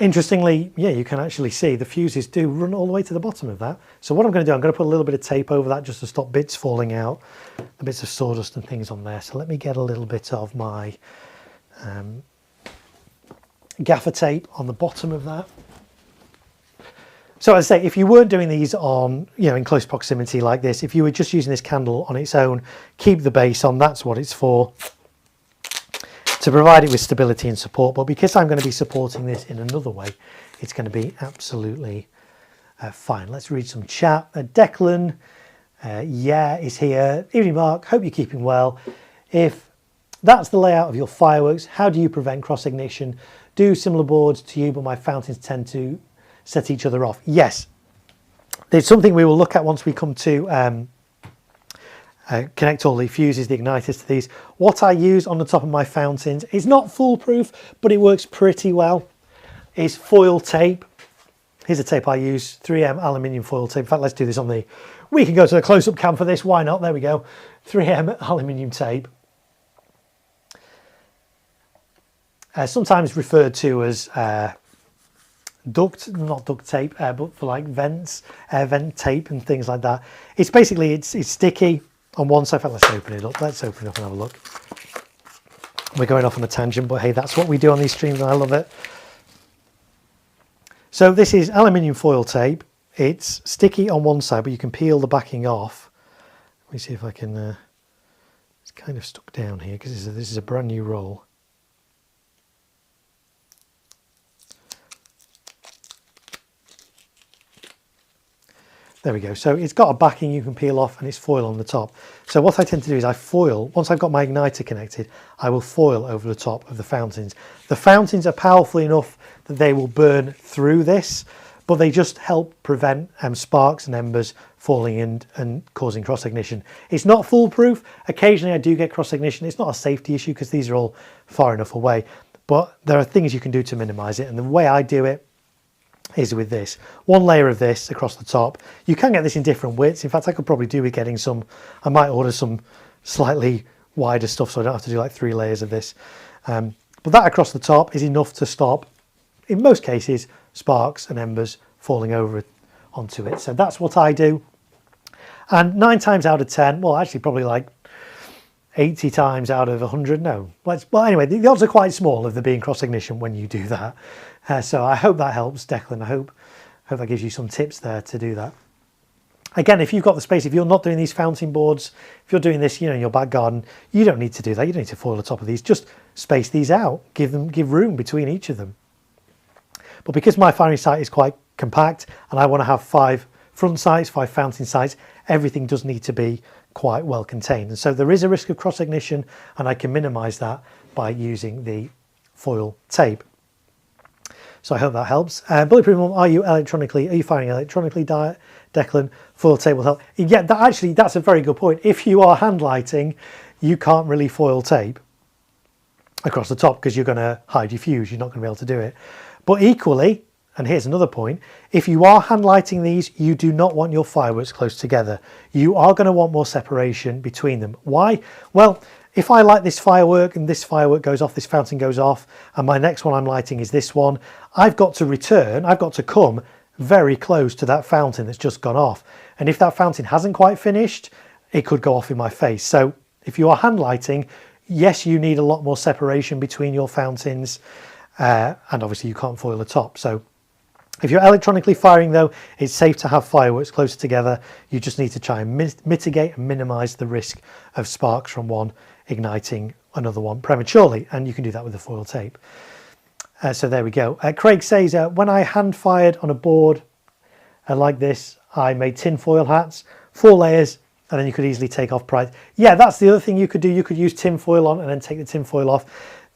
Interestingly, yeah, you can actually see the fuses do run all the way to the bottom of that. So what I'm going to do, I'm going to put a little bit of tape over that just to stop bits falling out, the bits of sawdust and things on there. So let me get a little bit of my gaffer tape on the bottom of that. So as I say, if you weren't doing these on, in close proximity like this, if you were just using this candle on its own, keep the base on, that's what it's for, to provide it with stability and support. But because I'm going to be supporting this in another way, it's going to be absolutely fine. Let's read some chat. Declan, is here. Evening, Mark. Hope you're keeping well. If that's the layout of your fireworks, how do you prevent cross ignition? Do similar boards to you, but my fountains tend to set each other off. Yes, there's something we will look at once we come to connect all the fuses, the igniters to these. What I use on the top of my fountains is not foolproof, but it works pretty well. Is foil tape. Here's a tape I use, 3M aluminium foil tape. In fact, let's do this on the, we can go to the close-up cam for this, why not? There we go, 3M aluminium tape. Sometimes referred to as not duct tape, but for like vents, vent tape and things like that. It's basically, it's sticky on one side. In fact, let's open it up. Let's open it up and have a look. We're going off on a tangent, but hey, that's what we do on these streams and I love it. So this is aluminium foil tape. It's sticky on one side, but you can peel the backing off. Let me see if I can, it's kind of stuck down here because this is a brand new roll. There we go. So it's got a backing you can peel off and it's foil on the top. So what I tend to do is I foil, once I've got my igniter connected, I will foil over the top of the fountains. The fountains are powerful enough that they will burn through this, but they just help prevent sparks and embers falling in and causing cross ignition. It's not foolproof. Occasionally I do get cross ignition. It's not a safety issue because these are all far enough away, but there are things you can do to minimize it. And the way I do it is with this one layer of this across the top. You can get this in different widths. In fact, I could probably do with getting some, I might order some slightly wider stuff so I don't have to do like 3 layers of this. But that across the top is enough to stop, in most cases, sparks and embers falling over onto it. So that's what I do. And 9 times out of 10, well, actually probably like 80 times out of 100, no. Well, anyway, the odds are quite small of there being cross ignition when you do that. So I hope that helps, Declan. I hope that gives you some tips there to do that. Again, if you've got the space, if you're not doing these fountain boards, if you're doing this, in your back garden, you don't need to do that. You don't need to foil the top of these. Just space these out. Give room between each of them. But because my firing site is quite compact and I want to have 5 front sites, 5 fountain sites, everything does need to be quite well contained. And so there is a risk of cross ignition and I can minimize that by using the foil tape. So I hope that helps. Bulletproof Mum, are you firing electronically, Declan? Foil tape will help. Yeah, that's a very good point. If you are hand lighting, you can't really foil tape across the top because you're going to hide your fuse. You're not going to be able to do it. But equally, and here's another point, if you are hand lighting these, you do not want your fireworks close together. You are going to want more separation between them. Why? Well, if I light this firework and this firework goes off, this fountain goes off, and my next one I'm lighting is this one, I've got to come very close to that fountain that's just gone off. And if that fountain hasn't quite finished, it could go off in my face. So if you are hand lighting, yes, you need a lot more separation between your fountains, and obviously you can't foil the top. So if you're electronically firing though, it's safe to have fireworks closer together. You just need to try and mitigate and minimize the risk of sparks from one igniting another one prematurely, and you can do that with the foil tape. So there we go. Craig says, when I hand fired on a board like this, I made tin foil hats, 4 layers, and then you could easily take off price. Yeah, that's the other thing you could do. You could use tin foil on and then take the tin foil off.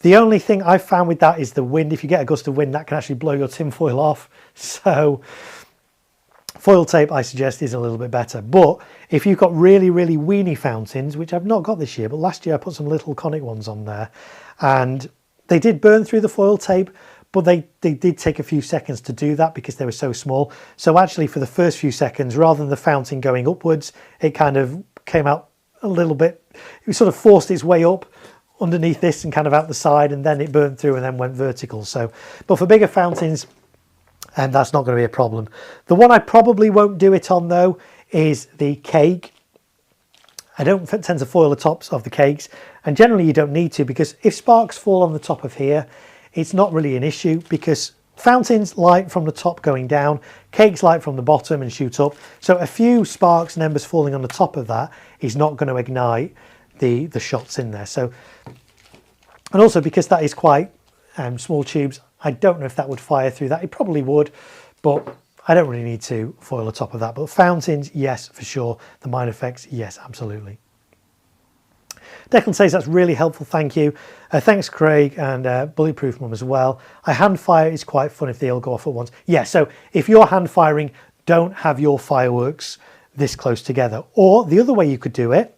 The only thing I've found with that is the wind. If you get a gust of wind, that can actually blow your tin foil off. So foil tape, I suggest, is a little bit better. But if you've got really, really weeny fountains, which I've not got this year, but last year I put some little conic ones on there, and they did burn through the foil tape, but they did take a few seconds to do that because they were so small. So actually for the first few seconds, rather than the fountain going upwards, it kind of came out a little bit, it sort of forced its way up underneath this and kind of out the side, and then it burned through and then went vertical. So, but for bigger fountains, and that's not going to be a problem. The one I probably won't do it on though is the cake. I don't tend to foil the tops of the cakes, and generally you don't need to, because if sparks fall on the top of here, it's not really an issue because Fountains light from the top going down, cakes light from the bottom and shoot up. So a few sparks and embers falling on the top of that is not going to ignite the shots in there. So, and also because that is quite small tubes, I don't know if that would fire through that. It probably would, but I don't really need to foil the top of that. But fountains, yes, for sure. The mine effects, yes, absolutely. Declan says that's really helpful, thank you. Thanks Craig, and Bulletproof Mum as well. I hand fire is quite fun if they all go off at once. Yeah, so if you're hand firing, don't have your fireworks this close together. Or the other way you could do it,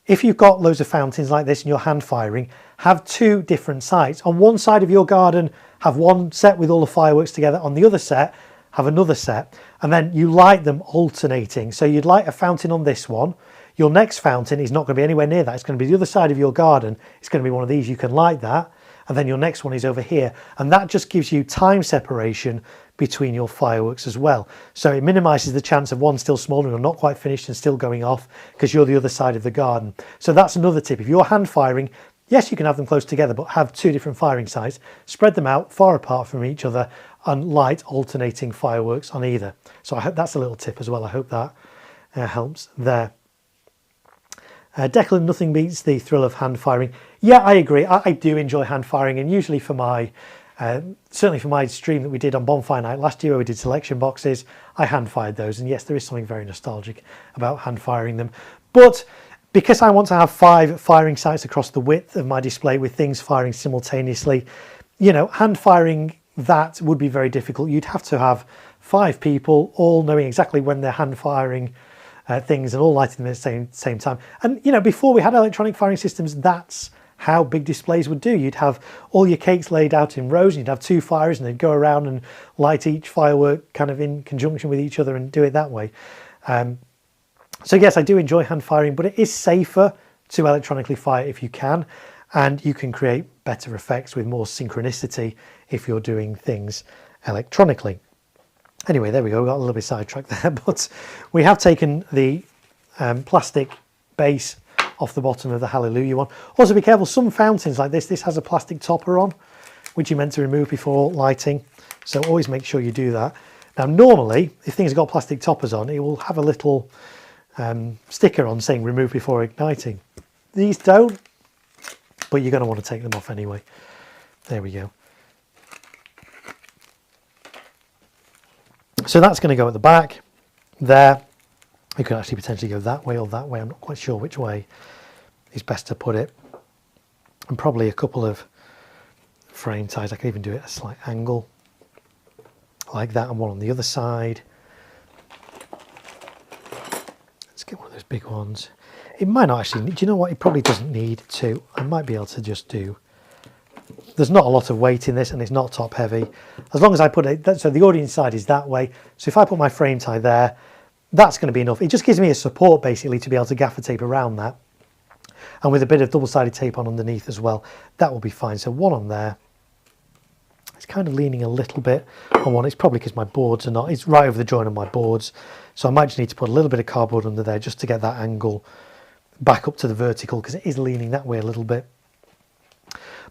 if you've got loads of fountains like this and you're hand firing, have two different sites. On one side of your garden, have one set with all the fireworks together. On the other set, have another set. And then you light them alternating. So you'd light a fountain on this one. Your next fountain is not going to be anywhere near that. It's going to be the other side of your garden. It's going to be one of these. You can light that. And then your next one is over here. And that just gives you time separation between your fireworks as well. So it minimises the chance of one still smaller or not quite finished and still going off because you're the other side of the garden. So that's another tip. If you're hand firing, yes, you can have them close together, but have two different firing sites. Spread them out far apart from each other and light alternating fireworks on either. So I hope that's a little tip as well. I hope that helps there. Declan, nothing beats the thrill of hand firing. Yeah, I agree. I do enjoy hand firing, and usually for my, certainly for my stream that we did on Bonfire Night last year where we did selection boxes, I hand fired those. And yes, there is something very nostalgic about hand firing them. But because I want to have 5 firing sites across the width of my display with things firing simultaneously, you know, hand firing that would be very difficult. You'd have to have 5 people all knowing exactly when they're hand firing things and all lighting them at the same time. And you know, before we had electronic firing systems, that's how big displays would do. You'd have all your cakes laid out in rows, and you'd have 2 fires, and they'd go around and light each firework kind of in conjunction with each other and do it that way. So yes, I do enjoy hand firing, but it is safer to electronically fire if you can, and you can create better effects with more synchronicity if you're doing things electronically. Anyway, there we go. We got a little bit sidetracked there, but we have taken the plastic base off the bottom of the Hallelujah one. Also be careful, some fountains like this has a plastic topper on, which you're meant to remove before lighting. So always make sure you do that. Now, normally, if things have got plastic toppers on, it will have a little sticker on saying remove before igniting. These don't, but you're going to want to take them off anyway. There we go. So that's going to go at the back there. You could actually potentially go that way or that way. I'm not quite sure which way is best to put it. And probably a couple of frame ties. I can even do it at a slight angle like that, and one on the other side. Let's get one of those big ones. It might not actually, do you know what? It probably doesn't need to. I might be able to just do, there's not a lot of weight in this and it's not top heavy. As long as I put it, so the audience side is that way. So if I put my frame tie there, that's going to be enough. It just gives me a support basically to be able to gaffer tape around that. And with a bit of double-sided tape on underneath as well, that will be fine. So one on there. It's kind of leaning a little bit on one. It's probably because my boards are not, it's right over the joint of my boards. So I might just need to put a little bit of cardboard under there just to get that angle back up to the vertical, because it is leaning that way a little bit.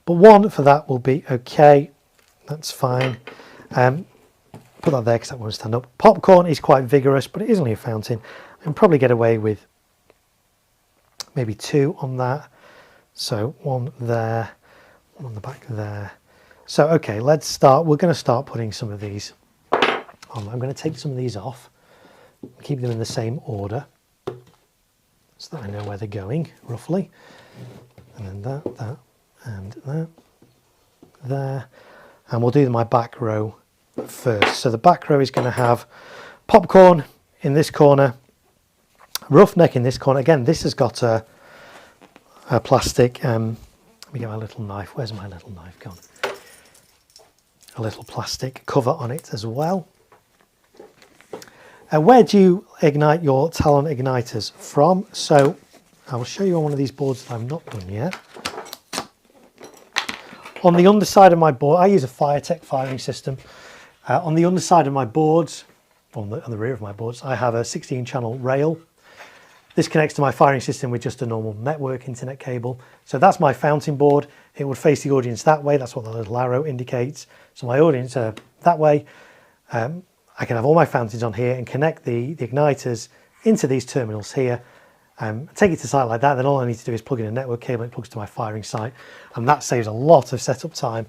But one for that will be okay. That's fine. Put that there because that won't stand up. Popcorn is quite vigorous, but it is only a fountain. I can probably get away with maybe 2 on that. So one there, one on the back there. So okay, let's start. We're going to start putting some of these on. I'm going to take some of these off, keep them in the same order so that I know where they're going roughly. And then that, and that, there. And we'll do my back row first. So the back row is going to have popcorn in this corner, roughneck in this corner. Again, this has got a plastic, let me get my little knife. Where's my little knife gone? A little plastic cover on it as well. Where do you ignite your Talon igniters from? So I will show you on one of these boards that I've not done yet. On the underside of my board, I use a Firetech firing system. On the underside of my boards, on the rear of my boards, I have a 16 channel rail. This connects to my firing system with just a normal network internet cable. So that's my fountain board. It would face the audience that way. That's what the little arrow indicates. So my audience are that way. I can have all my fountains on here and connect the igniters into these terminals here. Take it to site like that, then all I need to do is plug in a network cable and it plugs to my firing site, and that saves a lot of setup time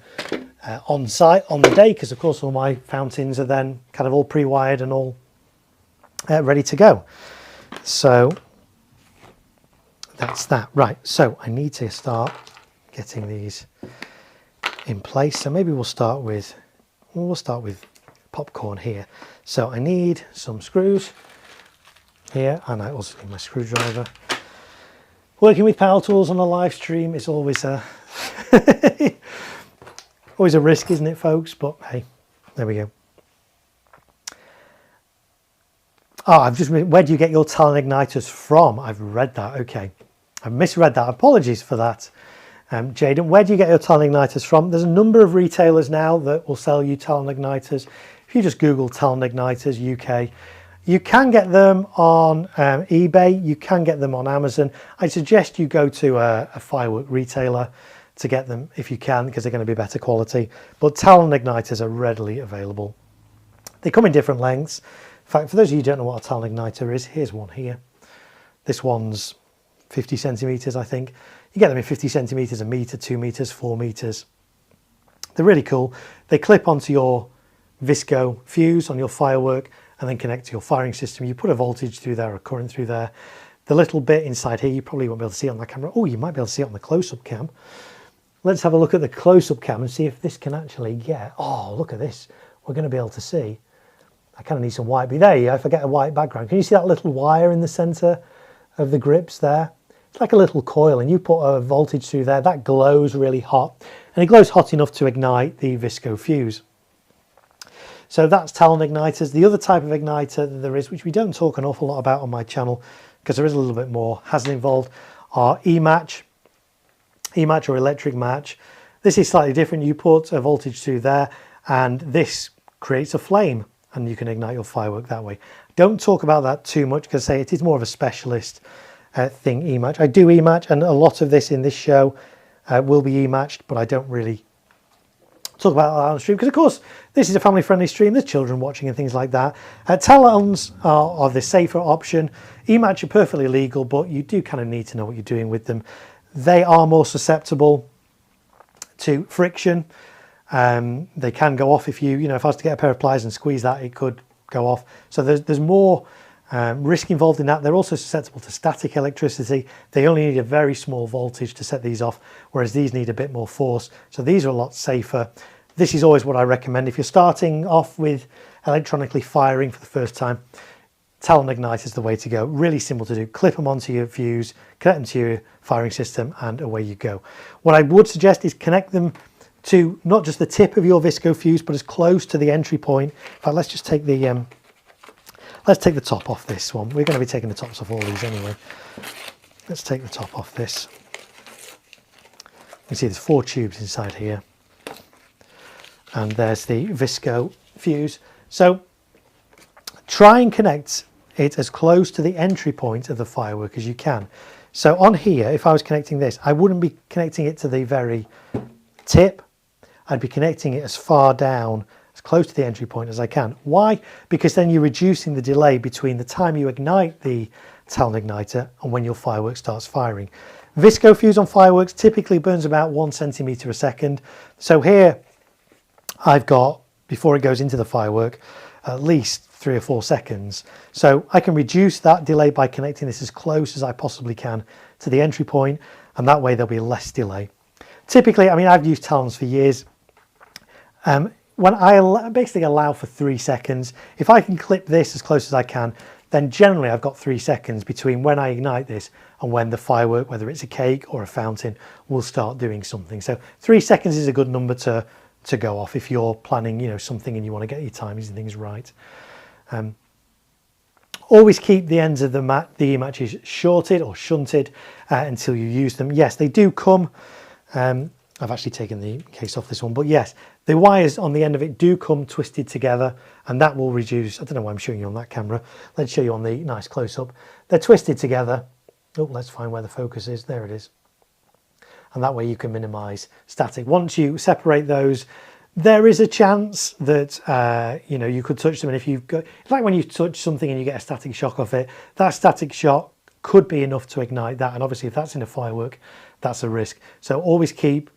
on site on the day, because of course all my fountains are then kind of all pre-wired and all ready to go. So that's that. Right, so I need to start getting these in place. So maybe we'll start with popcorn here. So I need some screws here, and I also need my screwdriver. Working with power tools on a live stream is always a always a risk, isn't it, folks? But hey, there we go. Oh, I've just where do you get your Talon igniters from? I've read that. Okay, I misread that. Apologies for that. Jaden, where do you get your Talon igniters from? There's a number of retailers now that will sell you Talon igniters. If you just Google Talon igniters UK, you can get them on eBay, you can get them on Amazon. I suggest you go to a firework retailer to get them if you can, because they're going to be better quality. But Talon igniters are readily available. They come in different lengths. In fact, for those of you who don't know what a Talon igniter is, here's one here. This one's 50 centimeters, I think. You get them in 50 centimeters, a meter, 2 meters, 4 meters. They're really cool. They clip onto your Visco fuse on your firework and then connect to your firing system. You put a voltage through there, a current through there. The little bit inside here, you probably won't be able to see it on the camera. Oh, you might be able to see it on the close-up cam. Let's have a look at the close-up cam and see if this can actually get... Oh, look at this. We're going to be able to see. I kind of need some white, but there you go. If I get a white background, can you see that little wire in the center of the grips there? It's like a little coil, and you put a voltage through there. That glows really hot, and it glows hot enough to ignite the Visco fuse. So that's Talon igniters. The other type of igniter that there is, which we don't talk an awful lot about on my channel because there is a little bit more hazard involved, are E-match or electric match. This is slightly different. You put a voltage through there and this creates a flame and you can ignite your firework that way. Don't talk about that too much because say it is more of a specialist thing, E-match. I do E-match, and a lot of this in this show will be E-matched, but I don't really talk about that on the stream because of course this is a family friendly stream, there's children watching and things like that. Talons are the safer option. E-match are perfectly legal, but you do kind of need to know what you're doing with them. They are more susceptible to friction. They can go off if if I was to get a pair of pliers and squeeze that, it could go off. So there's more risk involved in that. They're also susceptible to static electricity. They only need a very small voltage to set these off, whereas these need a bit more force. So these are a lot safer. This is always what I recommend. If you're starting off with electronically firing for the first time, Talon igniter is the way to go. Really simple to do. Clip them onto your fuse, connect them to your firing system, and away you go. What I would suggest is connect them to not just the tip of your Visco fuse, but as close to the entry point. In fact, let's just take the top off this one. We're going to be taking the tops off all these anyway. Let's take the top off this. You can see there's 4 tubes inside here. And there's the Visco fuse. So try and connect it as close to the entry point of the firework as you can. So on here, if I was connecting this, I wouldn't be connecting it to the very tip. I'd be connecting it as far down, as close to the entry point as I can. Why? Because then you're reducing the delay between the time you ignite the Talon igniter and when your firework starts firing. Visco fuse on fireworks typically burns about 1 centimeter a second. So here I've got, before it goes into the firework, at least 3 or 4 seconds. So I can reduce that delay by connecting this as close as I possibly can to the entry point, and that way there'll be less delay. Typically, I mean, I've used Talons for years. When I basically allow for 3 seconds, if I can clip this as close as I can, then generally I've got 3 seconds between when I ignite this and when the firework, whether it's a cake or a fountain, will start doing something. So 3 seconds is a good number to go off if you're planning, something and you want to get your timings and things right. Always keep the ends of the E-matches shorted or shunted until you use them. Yes, they do come. I've actually taken the case off this one, but yes, The wires on the end of it do come twisted together, and that will reduce, I don't know why I'm showing you on that camera, let's show you on the nice close-up. They're twisted together. Oh, let's find where the focus is, there it is. And that way you can minimize static. Once you separate those, there is a chance that you know, you could touch them, and if you've got, it's like when you touch something and you get a static shock off it, that static shock could be enough to ignite that, and obviously if that's in a firework, that's a risk. So always keep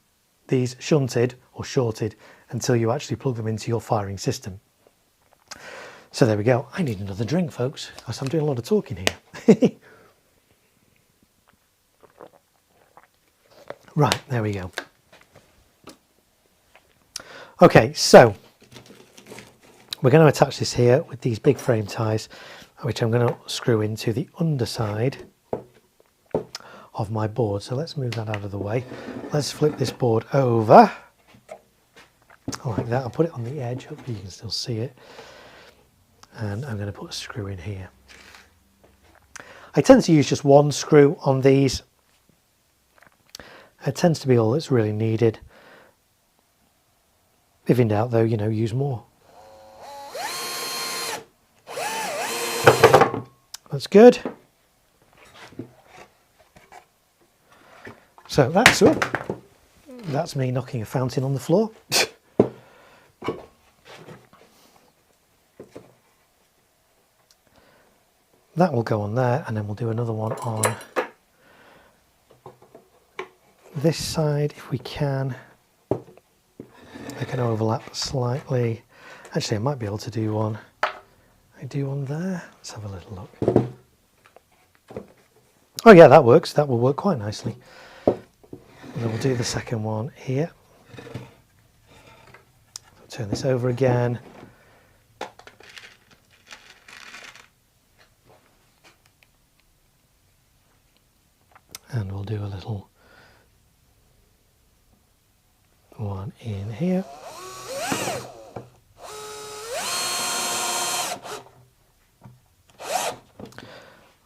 these shunted or shorted until you actually plug them into your firing system. So there we go. I need another drink, folks, because I'm doing a lot of talking here. Right, there we go. Okay, so we're going to attach this here with these big frame ties, which I'm going to screw into the underside of my board. So let's move that out of the way. Let's flip this board over like that. I'll put it on the edge, hopefully you can still see it. And I'm going to put a screw in here. I tend to use just one screw on these. It tends to be all that's really needed. If in doubt though, you know, use more. That's good. So that's me knocking a fountain on the floor. That will go on there, and then we'll do another one on this side if we can. They can overlap slightly. Actually, I might be able to do one. I do one there. Let's have a little look. Oh yeah, that works. That will work quite nicely. And then we'll do the second one here. Turn this over again. And we'll do a little one in here.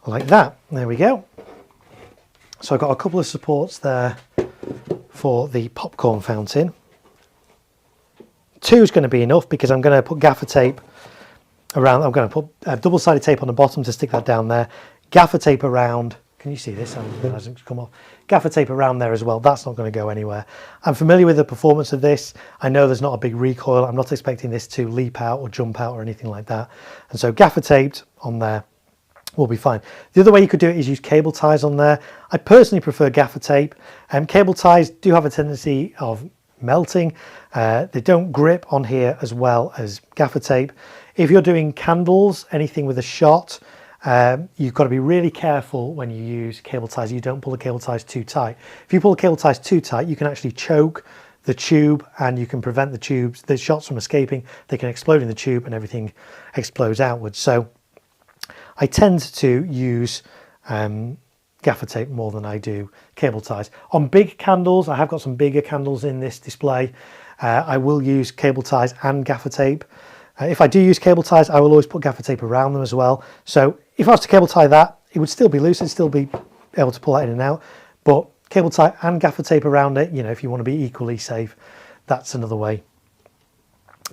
Like that. There we go. So I've got a couple of supports there for the popcorn fountain. 2 is going to be enough because I'm going to put gaffer tape around. I'm going to put double-sided tape on the bottom to stick that down there. Gaffer tape around. Can you see this? It hasn't come off. Gaffer tape around there as well. That's not going to go anywhere. I'm familiar with the performance of this. I know there's not a big recoil. I'm not expecting this to leap out or jump out or anything like that. And so gaffer taped on there will be fine. The other way you could do it is use cable ties on there. I personally prefer gaffer tape. Cable ties do have a tendency of melting. They don't grip on here as well as gaffer tape. If you're doing candles, anything with a shot, you've got to be really careful when you use cable ties. You don't pull the cable ties too tight. If you pull the cable ties too tight, you can actually choke the tube, and you can prevent the shots from escaping. They can explode in the tube and everything explodes outwards. So I tend to use gaffer tape more than I do cable ties. On big candles, I have got some bigger candles in this display. I will use cable ties and gaffer tape. If I do use cable ties, I will always put gaffer tape around them as well. So if I was to cable tie that, it would still be loose, it'd still be able to pull that in and out. But cable tie and gaffer tape around it, you know, if you want to be equally safe, that's another way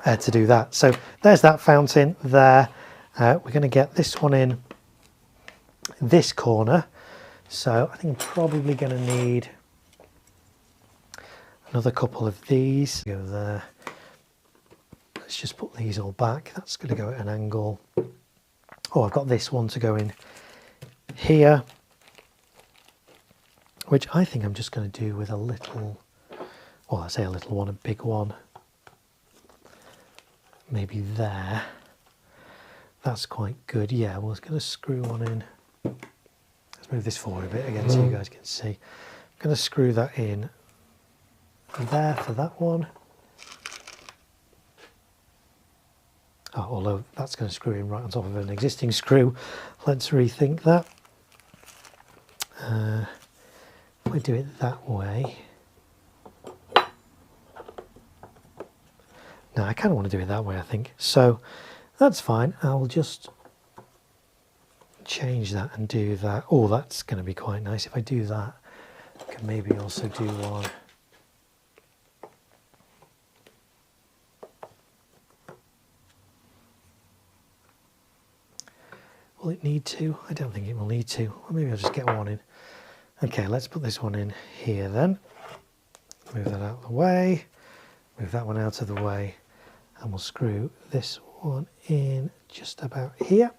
to do that. So there's that fountain there. We're going to get this one in this corner. So I think I'm probably going to need another couple of these. Go there. Let's just put these all back. That's going to go at an angle. Oh, I've got this one to go in here, which I think I'm just going to do with a little, well, I say a little one, a big one. Maybe there. That's quite good. Yeah, well, it's going to screw one in. Let's move this forward a bit again so you guys can see. I'm going to screw that in there for that one. Oh, although that's going to screw in right on top of an existing screw. Let's rethink that. If we do it that way. No, I kind of want to do it that way, I think. So that's fine. I'll just change that and do that. Oh, that's going to be quite nice. If I do that, I can maybe also do one Will it need to? I don't think it will need to. Or maybe I'll just get one in. Okay, let's put this one in here then. Move that out of the way. Move that one out of the way. And we'll screw this one in just about here.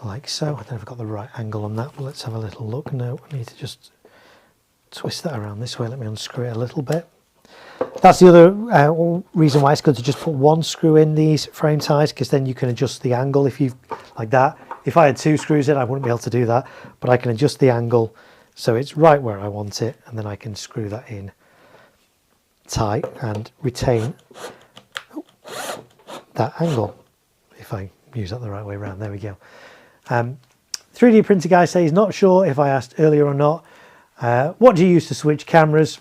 Like so. I don't know if I've got the right angle on that, but let's have a little look. No, I need to just twist that around this way. Let me unscrew it a little bit. That's the other reason why it's good to just put one screw in these frame ties, because then you can adjust the angle if you like that. If I had two screws in, I wouldn't be able to do that, but I can adjust the angle so it's right where I want it, and then I can screw that in tight and retain that angle if I use that the right way around. There we go. 3D printer guy says, not sure if I asked earlier or not. What do you use to switch cameras?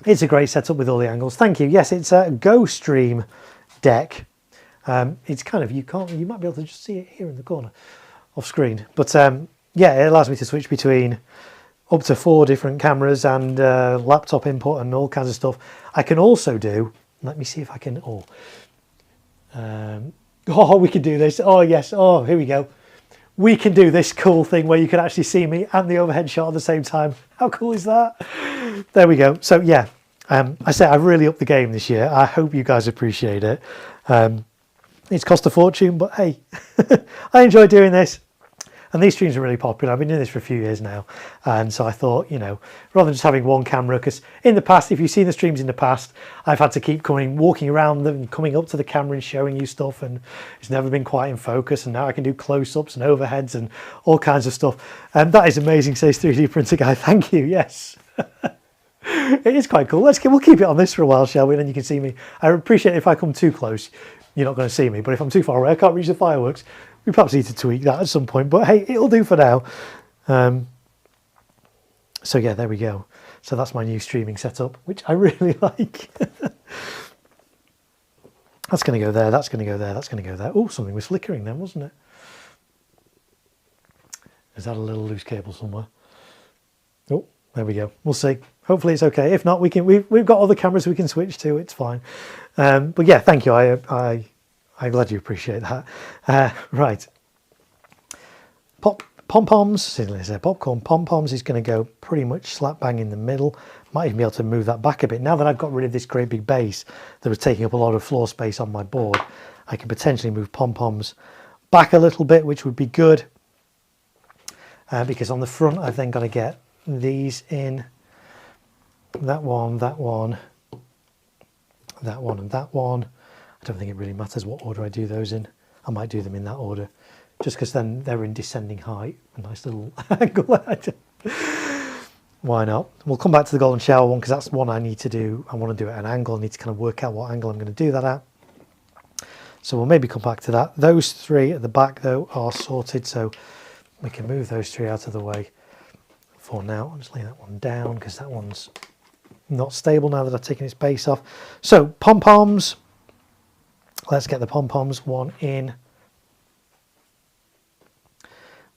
It's a great setup with all the angles. Thank you. Yes, it's a GoStream deck. It's kind of, you might be able to just see it here in the corner off screen. But yeah, it allows me to switch between up to 4 different cameras and laptop input and all kinds of stuff. I can also do, let me see if I can, we can do this. Oh yes, oh, here we go. We can do this cool thing where you can actually see me and the overhead shot at the same time. How cool is that? There we go. So yeah, I say I've really upped the game this year. I hope you guys appreciate it. It's cost a fortune, but hey, I enjoy doing this. And these streams are really popular. I've been doing this for a few years now. And so I thought, you know, rather than just having one camera, because in the past, if you've seen the streams in the past, I've had to keep walking around them and coming up to the camera and showing you stuff. And it's never been quite in focus. And now I can do close-ups and overheads and all kinds of stuff. And that is amazing, says 3D printer guy. Thank you. Yes. It is quite cool. We'll keep it on this for a while, shall we? And then you can see me. I appreciate if I come too close, you're not going to see me. But if I'm too far away, I can't reach the fireworks. We perhaps need to tweak that at some point, but hey, it'll do for now. So yeah, there we go. So that's my new streaming setup, which I really like. That's going to go there, that's going to go there, that's going to go there. Oh, something was flickering then, wasn't it? Is that a little loose cable somewhere? Oh, there we go. We'll see. Hopefully it's okay. If not, we've got other cameras we can switch to. It's fine. But yeah, thank you. I'm glad you appreciate that. Right. Pom-poms, popcorn pom-poms is going to go pretty much slap bang in the middle. Might even be able to move that back a bit. Now that I've got rid of this great big base that was taking up a lot of floor space on my board, I can potentially move pom-poms back a little bit, which would be good. Because on the front, I've then got to get these in. That one, that one, that one, and that one. I don't think it really matters what order I do those in. I might do them in that order, just because then they're in descending height. A nice little angle. Why not? We'll come back to the golden shower one, because that's one I need to do. I want to do it at an angle. I need to kind of work out what angle I'm going to do that at. So we'll maybe come back to that. Those 3 at the back, though, are sorted, so we can move those 3 out of the way for now. I'll just lay that one down, because that one's not stable now that I've taken its base off. So pom-poms. Let's get the pom-poms one in.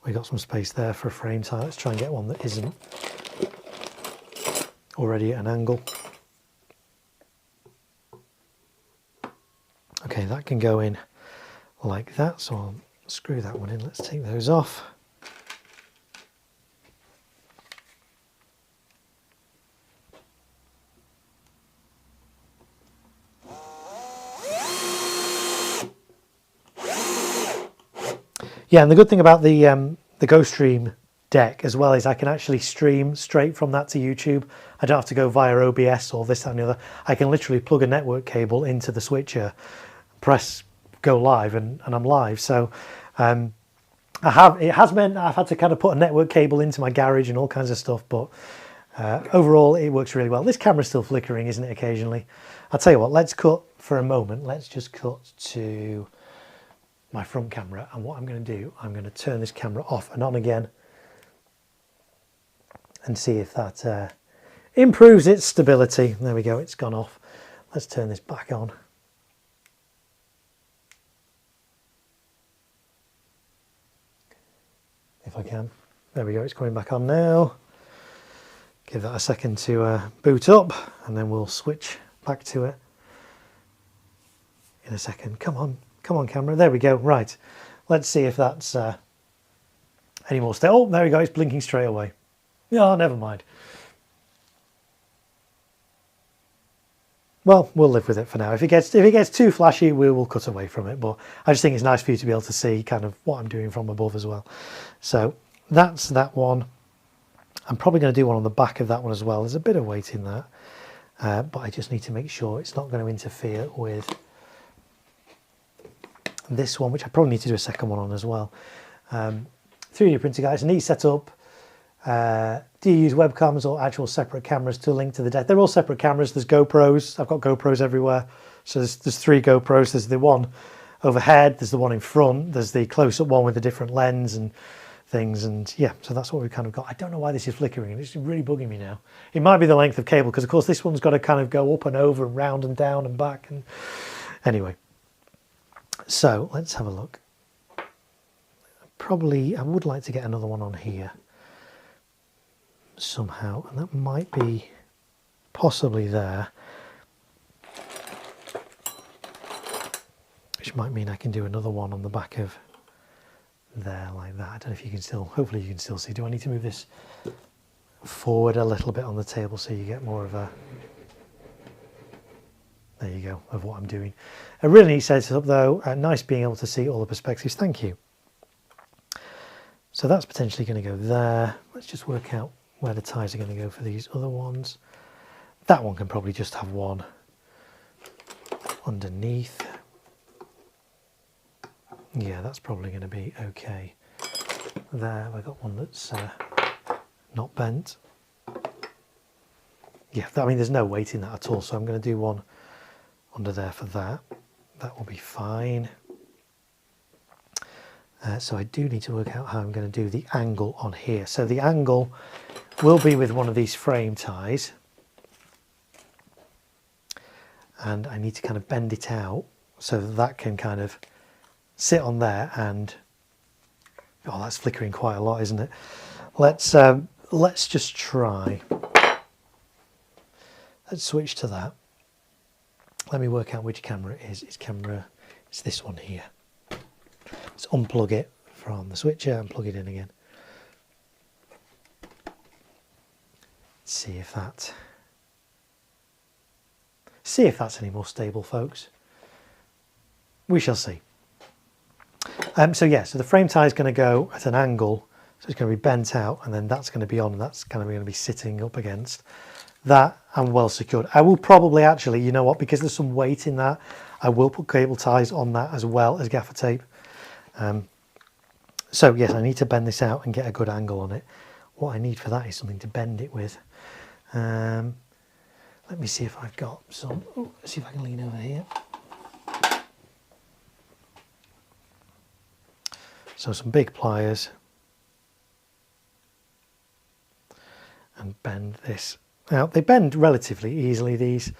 We got some space there for a frame tie. Let's try and get one that isn't already at an angle. Okay, that can go in like that. So I'll screw that one in. Let's take those off. Yeah, and the good thing about the GoStream deck as well is I can actually stream straight from that to YouTube. I don't have to go via OBS or this, that, and the other. I can literally plug a network cable into the switcher, press go live, and I'm live. So it has meant I've had to kind of put a network cable into my garage and all kinds of stuff, but overall it works really well. This camera's still flickering, isn't it, occasionally? I'll tell you what, let's cut for a moment. Let's just cut to my front camera, and what I'm going to do, I'm going to turn this camera off and on again and see if that improves its stability. There we go, it's gone off. Let's turn this back on. If I can. There we go, it's coming back on now. Give that a second to boot up, and then we'll switch back to it in a second. Come on camera, there we go. Right, let's see if that's any more stable. Oh, there we go, it's blinking straight away. Yeah, never mind. Well, we'll live with it for now. If it gets too flashy, we will cut away from it. But I just think it's nice for you to be able to see kind of what I'm doing from above as well. So that's that one. I'm probably going to do one on the back of that one as well. There's a bit of weight in that, but I just need to make sure it's not going to interfere with this one, which I probably need to do a second one on as well. 3D printer, guys, neat setup. Do you use webcams or actual separate cameras to link to the deck? They're all separate cameras. There's GoPros. I've got GoPros everywhere. So there's 3 GoPros. There's the one overhead. There's the one in front. There's the close-up one with a different lens and things. And yeah, so that's what we've kind of got. I don't know why this is flickering. It's really bugging me now. It might be the length of cable because, of course, this one's got to kind of go up and over and round and down and back. And anyway, so let's have a look. Probably, I would like to get another one on here somehow, and that might be possibly there, which might mean I can do another one on the back of there like that. I don't know if you can still, hopefully you can still see. Do I need to move this forward a little bit on the table so you get more of a, there you go, of what I'm doing. A really neat setup though, nice being able to see all the perspectives. Thank you. So that's potentially going to go there. Let's just work out where the ties are going to go for these other ones. That one can probably just have one underneath. Yeah, that's probably going to be okay. There, I got one that's not bent. Yeah, I mean, there's no weight in that at all, so I'm going to do one under there for that. That will be fine. So I do need to work out how I'm going to do the angle on here. So the angle will be with one of these frame ties. And I need to kind of bend it out so that that can kind of sit on there and, oh, that's flickering quite a lot, isn't it? Let's just try. Let's switch to that. Let me work out which camera it is. It's this one here. Let's unplug it from the switcher and plug it in again. Let's see if that's any more stable, folks. We shall see. So yeah, so the frame tie is going to go at an angle, so it's going to be bent out, and then that's going to be on, and that's kind of going to be sitting up against that and well secured. I will probably actually, you know what, because there's some weight in that, I will put cable ties on that as well as gaffer tape. So yes, I need to bend this out and get a good angle on it. What I need for that is something to bend it with. Let me see if I've got some, let's see if I can lean over here. So some big pliers and bend this out. They bend relatively easily, these,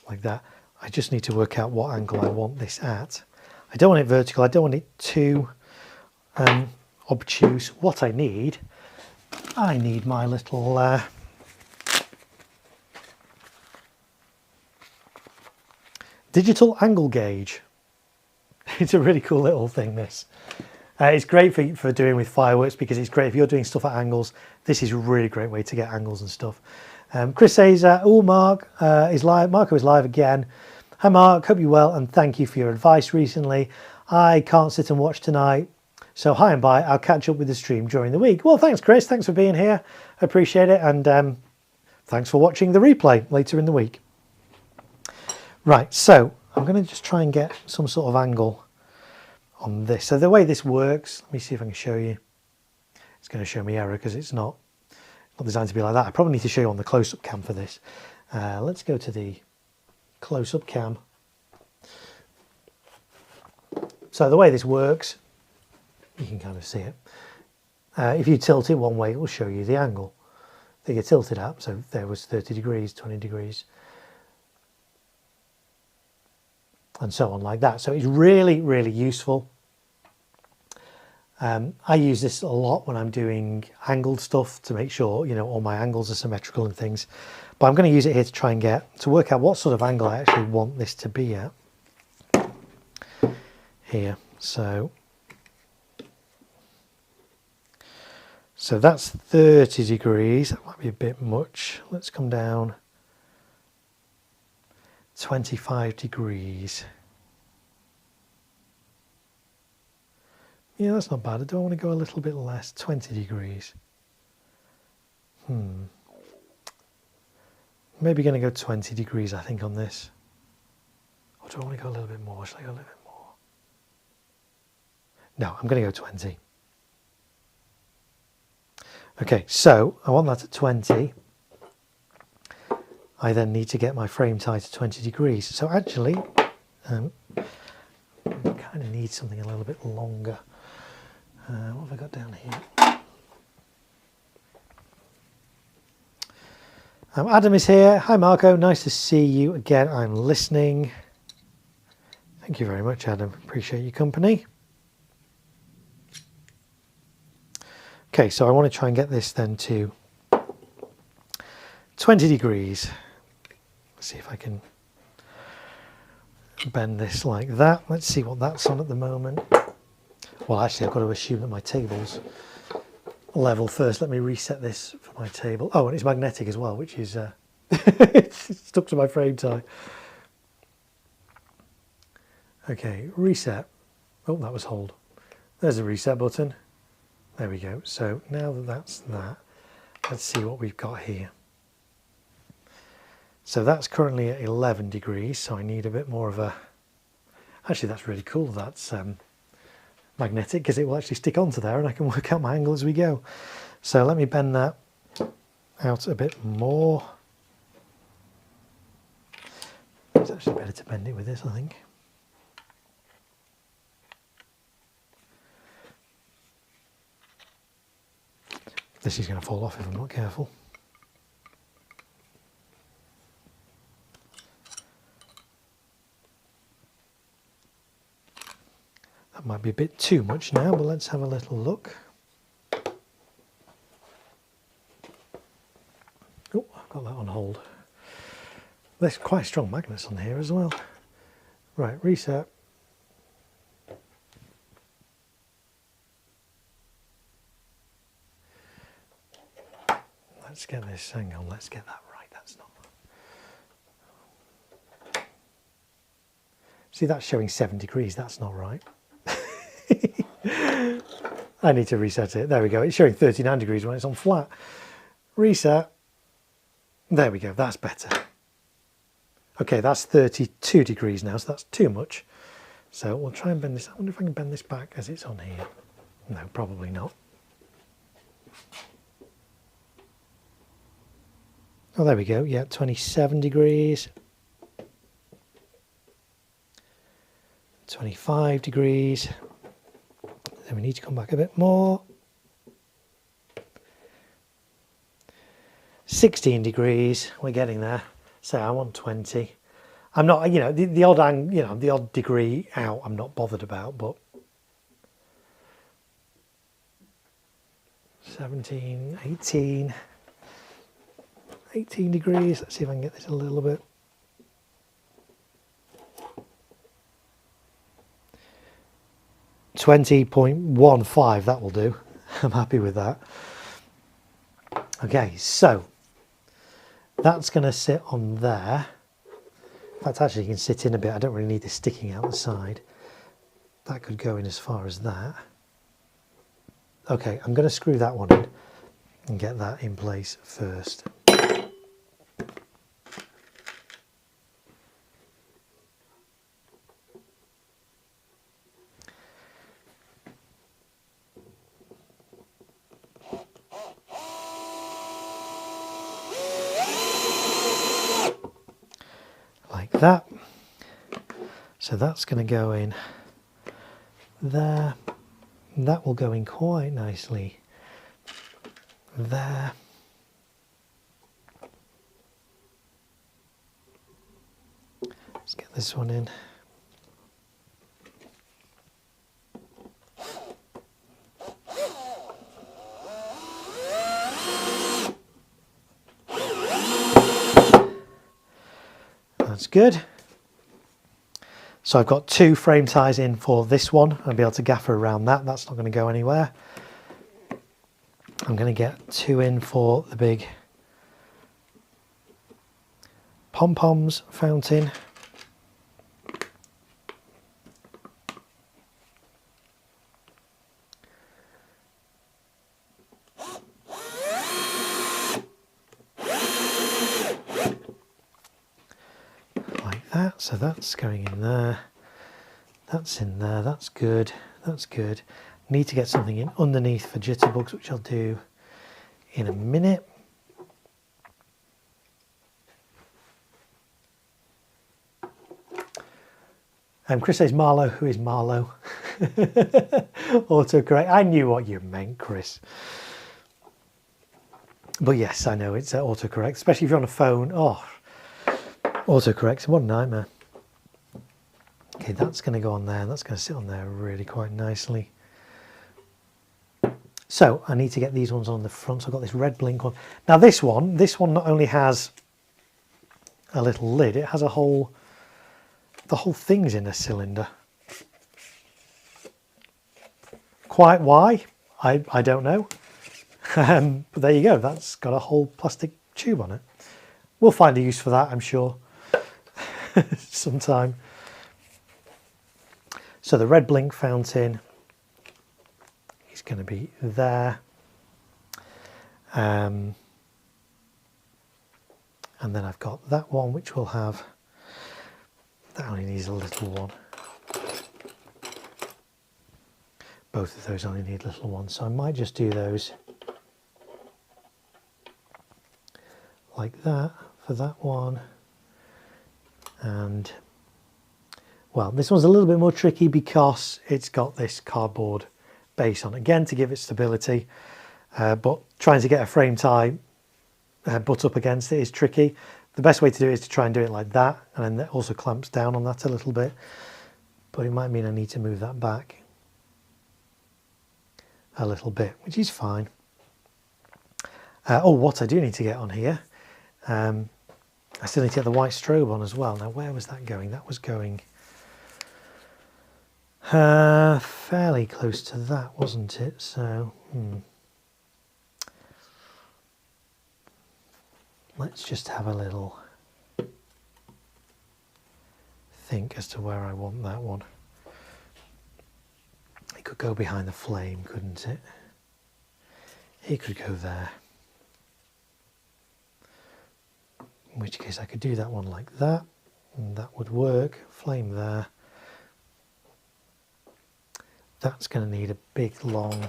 like that. I just need to work out what angle I want this at. I don't want it vertical, I don't want it too obtuse. What I need my little digital angle gauge. It's a really cool little thing, this. It's great for doing with fireworks, because it's great if you're doing stuff at angles. This is a really great way to get angles and stuff. Chris says, oh, Mark is live. Marko is live again. Hi Mark, hope you're well and thank you for your advice recently. I can't sit and watch tonight, so hi and bye. I'll catch up with the stream during the week. Well, thanks Chris, thanks for being here. I appreciate it, and thanks for watching the replay later in the week. Right, so I'm going to just try and get some sort of angle on this. So the way this works, let me see if I can show you. It's going to show me error because it's not designed to be like that. I probably need to show you on the close-up cam for this. Let's go to the close-up cam. So the way this works, you can kind of see it. If you tilt it one way, it will show you the angle that you're tilted at. So there was 30 degrees, 20 degrees, and so on like that. So it's really, really useful. I use this a lot when I'm doing angled stuff to make sure, you know, all my angles are symmetrical and things. But I'm going to use it here to try and to work out what sort of angle I actually want this to be at. Here, so that's 30 degrees. That might be a bit much. Let's come down 25 degrees. Yeah, that's not bad. I don't want to go a little bit less. 20 degrees. Maybe going to go 20 degrees, I think, on this. Or do I want to go a little bit more? Should I go a little bit more? No, I'm going to go 20. Okay, so I want that at 20. I then need to get my frame tie to 20 degrees. So actually, I kind of need something a little bit longer. What have I got down here? Adam is here. Hi Marco, nice to see you again. I'm listening. Thank you very much, Adam. Appreciate your company. Okay, so I want to try and get this then to 20 degrees. Let's see if I can bend this like that. Let's see what that's on at the moment. Well, actually, I've got to assume that my table's level first. Let me reset this for my table. Oh, and it's magnetic as well, which is it's stuck to my frame tie. Okay, reset. Oh, that was hold. There's a reset button. There we go. So now that that's that, let's see what we've got here. So that's currently at 11 degrees, so I need a bit more of a... Actually, that's really cool. That's magnetic, because it will actually stick onto there and I can work out my angle as we go. So let me bend that out a bit more. It's actually better to bend it with this, I think. This is going to fall off if I'm not careful. That might be a bit too much now, but let's have a little look. Oh, I've got that on hold. There's quite strong magnets on here as well. Right, reset. Let's get this, hang on, let's get that right, that's not... See, that's showing 7 degrees, that's not right. I need to reset it. There we go. It's showing 39 degrees when it's on flat. Reset. There we go. That's better. Okay, that's 32 degrees now, so that's too much. So we'll try and bend this. I wonder if I can bend this back as it's on here. No, probably not. Oh, there we go. Yeah, 27 degrees. 25 degrees. Then we need to come back a bit more. 16 degrees. We're getting there. So I want 20. I'm not, you know, the odd the odd degree out I'm not bothered about, but 17, 18 degrees. Let's see if I can get this a little bit. .15, that will do. I'm happy with that. Okay, so that's going to sit on there. In fact, actually, you can sit in a bit. I don't really need this sticking out the side. That could go in as far as that. Okay, I'm going to screw that one in and get that in place first. That. So that's going to go in there. That will go in quite nicely there. Let's get this one in. That's good. So I've got 2 frame ties in for this one. I'll be able to gaffer around that. That's not going to go anywhere. I'm going to get 2 in for the big pom-poms fountain. Like that. So that's going in there. That's in there. That's good. That's good. Need to get something in underneath for jitterbugs, which I'll do in a minute. Chris says Marlow. Who is Marlow? Autocorrect. I knew what you meant, Chris. But yes, I know it's autocorrect, especially if you're on a phone. Oh, autocorrect. What a nightmare. Okay, that's going to go on there. That's going to sit on there really quite nicely. So I need to get these ones on the front. So I've got this red blink one. Now this one not only has a little lid, it has a whole, the whole thing's in a cylinder. Quite why, I don't know. But there you go, that's got a whole plastic tube on it. We'll find a use for that, I'm sure, sometime. So the red blink fountain is going to be there. And then I've got that one, which will have, that only needs a little one. Both of those only need little ones, so I might just do those like that for that one. And well, this one's a little bit more tricky because it's got this cardboard base on, again, to give it stability, but trying to get a frame tie butt up against it is tricky. The best way to do it is to try and do it like that, and then that also clamps down on that a little bit, but it might mean I need to move that back a little bit, which is fine. Oh, what I do need to get on here, I still need to get the white strobe on as well. Now, where was that going? That was going fairly close to that, wasn't it? So, let's just have a little think as to where I want that one. It could go behind the flame, couldn't it? It could go there. In which case I could do that one like that, and that would work. Flame there. That's going to need a big, long,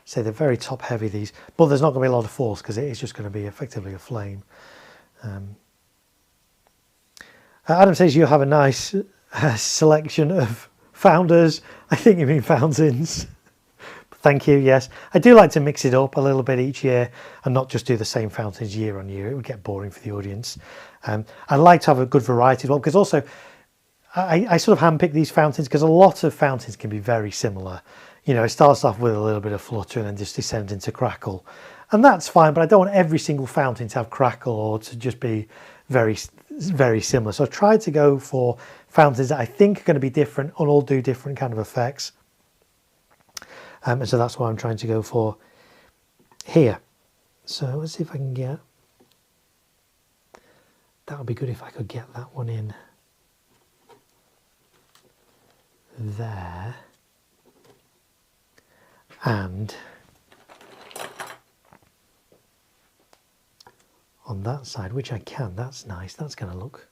say they're very top heavy, these, but there's not going to be a lot of force because it is just going to be effectively a flame. Adam says you have a nice selection of founders. I think you mean fountains. Thank you, yes. I do like to mix it up a little bit each year and not just do the same fountains year on year. It would get boring for the audience. I like to have a good variety as well, because also I sort of handpick these fountains because a lot of fountains can be very similar. You know, it starts off with a little bit of flutter and then just descends into crackle. And that's fine, but I don't want every single fountain to have crackle or to just be very, very similar. So I've tried to go for fountains that I think are going to be different and all do different kind of effects. And so that's what I'm trying to go for here. So let's see if I can get, that would be good if I could get that one in there. And on that side, which I can, that's nice. That's going to look,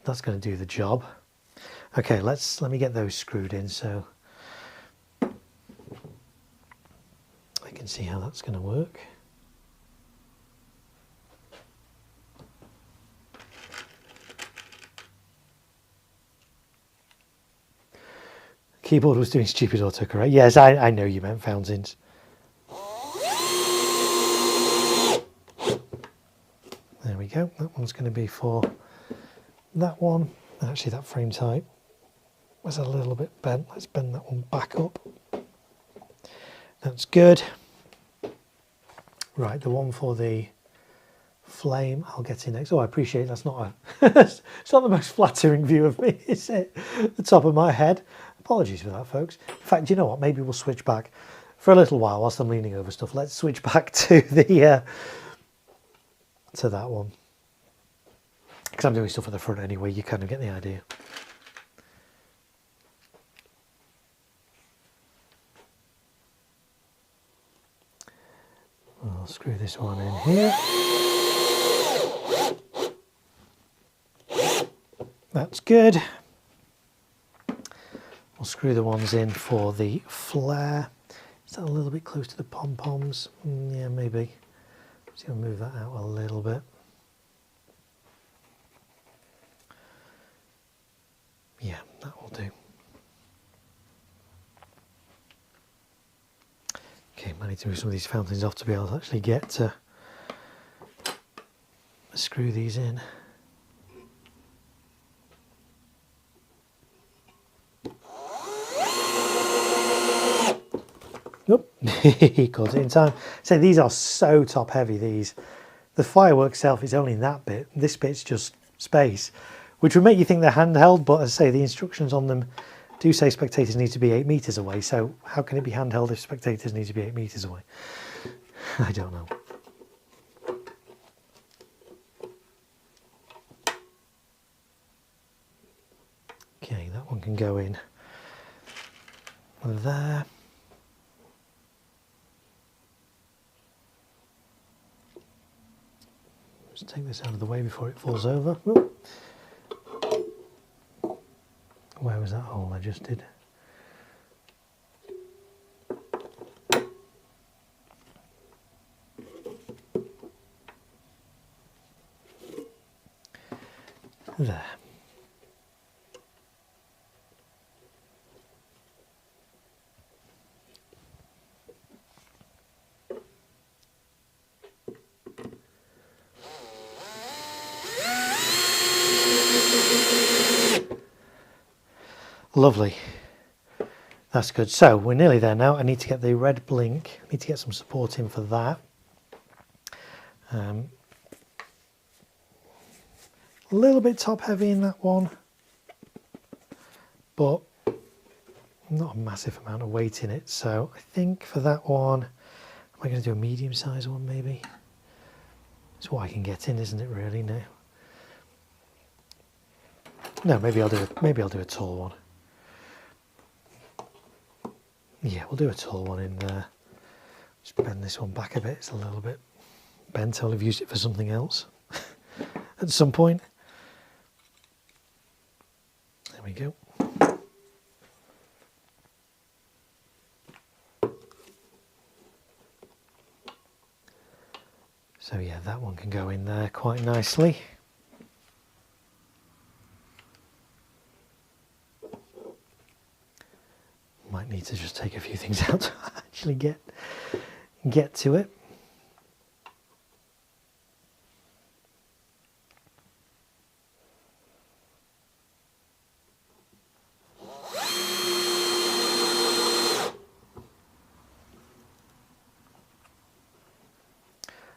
that's going to do the job. Okay, let me get those screwed in so I can see how that's going to work. Keyboard was doing stupid autocorrect. Yes, I know you meant fountains. There we go. That one's going to be for that one. Actually, that frame type was a little bit bent. Let's bend that one back up. That's good. Right, the one for the flame I'll get in next. Oh, I appreciate that's not it's not the most flattering view of me, is it? The top of my head. Apologies for that, folks. In fact, you know what? Maybe we'll switch back for a little while whilst I'm leaning over stuff. Let's switch back to the to that one, because I'm doing stuff at the front anyway. You kind of get the idea. I'll screw this one in here. That's good. We'll screw the ones in for the flare. Is that a little bit close to the pom-poms? Yeah, maybe. So I'll move that out a little bit. Yeah, that will do. Okay, I need to move some of these fountains off to be able to actually get to screw these in. Nope, he caught it in time. So these are so top heavy, these. The firework itself is only in that bit. This bit's just space, which would make you think they're handheld, but as I say, the instructions on them do say spectators need to be 8 meters away. So how can it be handheld if spectators need to be 8 meters away? I don't know. Okay, that one can go in there. Just take this out of the way before it falls over. Whoop. Where was that hole I just did? There. Lovely. That's good. So we're nearly there now. I need to get the red blink. I need to get some support in for that. A little bit top heavy in that one, but not a massive amount of weight in it. So I think for that one, am I going to do a medium size one maybe? It's what I can get in, isn't it really now? No, maybe I'll do a tall one. Yeah, we'll do a tall one in there. Just bend this one back a bit. It's a little bit bent. I'll have used it for something else at some point. There we go. So yeah, that one can go in there quite nicely. Might need to just take a few things out to actually get to it.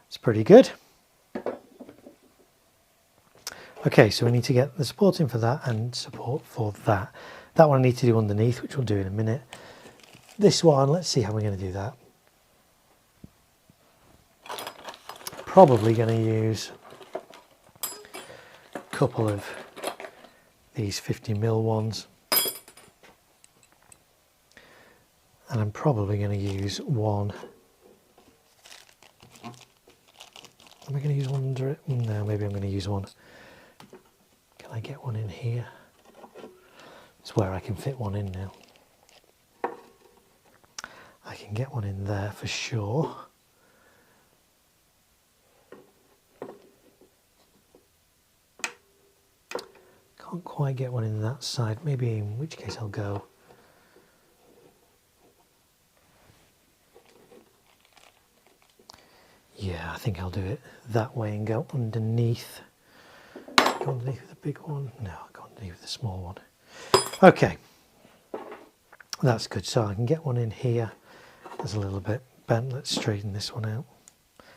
It's pretty good. Okay, so we need to get the support in for that and support for that. That one I need to do underneath, which we'll do in a minute. This one, let's see how we're going to do that. Probably going to use a couple of these 50mm ones. And I'm probably going to use one. Am I going to use one under it? No, maybe I'm going to use one. Can I get one in here? It's where I can fit one in now. I can get one in there for sure. Can't quite get one in that side. Maybe, in which case I'll go. Yeah, I think I'll do it that way and go underneath. Go underneath with the big one? No, I'll go underneath with the small one. Okay, that's good. So I can get one in here. There's a little bit bent. Let's straighten this one out.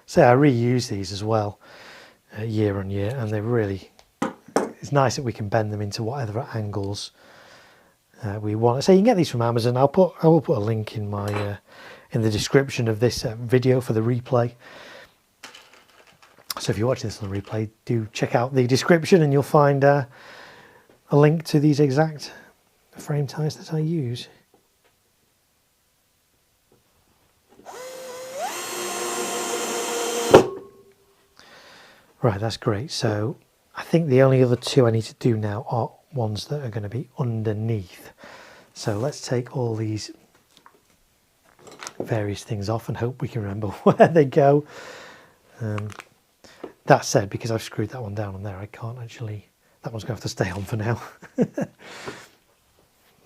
So I reuse these as well. year on year, and they really, it's nice that we can bend them into whatever angles we want. So you can get these from Amazon. I will put a link in my in the description of this video for the replay. So if you're watching this on the replay, do check out the description and you'll find a link to these exact frame ties that I use. Right, that's great. So I think the only other two I need to do now are ones that are going to be underneath. So let's take all these various things off and hope we can remember where they go. That said, because I've screwed that one down on there, I can't actually, that one's going to have to stay on for now.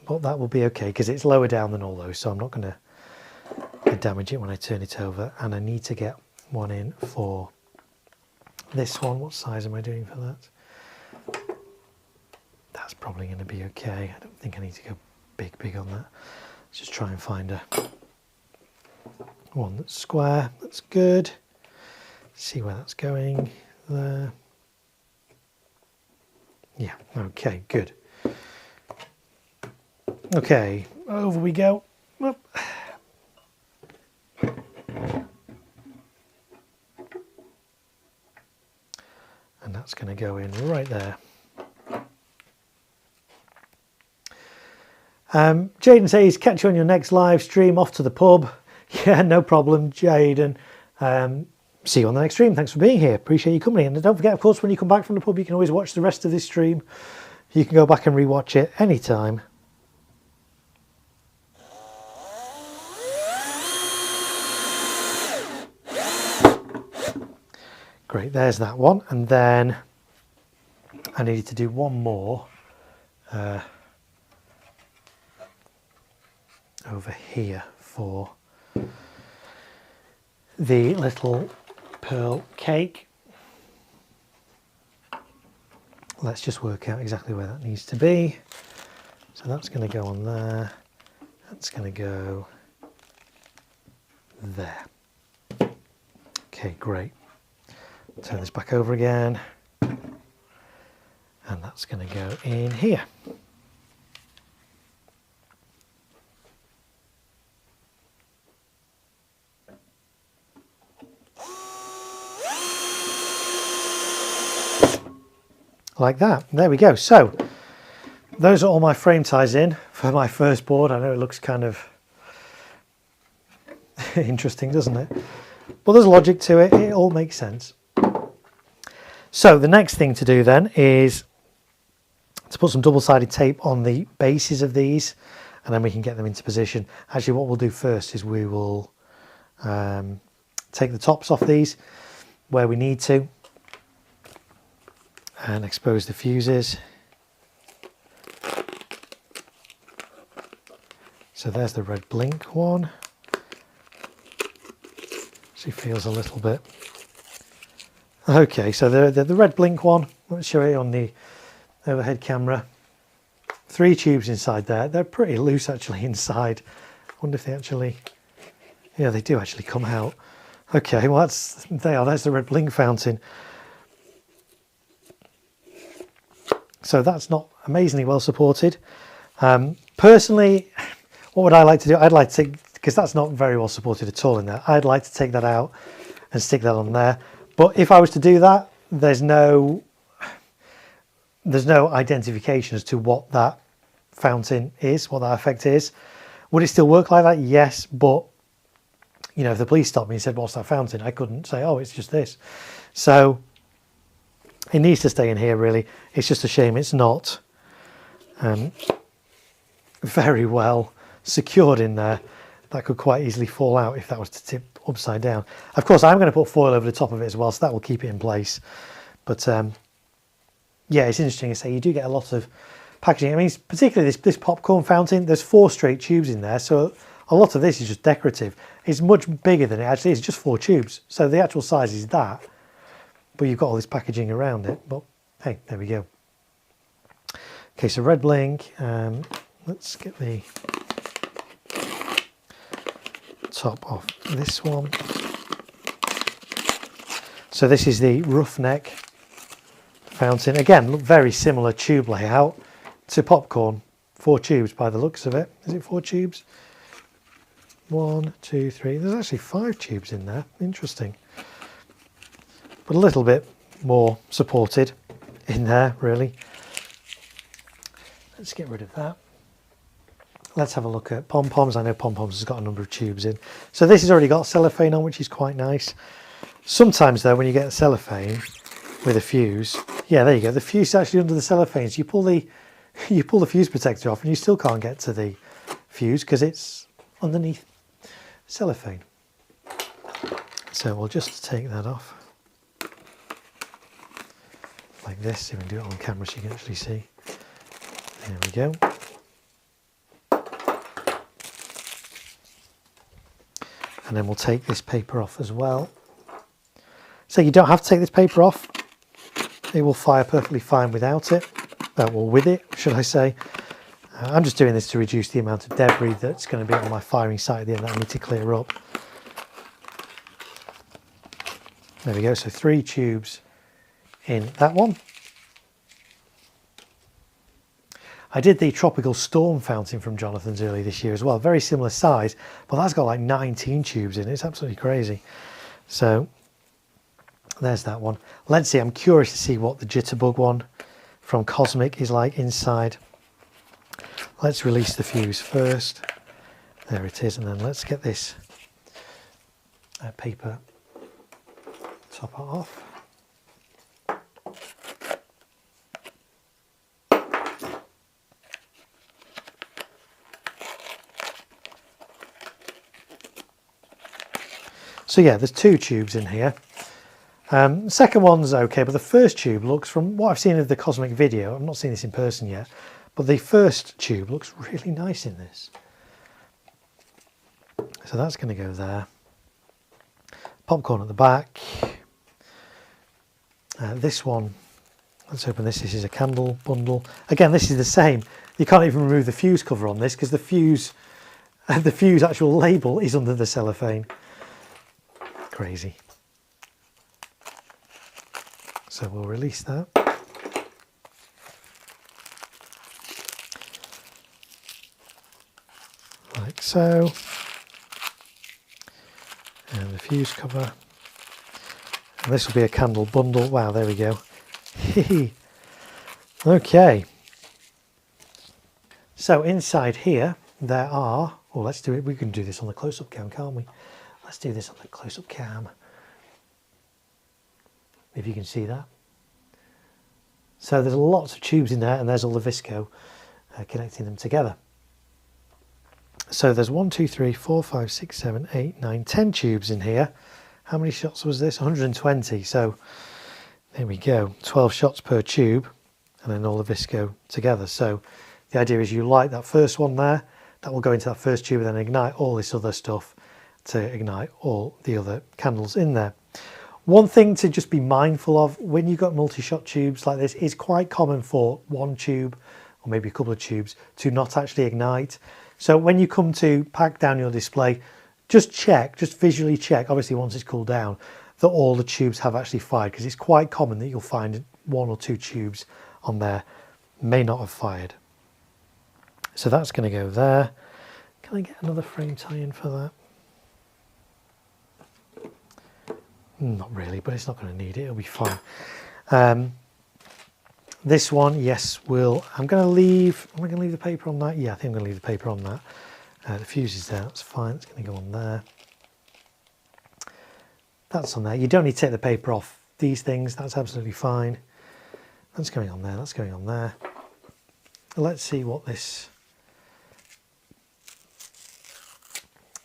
But that will be okay because it's lower down than all those, so I'm not going to damage it when I turn it over. And I need to get one in for this one. What size am I doing for that? That's probably going to be okay. I don't think I need to go big on that. Let's just try and find a one that's square. That's good. See where that's going there. Yeah, okay, good. Okay, over we go. Whoop. And that's going to go in right there. Jaden says, catch you on your next live stream, off to the pub. Yeah, no problem, Jaden. See you on the next stream. Thanks for being here. Appreciate you coming. And don't forget, of course, when you come back from the pub, you can always watch the rest of this stream. You can go back and rewatch it anytime. Great, there's that one. And then I needed to do one more over here for the little pearl cake. Let's just work out exactly where that needs to be. So that's going to go on there. That's going to go there. Okay, great. Turn this back over again. And that's going to go in here. Like that. There we go. So those are all my frame ties in for my first board. I know it looks kind of interesting, doesn't it? But there's logic to it. It all makes sense. So the next thing to do then is to put some double-sided tape on the bases of these, and then we can get them into position. Actually, what we'll do first is we will take the tops off these where we need to and expose the fuses. So there's the red blink one. She feels a little bit. Okay, so the red blink one, let's show it on the overhead camera. 3 tubes inside there. They're pretty loose actually inside. I wonder if they actually, yeah, they do actually come out. Okay, well there's the red blink fountain. So that's not amazingly well supported. Personally, what would I like to do? I'd like to take, because that's not very well supported at all in there, I'd like to take that out and stick that on there. But if I was to do that, there's no identification as to what that fountain is, what that effect is. Would it still work like that? Yes, but you know, if the police stopped me and said, what's that fountain? I couldn't say, oh, it's just this. So it needs to stay in here, really. It's just a shame it's not very well secured in there. That could quite easily fall out if that was to tip upside down. Of course, I'm going to put foil over the top of it as well, so that will keep it in place. But yeah, it's interesting to say you do get a lot of packaging. I mean, particularly this popcorn fountain, there's 4 straight tubes in there, so a lot of this is just decorative. It's much bigger than it actually is. It's just 4 tubes. So the actual size is that, but you've got all this packaging around it. But hey, there we go. Okay, so red blink. Let's get the top off this one. So this is the roughneck fountain. Again, look, very similar tube layout to popcorn. 4 tubes by the looks of it. Is it 4 tubes? 1, 2, 3. There's actually 5 tubes in there. Interesting. But a little bit more supported in there, really. Let's get rid of that. Let's have a look at pom-poms. I know pom-poms has got a number of tubes in. So this has already got cellophane on, which is quite nice. Sometimes though, when you get cellophane with a fuse, yeah, there you go. The fuse is actually under the cellophane. So you pull the fuse protector off and you still can't get to the fuse because it's underneath cellophane. So we'll just take that off like this. See if we can do it on camera so you can actually see. There we go. And then we'll take this paper off as well. So you don't have to take this paper off. It will fire perfectly fine without it. Well, with it, should I say. I'm just doing this to reduce the amount of debris that's going to be on my firing site at the end that I need to clear up. There we go, so 3 tubes in that one. I did the Tropical Storm fountain from Jonathan's earlier this year as well. Very similar size, but that's got like 19 tubes in it. It's absolutely crazy. So there's that one. Let's see, I'm curious to see what the Jitterbug one from Cosmic is like inside. Let's release the fuse first. There it is, and then let's get this paper topper off. So yeah, there's 2 tubes in here. The second one's okay, but the first tube looks, from what I've seen of the Cosmic video, I've not seen this in person yet, but the first tube looks really nice in this. So that's going to go there. Popcorn at the back. This one, let's open this. This is a candle bundle. Again, this is the same. You can't even remove the fuse cover on this because the fuse actual label is under the cellophane. Crazy. So we'll release that. Like so. And the fuse cover. And this will be a candle bundle. Wow, there we go. Okay. So inside here there are, oh, let's do it. We can do this on the close-up cam, can't we? Let's do this on the close-up cam. If you can see that. So there's lots of tubes in there, and there's all the visco connecting them together. So there's 1, 2, 3, 4, 5, 6, 7, 8, 9, 10 tubes in here. How many shots was this? 120. So there we go. 12 shots per tube, and then all the visco together. So the idea is you light that first one there, that will go into that first tube and then ignite all this other stuff to ignite all the other candles in there. One thing to just be mindful of when you've got multi-shot tubes like this, is quite common for one tube or maybe a couple of tubes to not actually ignite. So when you come to pack down your display, just check, just visually check, obviously once it's cooled down, that all the tubes have actually fired, because it's quite common that you'll find 1 or 2 tubes on there may not have fired. So that's going to go there. Can I get another frame tie-in for that? Not really, but it's not going to need it. It'll be fine. This one, yes, I'm going to leave. Am I going to leave the paper on that? Yeah, I think I'm going to leave the paper on that. The fuse is there. That's fine. It's going to go on there. That's on there. You don't need to take the paper off these things. That's absolutely fine. That's going on there. That's going on there. Let's see what this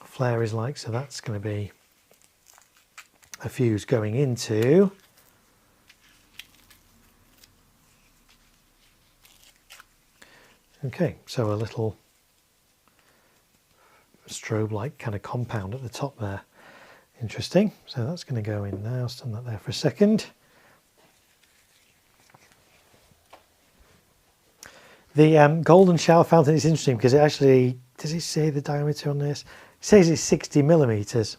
flare is like. So that's going to be a fuse going into okay, so a little strobe like kind of compound at the top there. Interesting. So that's going to go in now. Stand that there for a second. The golden shower fountain is interesting because it actually, does it say the diameter on this? It says it's 60 millimeters.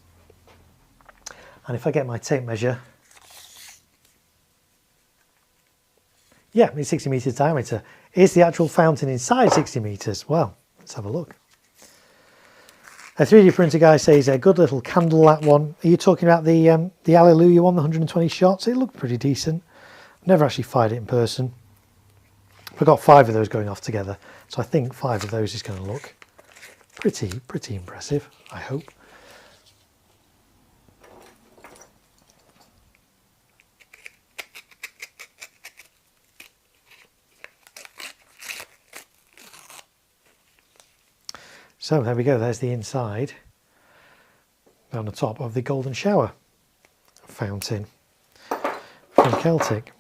And if I get my tape measure, yeah, it's 60 meters diameter. Is the actual fountain inside 60 meters? Well, let's have a look. A 3D printer guy says a good little candle, that one. Are you talking about the Alleluia one, the 120 shots? It looked pretty decent. Never actually fired it in person. We've got 5 of those going off together, so I think 5 of those is going to look pretty impressive, I hope. So there we go, there's the inside on the top of the Golden Shower fountain from Celtic.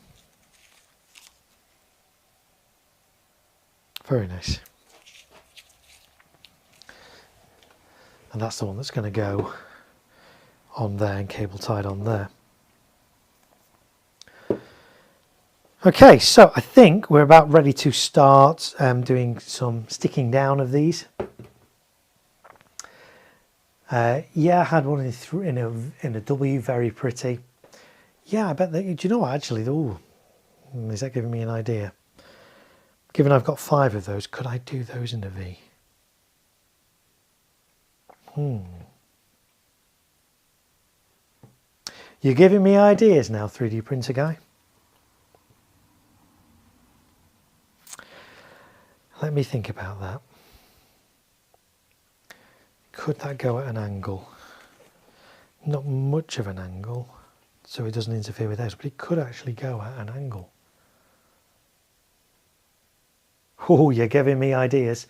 Very nice. And that's the one that's going to go on there and cable tied on there. Okay, so I think we're about ready to start doing some sticking down of these. Yeah, I had one in a W, very pretty. Yeah, I bet that, do you know what, actually, ooh, is that giving me an idea? Given I've got 5 of those, could I do those in a V? You're giving me ideas now, 3D printer guy. Let me think about that. Could that go at an angle? Not much of an angle, so it doesn't interfere with those, but it could actually go at an angle. Oh, you're giving me ideas.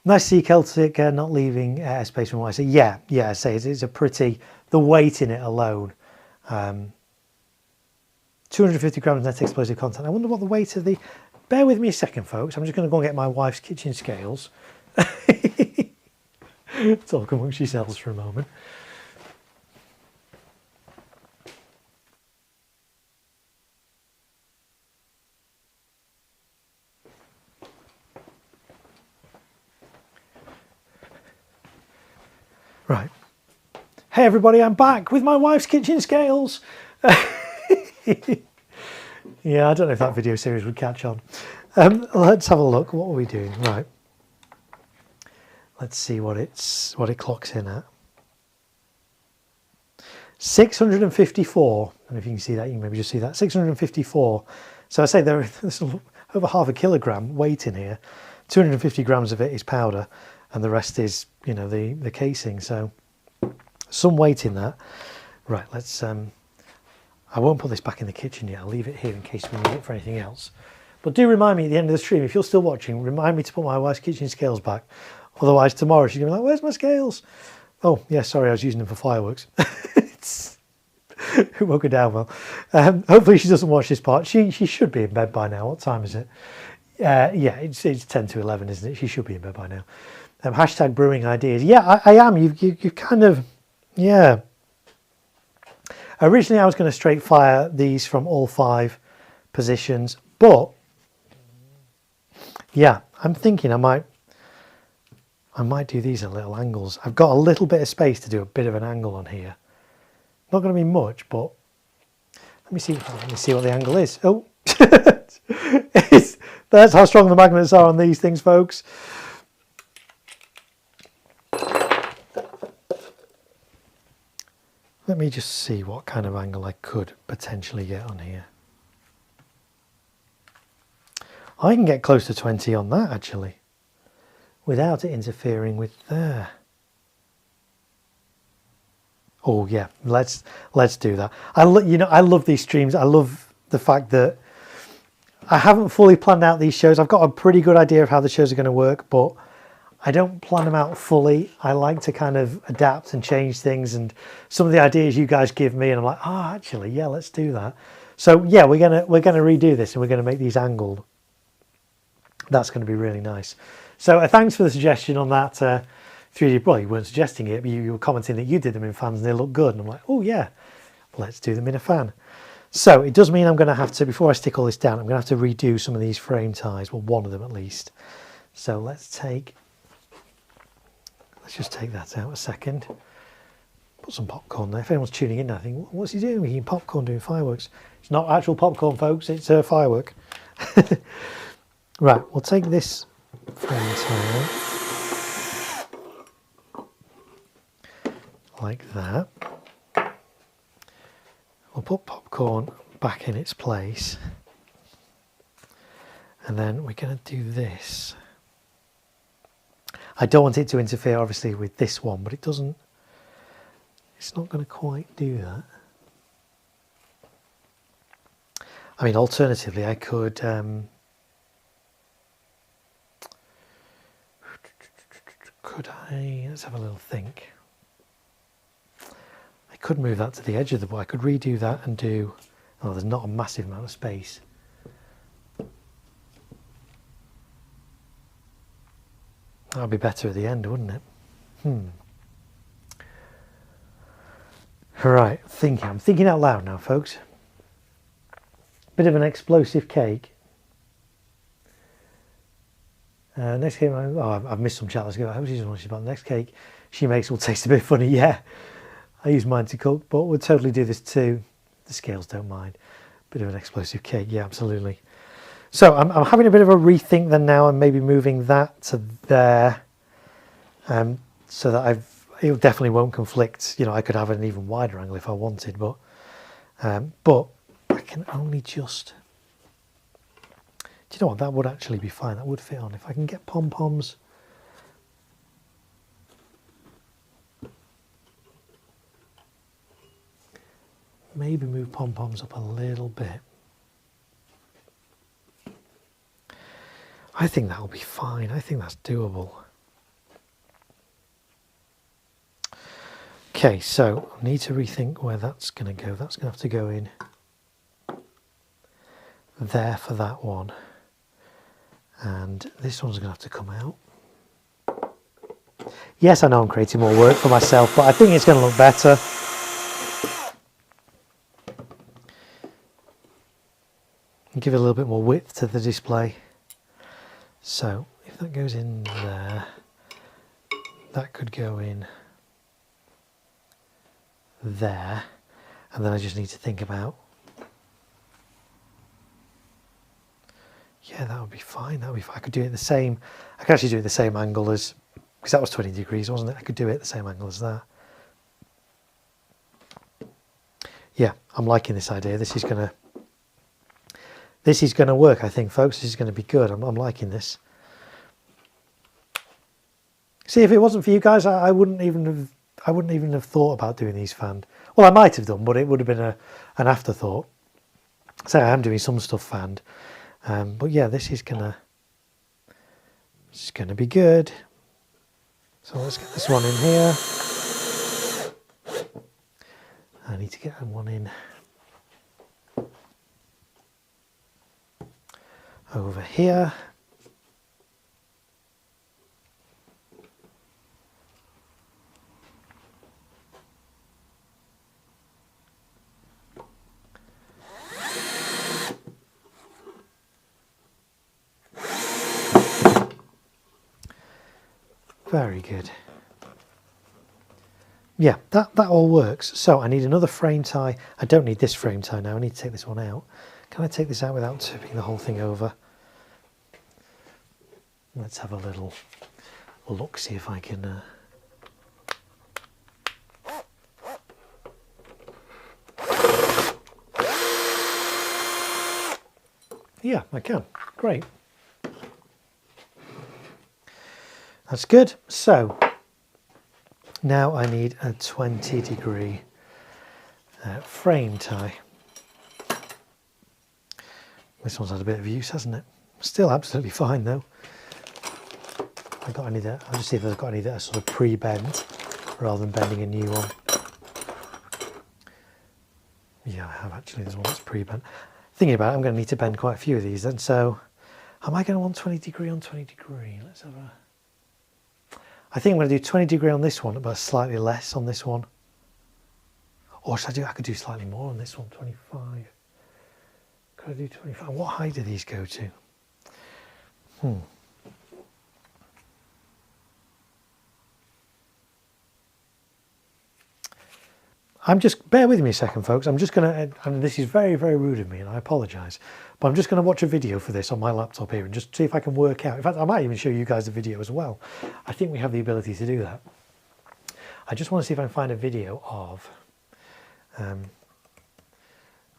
Nice to see Celtic not leaving space from what I say. Yeah, I say it's a pretty, the weight in it alone. 250 grams net explosive content. I wonder what the weight of the, bear with me a second, folks. I'm just going to go and get my wife's kitchen scales. Talk amongst yourselves for a moment. Right. Hey everybody, I'm back with my wife's kitchen scales. Yeah, I don't know if that video series would catch on. Let's have a look. What are we doing? Right. Let's see what it clocks in at. 654. And if you can see that, you can maybe just see that. 654. So I say there's over half a kilogram weight in here. 250 grams of it is powder, and the rest is, you know, the casing. So some weight in that. Right, let's I won't put this back in the kitchen yet. I'll leave it here in case we need it for anything else. But do remind me at the end of the stream, if you're still watching, remind me to put my wife's kitchen scales back. Otherwise tomorrow she's going to be like, where's my scales? Oh, yeah, sorry, I was using them for fireworks. It won't go down well. Hopefully she doesn't watch this part. She should be in bed by now. What time is it? Yeah, it's 10 to 11, isn't it? She should be in bed by now. Hashtag brewing ideas. Yeah, I am. You've kind of, yeah. Originally I was going to straight fire these from all 5 positions, but yeah, I'm thinking I might do these at little angles. I've got a little bit of space to do a bit of an angle on here. Not going to be much, but let me see what the angle is. Oh, that's how strong the magnets are on these things, folks. Let me just see what kind of angle I could potentially get on here. I can get close to 20 on that actually, without it interfering with there. Oh yeah, let's do that. I love these streams. I love the fact that I haven't fully planned out these shows. I've got a pretty good idea of how the shows are going to work, but I don't plan them out fully. I like to kind of adapt and change things, and some of the ideas you guys give me, and I'm like, oh, actually, yeah, let's do that. So yeah, we're gonna redo this, and we're gonna make these angled. That's going to be really nice. So thanks for the suggestion on that. 3D, well, you weren't suggesting it, but you were commenting that you did them in fans and they look good. And I'm like, oh yeah, let's do them in a fan. So it does mean I'm going to have to, before I stick all this down, I'm going to have to redo some of these frame ties. Well, one of them at least. So let's just take that out a second. Put some popcorn there. If anyone's tuning in, I think, what's he doing? He's eating popcorn doing fireworks. It's not actual popcorn, folks. It's a firework. Right, we'll take this frame tie out, like that. We'll put popcorn back in its place, and then we're going to do this. I don't want it to interfere obviously with this one, but it's not going to quite do that. I mean, alternatively, I could let's have a little think. I could move that to the edge of the board. I could redo that and do, oh, there's not a massive amount of space. That would be better at the end, wouldn't it? Right, I'm thinking out loud now, folks. Bit of an explosive cake. Next cake, I've missed some chat. Let's go. I hope she's watching about the next cake she makes will taste a bit funny. Yeah, I use mine to cook, but we'll totally do this too. The scales don't mind. Bit of an explosive cake. Yeah, absolutely. So I'm having a bit of a rethink then now, and maybe moving that to there, so that it definitely won't conflict. You know, I could have an even wider angle if I wanted, but I can only just. Do you know what? That would actually be fine. That would fit on if I can get pom-poms. Maybe move pom-poms up a little bit. I think that'll be fine. I think that's doable. Okay, so I need to rethink where that's going to go. That's going to have to go in there for that one. And this one's going to have to come out. Yes, I know I'm creating more work for myself, but I think it's going to look better. Give it a little bit more width to the display. So if that goes in there, that could go in there, and then I just need to think about, yeah, that would be fine. That would be fine. I could do it the same. I could actually do it the same angle as, because that was 20 degrees, wasn't it? I could do it the same angle as that. Yeah, I'm liking this idea. This is gonna work, I think, folks. This is going to be good. I'm liking this. See, if it wasn't for you guys, I wouldn't even have thought about doing these fanned. Well, I might have done, but it would have been an afterthought. So I am doing some stuff fanned, but yeah, this is gonna be good. So let's get this one in here. I need to get one in over here. Very good. Yeah, that all works. So I need another frame tie. I don't need this frame tie now. I need to take this one out. Can I take this out without tipping the whole thing over? Let's have a little look, see if I can... Yeah, I can. Great. That's good. So now I need a 20-degree frame tie. This one's had a bit of use, hasn't it? Still absolutely fine though. I'll just see if I've got any that are sort of pre-bent rather than bending a new one. Yeah, I have actually. There's one that's pre-bent. Thinking about it, I'm going to need to bend quite a few of these then. So am I going to want 20 degree on 20 degree? Let's have a... I think I'm going to do 20 degree on this one, but slightly less on this one. Or should I could do slightly more on this one, 25. Could I do 25? What height do these go to? I'm just, bear with me a second, folks. I'm just going to, and this is very, very rude of me, and I apologise, but I'm just going to watch a video for this on my laptop here and just see if I can work out. In fact, I might even show you guys the video as well. I think we have the ability to do that. I just want to see if I can find a video of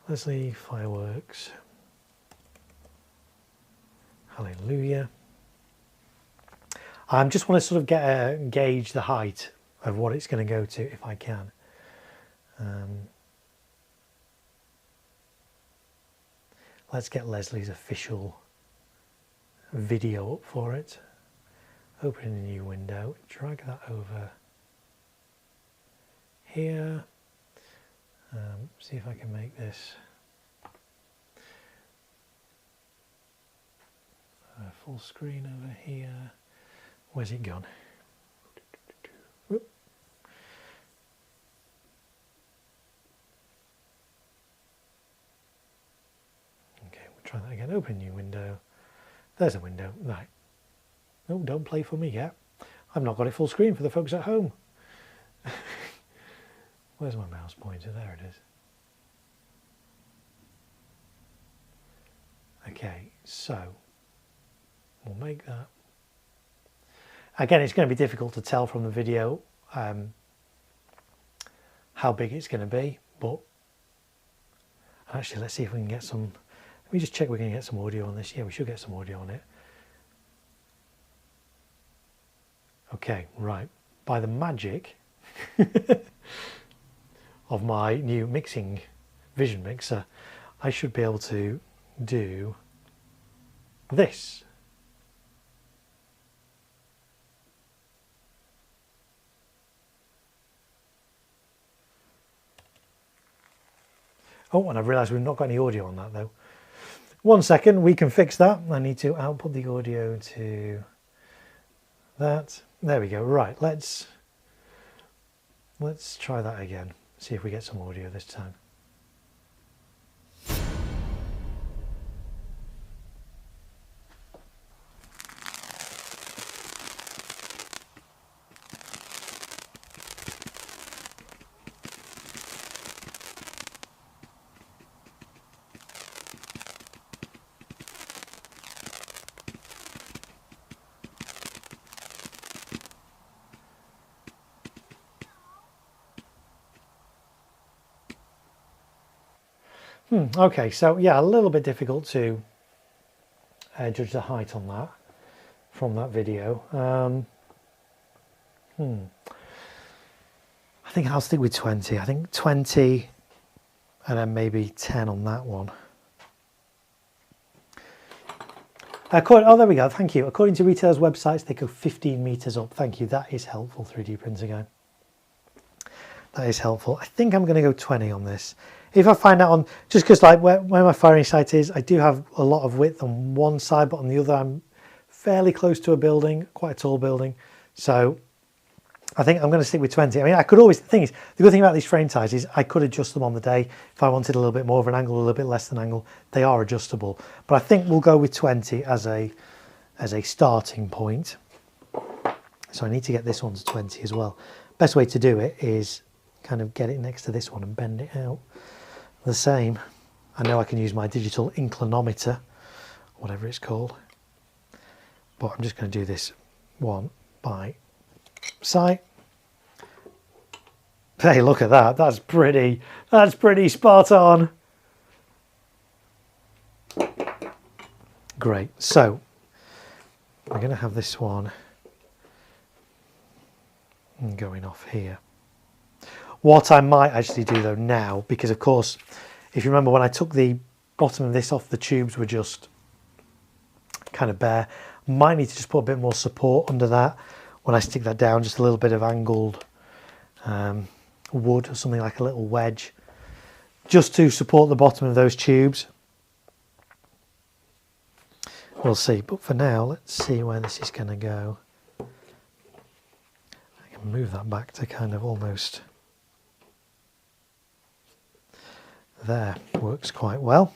Leslie Fireworks. Hallelujah. I just want to sort of gauge the height of what it's going to go to if I can. Let's get Leslie's official video up for it. Open a new window, drag that over here. See if I can make this full screen over here. Where's it gone? Whoop. Okay, we'll try that again. Open new window. There's a window. Right. No, don't play for me yet. I've not got it full screen for the folks at home. Where's my mouse pointer? There it is. Okay, so we'll make that. Again, it's going to be difficult to tell from the video how big it's going to be, but actually let's see if we can get some, let me just check we're going to get some audio on this. Yeah, we should get some audio on it. Okay, right. By the magic of my new mixing vision mixer, I should be able to do this. Oh, and I've realised we've not got any audio on that though. 1 second, we can fix that. I need to output the audio to that. There we go. Right, let's try that again. See if we get some audio this time. Okay, so yeah, a little bit difficult to judge the height on that from that video. I think I'll stick with 20. I think 20 and then maybe 10 on that one. Oh, there we go. Thank you. According to retailers' websites, they go 15 meters up. Thank you. That is helpful, 3D printing guy. That is helpful. I think I'm going to go 20 on this. If I find out on, just because like where my firing sight is, I do have a lot of width on one side, but on the other I'm fairly close to a building, quite a tall building. So I think I'm going to stick with 20. I mean, I could always, the thing is, the good thing about these frame sizes, I could adjust them on the day. If I wanted a little bit more of an angle, a little bit less than angle, they are adjustable. But I think we'll go with 20 as a starting point. So I need to get this one to 20 as well. Best way to do it is kind of get it next to this one and bend it out the same. I know I can use my digital inclinometer, whatever it's called, but I'm just going to do this one by sight. Hey, look at that. That's pretty spot on. Great. So we're going to have this one going off here. What I might actually do though now, because of course, if you remember when I took the bottom of this off, the tubes were just kind of bare. Might need to just put a bit more support under that when I stick that down, just a little bit of angled wood or something like a little wedge, just to support the bottom of those tubes. We'll see, but for now, let's see where this is going to go. I can move that back to kind of almost there. Works quite well.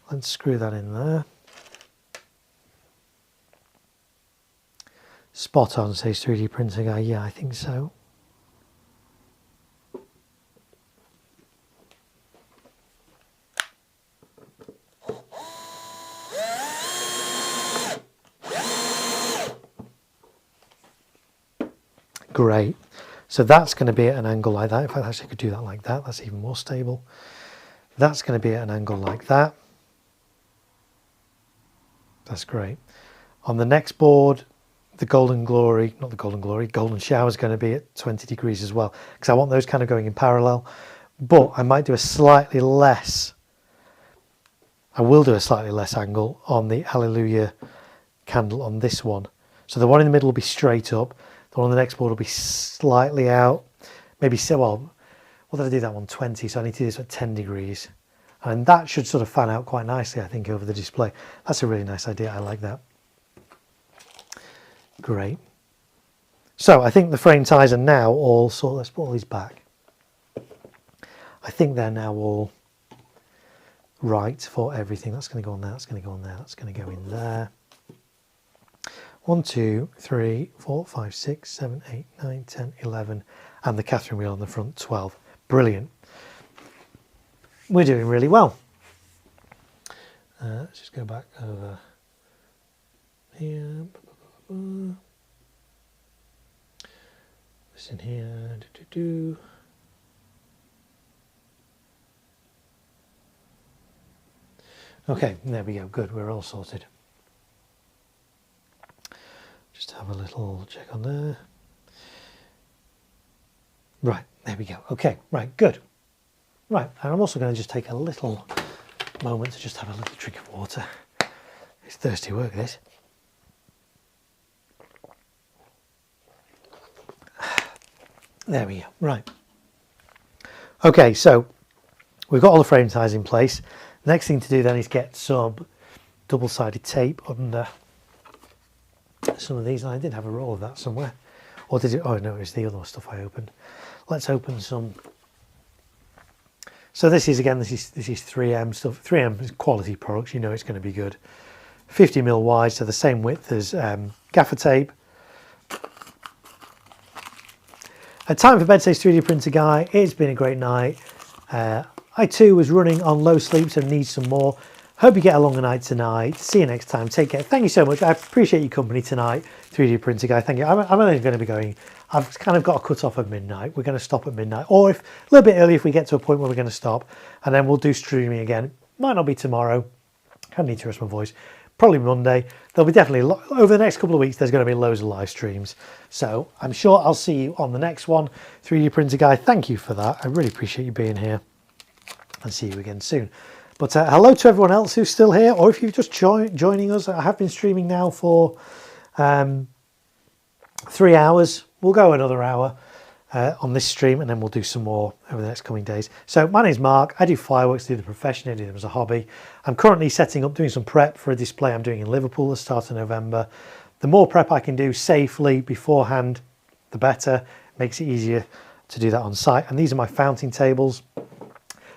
Let's screw that in there. Spot on, says 3D printing guy. Yeah, I think so. Great. So that's going to be at an angle like that. In fact, actually I could do that like that. That's even more stable. That's going to be at an angle like that. That's great. On the next board, the golden shower is going to be at 20 degrees as well, because I want those kind of going in parallel. But I might do a slightly less, I will do a slightly less angle on the Hallelujah candle on this one. So the one in the middle will be straight up. The one on the next board will be slightly out. Maybe, so well, what did I do that one? 20, so I need to do this at 10 degrees. And that should sort of fan out quite nicely, I think, over the display. That's a really nice idea. I like that. Great. So I think the frame ties are now all sort. Let's put all these back. I think they're now all right for everything. That's going to go on there. That's going to go on there. That's going to go in there. 1, 2, 3, 4, 5, 6, 7, 8, 9, 10, 11, and the Catherine wheel on the front, 12. Brilliant. We're doing really well. Let's just go back over here. This in here. Okay, there we go. Good, we're all sorted. Just have a little check on there. Right, there we go. Okay, right, good. Right, and I'm also going to just take a little moment to just have a little drink of water. It's thirsty work, this. There we go. Right. Okay, so we've got all the frame ties in place. Next thing to do then is get some double-sided tape under some of these. And I did have a roll of that somewhere. Or did it? Oh no, it's the other stuff I opened. Let's open some. So this is 3M stuff. 3M is quality products. You know it's going to be good. 50mm wide, so the same width as gaffer tape. Time for bed, says 3D printer guy. It's been a great night. I too was running on low sleep, so need some more. Hope you get a longer night tonight. See you next time. Take care. Thank you so much. I appreciate your company tonight, 3D printer guy. Thank you. I'm only going to be going. I've kind of got a cut off at midnight. We're going to stop at midnight, or if a little bit early if we get to a point where we're going to stop, and then we'll do streaming again. Might not be tomorrow. I need to rest my voice. Probably Monday. There'll be definitely over the next couple of weeks. There's going to be loads of live streams. So I'm sure I'll see you on the next one. 3D printer guy. Thank you for that. I really appreciate you being here, and see you again soon. But hello to everyone else who's still here, or if you've just joining us. I have been streaming now for 3 hours. We'll go another hour on this stream, and then we'll do some more over the next coming days. So my name's Mark. I do fireworks, do the profession, I do them as a hobby. I'm currently setting up, doing some prep for a display I'm doing in Liverpool at the start of November. The more prep I can do safely beforehand, the better. Makes it easier to do that on site. And these are my fountain tables.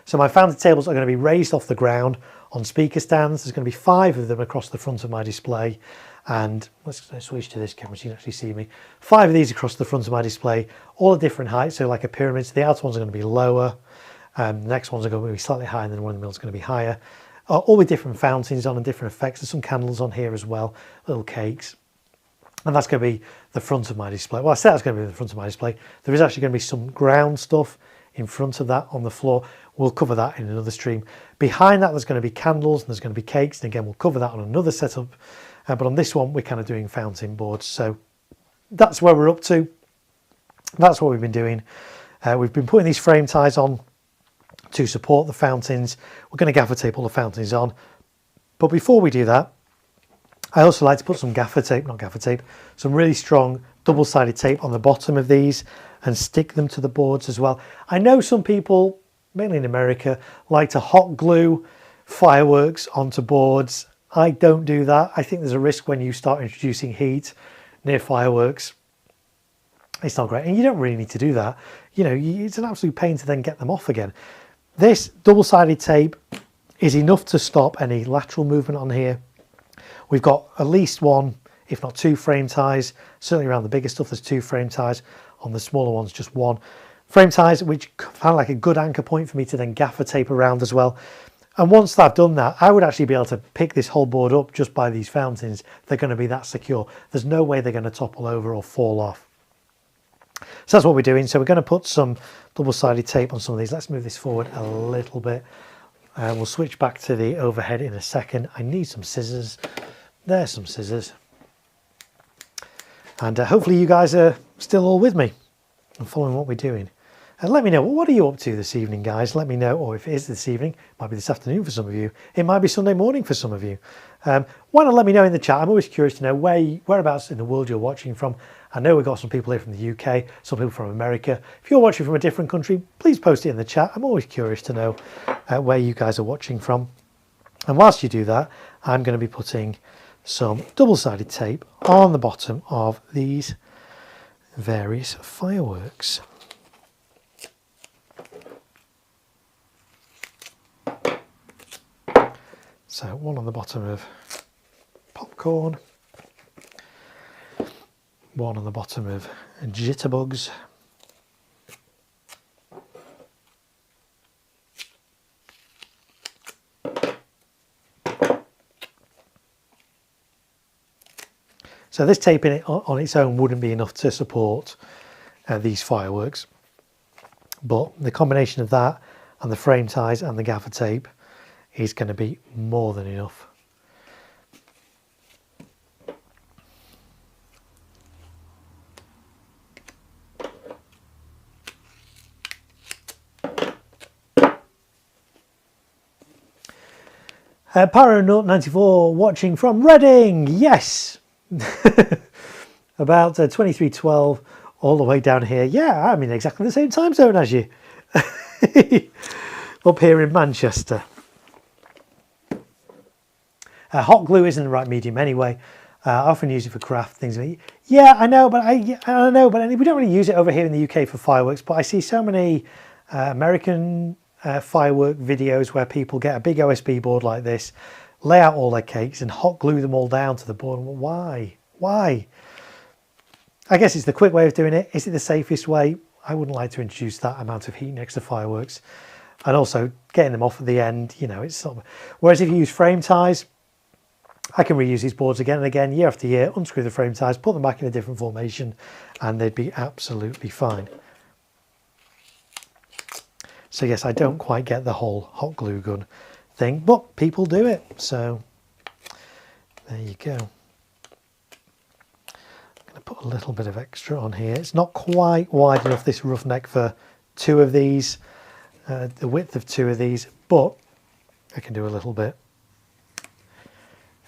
So my fountain tables are going to be raised off the ground on speaker stands. There's going to be 5 of them across the front of my display. And let's switch to this camera so you can actually see me. 5 of these across the front of my display, all at different heights. So like a pyramid, so the outer ones are going to be lower. The next ones are going to be slightly higher, and then one in the middle is going to be higher. All with different fountains on and different effects. There's some candles on here as well, little cakes. And that's going to be the front of my display. Well, I said that's going to be the front of my display. There is actually going to be some ground stuff in front of that on the floor. We'll cover that in another stream. Behind that, there's going to be candles and there's going to be cakes. And again, we'll cover that on another setup. But on this one, we're kind of doing fountain boards. So that's where we're up to. That's what we've been doing. We've been putting these frame ties on to support the fountains. We're going to gaffer tape all the fountains on. But before we do that, I also like to put some some really strong double-sided tape on the bottom of these and stick them to the boards as well. I know some people, mainly in America, like to hot glue fireworks onto boards. I don't do that. I think there's a risk when you start introducing heat near fireworks. It's not great, and you don't really need to do that. You know, it's an absolute pain to then get them off again. This double-sided tape is enough to stop any lateral movement on here. We've got at least 1, if not 2 frame ties. Certainly around the bigger stuff, there's 2 frame ties. On the smaller ones, just 1. Frame ties, which kind of like a good anchor point for me to then gaffer tape around as well. And once I've done that, I would actually be able to pick this whole board up just by these fountains. They're going to be that secure. There's no way they're going to topple over or fall off. So that's what we're doing. So we're going to put some double-sided tape on some of these. Let's move this forward a little bit. We'll switch back to the overhead in a second. I need some scissors. There's some scissors. And hopefully you guys are still all with me and following what we're doing. And let me know, what are you up to this evening, guys? Let me know, or if it is this evening, it might be this afternoon for some of you. It might be Sunday morning for some of you. Why not let me know in the chat? I'm always curious to know whereabouts in the world you're watching from. I know we've got some people here from the UK, some people from America. If you're watching from a different country, please post it in the chat. I'm always curious to know where you guys are watching from. And whilst you do that, I'm going to be putting some double-sided tape on the bottom of these various fireworks. So one on the bottom of popcorn, one on the bottom of jitterbugs, so this tape in it on its own wouldn't be enough to support these fireworks, but the combination of that and the frame ties and the gaffer tape is going to be more than enough. Pyro94 watching from Reading, yes. About 2312 all the way down here. Yeah, I'm in exactly the same time zone as you. Up here in Manchester. Hot glue isn't the right medium anyway. I often use it for craft things. Yeah, I know, but we don't really use it over here in the UK for fireworks. But I see so many American firework videos where people get a big OSB board like this, lay out all their cakes, and hot glue them all down to the board. Why? Why? I guess it's the quick way of doing it. Is it the safest way? I wouldn't like to introduce that amount of heat next to fireworks, and also getting them off at the end. You know, it's sort of. Whereas if you use frame ties, I can reuse these boards again and again, year after year, unscrew the frame ties, put them back in a different formation, and they'd be absolutely fine. So yes, I don't quite get the whole hot glue gun thing, but people do it. So there you go. I'm going to put a little bit of extra on here. It's not quite wide enough, this roughneck, for two of these, the width of two of these, but I can do a little bit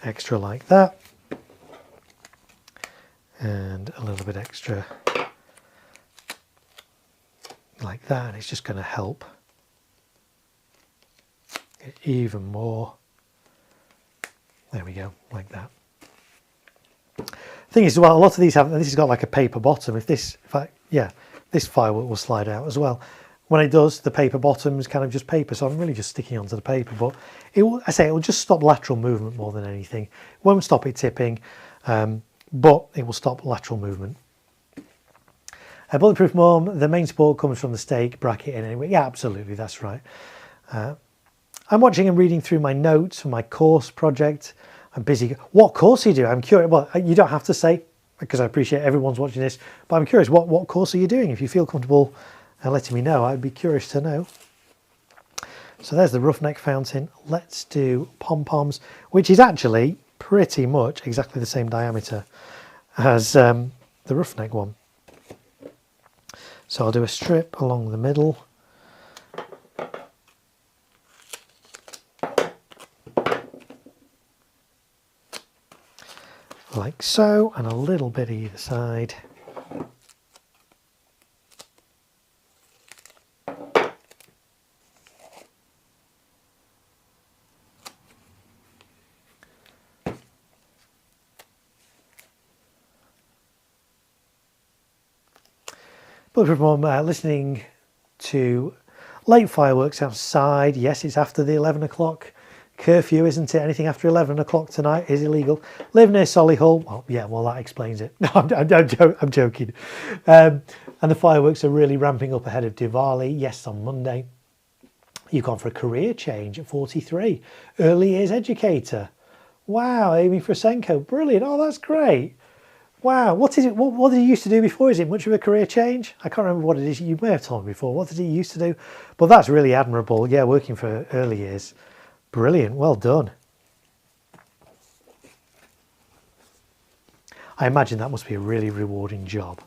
extra like that, and a little bit extra like that, and it's just going to help it even more. There we go, like that. Thing is, well, a lot of these have, this has got like a paper bottom. This firework will slide out as well. When it does, the paper bottom is kind of just paper, so I'm really just sticking onto the paper, but it will just stop lateral movement more than anything. It won't stop it tipping, but it will stop lateral movement. Bulletproof Mum, the main support comes from the stake bracket in anyway. Yeah, absolutely, that's right. I'm watching and reading through my notes for my course project. I'm busy. What course do you do? I'm curious. Well, you don't have to say, because I appreciate everyone's watching this, but I'm curious, what course are you doing? If you feel comfortable letting me know, I'd be curious to know. So there's the roughneck fountain. Let's do pom-poms, which is actually pretty much exactly the same diameter as the roughneck one. So I'll do a strip along the middle. Like so, and a little bit either side. Bulletproof Mum, listening to late fireworks outside. Yes, it's after the 11 o'clock curfew, isn't it? Anything after 11 o'clock tonight is illegal. Live near Solihull. Well, yeah, well, that explains it. No, I'm joking. And the fireworks are really ramping up ahead of Diwali. Yes, on Monday. You've gone for a career change at 43. Early years educator. Wow, aiming for a Senko. Brilliant. Oh, that's great. Wow, what is it? What did he used to do before? Is it much of a career change? I can't remember what it is. You may have told me before. What did he used to do? But that's really admirable. Yeah, working for early years. Brilliant. Well done. I imagine that must be a really rewarding job,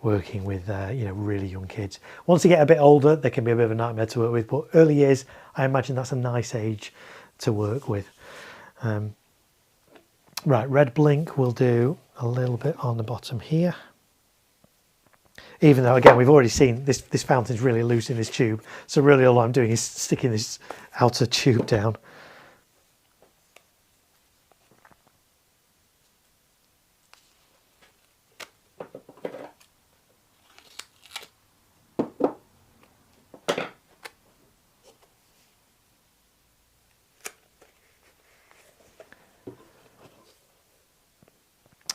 working with really young kids. Once they get a bit older, they can be a bit of a nightmare to work with. But early years, I imagine that's a nice age to work with. Right, red blink will do a little bit on the bottom here. Even though, again, we've already seen this fountain's really loose in this tube. So really all I'm doing is sticking this outer tube down.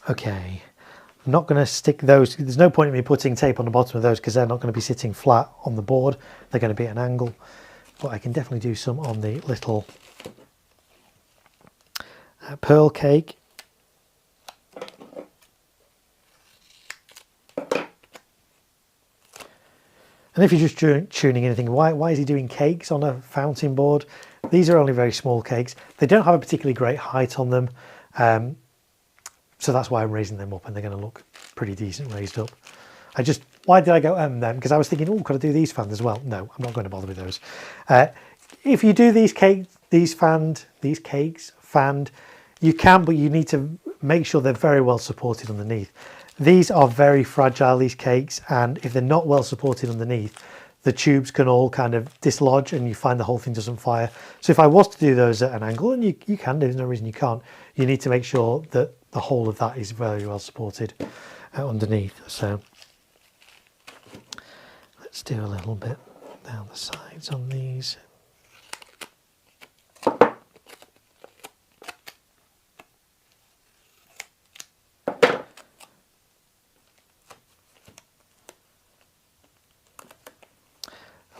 Okay, I'm not going to stick those. There's no point in me putting tape on the bottom of those because they're not going to be sitting flat on the board. They're going to be at an angle. But I can definitely do some on the little pearl cake. And if you're just tuning anything, why is he doing cakes on a fountain board? These are only very small cakes. They don't have a particularly great height on them. So that's why I'm raising them up, and they're going to look pretty decent raised up. Why did I go them? Because I was thinking, oh, could I do these fanned as well? No, I'm not going to bother with those. If you do these cakes fanned, you can, but you need to make sure they're very well supported underneath. These are very fragile, these cakes, and if they're not well supported underneath, the tubes can all kind of dislodge and you find the whole thing doesn't fire. So if I was to do those at an angle, and you can, there's no reason you can't, you need to make sure that the whole of that is very well supported underneath. So let's do a little bit down the sides on these.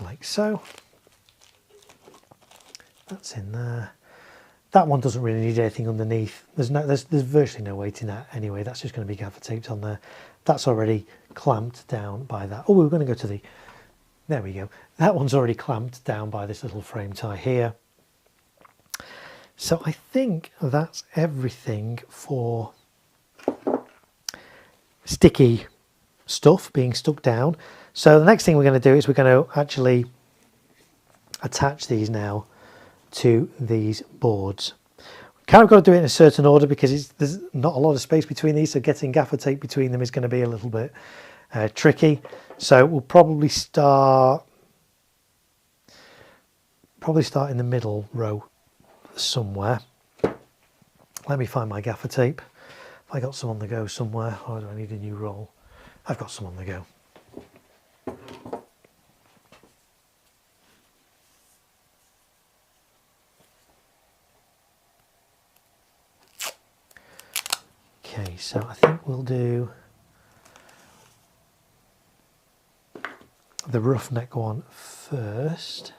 Like so. That's in there. That one doesn't really need anything underneath. There's virtually no weight in that anyway. That's just going to be gaffer taped on there. That's already clamped down by that. Oh, we're going to go to the, there we go. That one's already clamped down by this little frame tie here. So I think that's everything for sticky stuff being stuck down. So the next thing we're going to do is we're going to actually attach these now to these boards. Kind of got to do it in a certain order because there's not a lot of space between these, so getting gaffer tape between them is going to be a little bit tricky. So we'll probably start in the middle row somewhere. Let me find my gaffer tape. Have I got some on the go somewhere, or do I need a new roll? I've got some on the go. Okay, so I think we'll do the roughneck one first.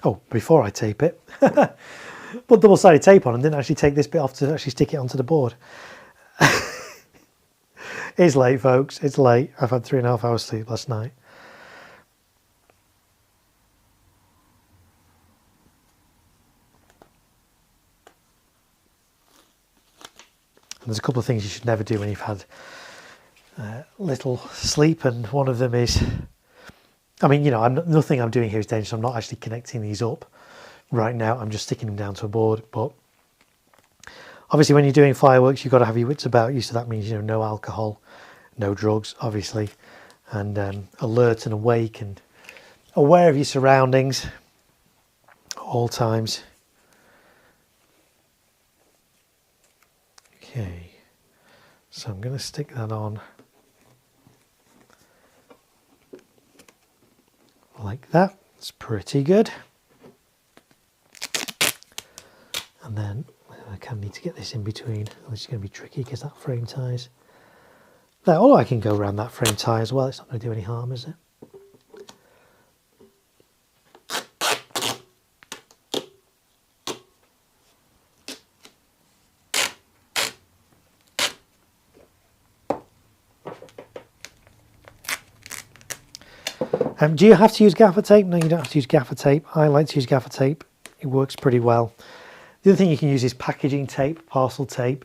Oh, before I tape it. Put double-sided tape on and didn't actually take this bit off to actually stick it onto the board. It's late, folks. It's late. I've had 3.5 hours sleep last night. And there's a couple of things you should never do when you've had little sleep, and one of them is, I mean, you know, nothing I'm doing here is dangerous. I'm not actually connecting these up right now. I'm just sticking them down to a board. But obviously, when you're doing fireworks, you've got to have your wits about you. So that means, you know, no alcohol, no drugs, obviously, and alert and awake and aware of your surroundings at all times. Okay, so I'm going to stick that on like that. It's pretty good. And then I kind of need to get this in between, which is going to be tricky because that frame ties there. Although I can go around that frame tie as well, it's not going to do any harm, is it? Do you have to use gaffer tape? No, you don't have to use gaffer tape. I like to use gaffer tape. It works pretty well. The other thing you can use is packaging tape, parcel tape.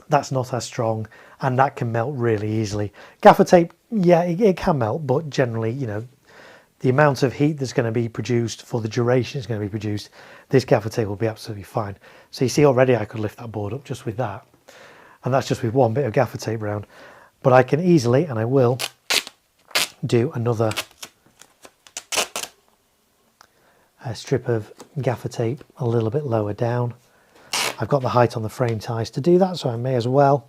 That's not as strong and that can melt really easily. Gaffer tape, yeah, it can melt, but generally, you know, the amount of heat that's going to be produced for the duration it's going to be produced, this gaffer tape will be absolutely fine. So you see already I could lift that board up just with that. And that's just with one bit of gaffer tape around. But I can easily, and I will, do another strip of gaffer tape a little bit lower down. I've got the height on the frame ties to do that, so I may as well.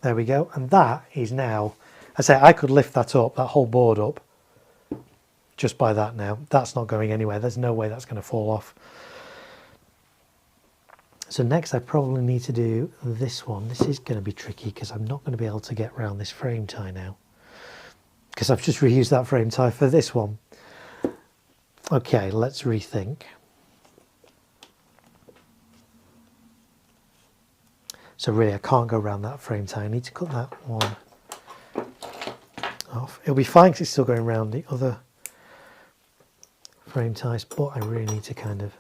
There we go, and that is now, I say I could lift that up, that whole board up, just by that now. That's not going anywhere, there's no way that's going to fall off. So next I probably need to do this one. This is going to be tricky because I'm not going to be able to get around this frame tie now, because I've just reused that frame tie for this one. Okay, let's rethink. So really I can't go around that frame tie. I need to cut that one off. It'll be fine because it's still going around the other frame ties, but I really need to kind of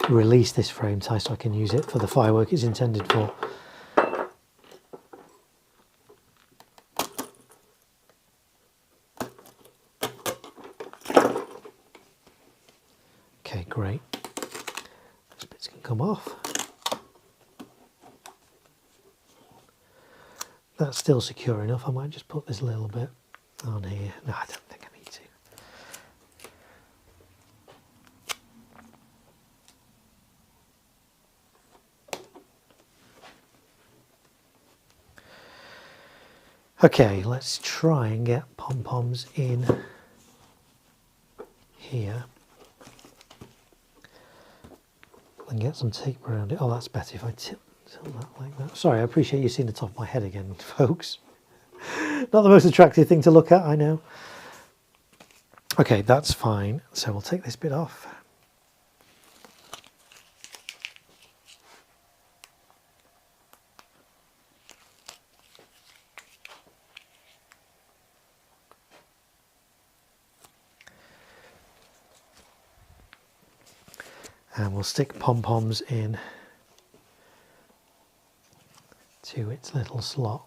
release this frame tie so I can use it for the firework it's intended for. Okay, great. Those bits can come off. That's still secure enough. I might just put this little bit on here. No, I don't think I need to. Okay, let's try and get pom-poms in here and get some tape around it. Oh, that's better if I tilt that like that. Sorry, I appreciate you seeing the top of my head again, folks. Not the most attractive thing to look at, I know. Okay, that's fine. So we'll take this bit off. And we'll stick pom-poms in to its little slot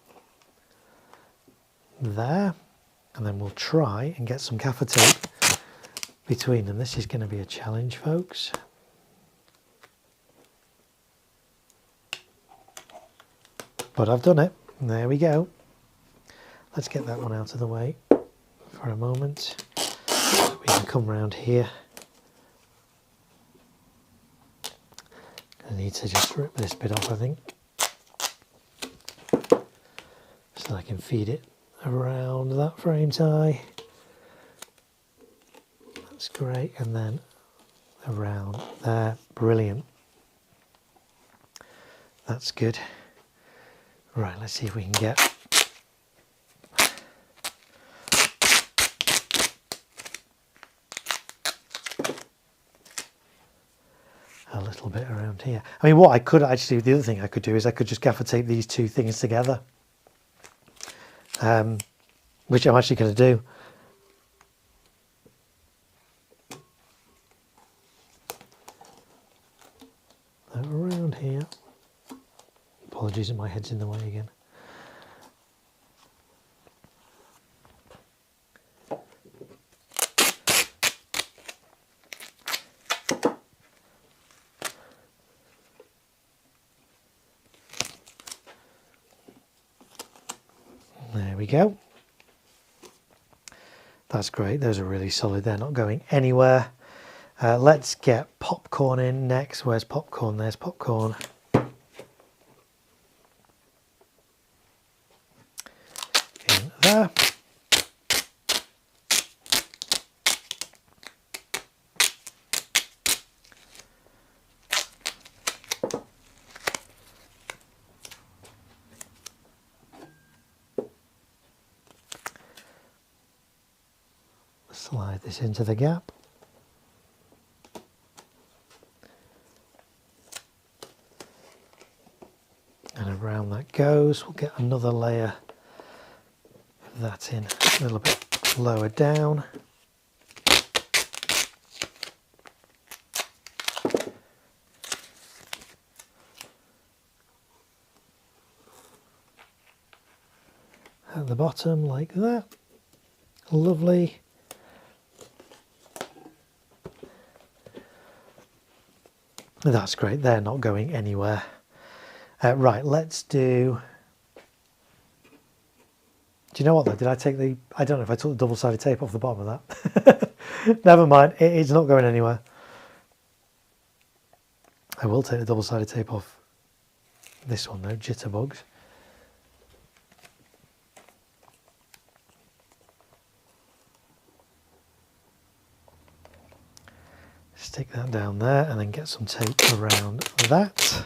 there, and then we'll try and get some gaffer tape between them. This is going to be a challenge, folks. But I've done it. There we go. Let's get that one out of the way for a moment. We can come round here. I need to just rip this bit off, I think, so I can feed it around that frame tie. That's great, and then around there. Brilliant. That's good. Right, let's see if we can get a little bit around here. I mean, what I could actually, the other thing I could do is I could just gaffer tape these two things together, which I'm actually going to do. Around here. Apologies if my head's in the way again. There we go. That's great. Those are really solid. They're not going anywhere. Let's get popcorn in next. Where's popcorn? There's popcorn. In there. slide this into the gap. And around that goes. We'll get another layer of that in a little bit lower down. At the bottom like that. Lovely. That's great, they're not going anywhere. Right, let's do... Do you know what though, did I take the... I don't know if I took the double-sided tape off the bottom of that. Never mind, it's not going anywhere. I will take the double-sided tape off this one though, jitterbugs. Stick that down there and then get some tape around that.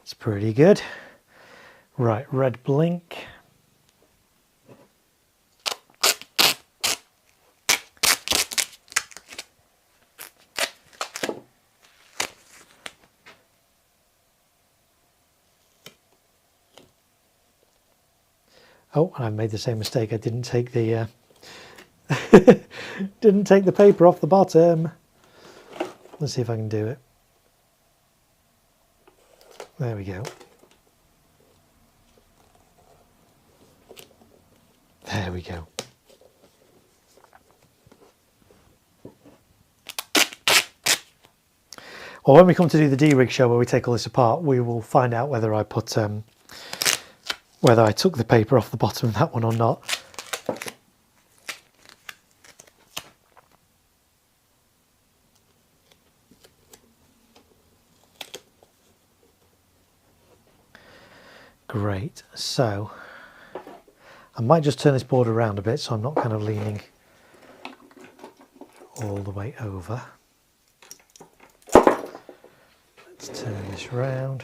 It's pretty good. Right, red blink. Oh, and I made the same mistake. I didn't take the didn't take the paper off the bottom. Let's see if I can do it. There we go. There we go. Well, when we come to do the D-rig show where we take all this apart, we will find out whether I put whether I took the paper off the bottom of that one or not. Great, so I might just turn this board around a bit so I'm not kind of leaning all the way over. Let's turn this round.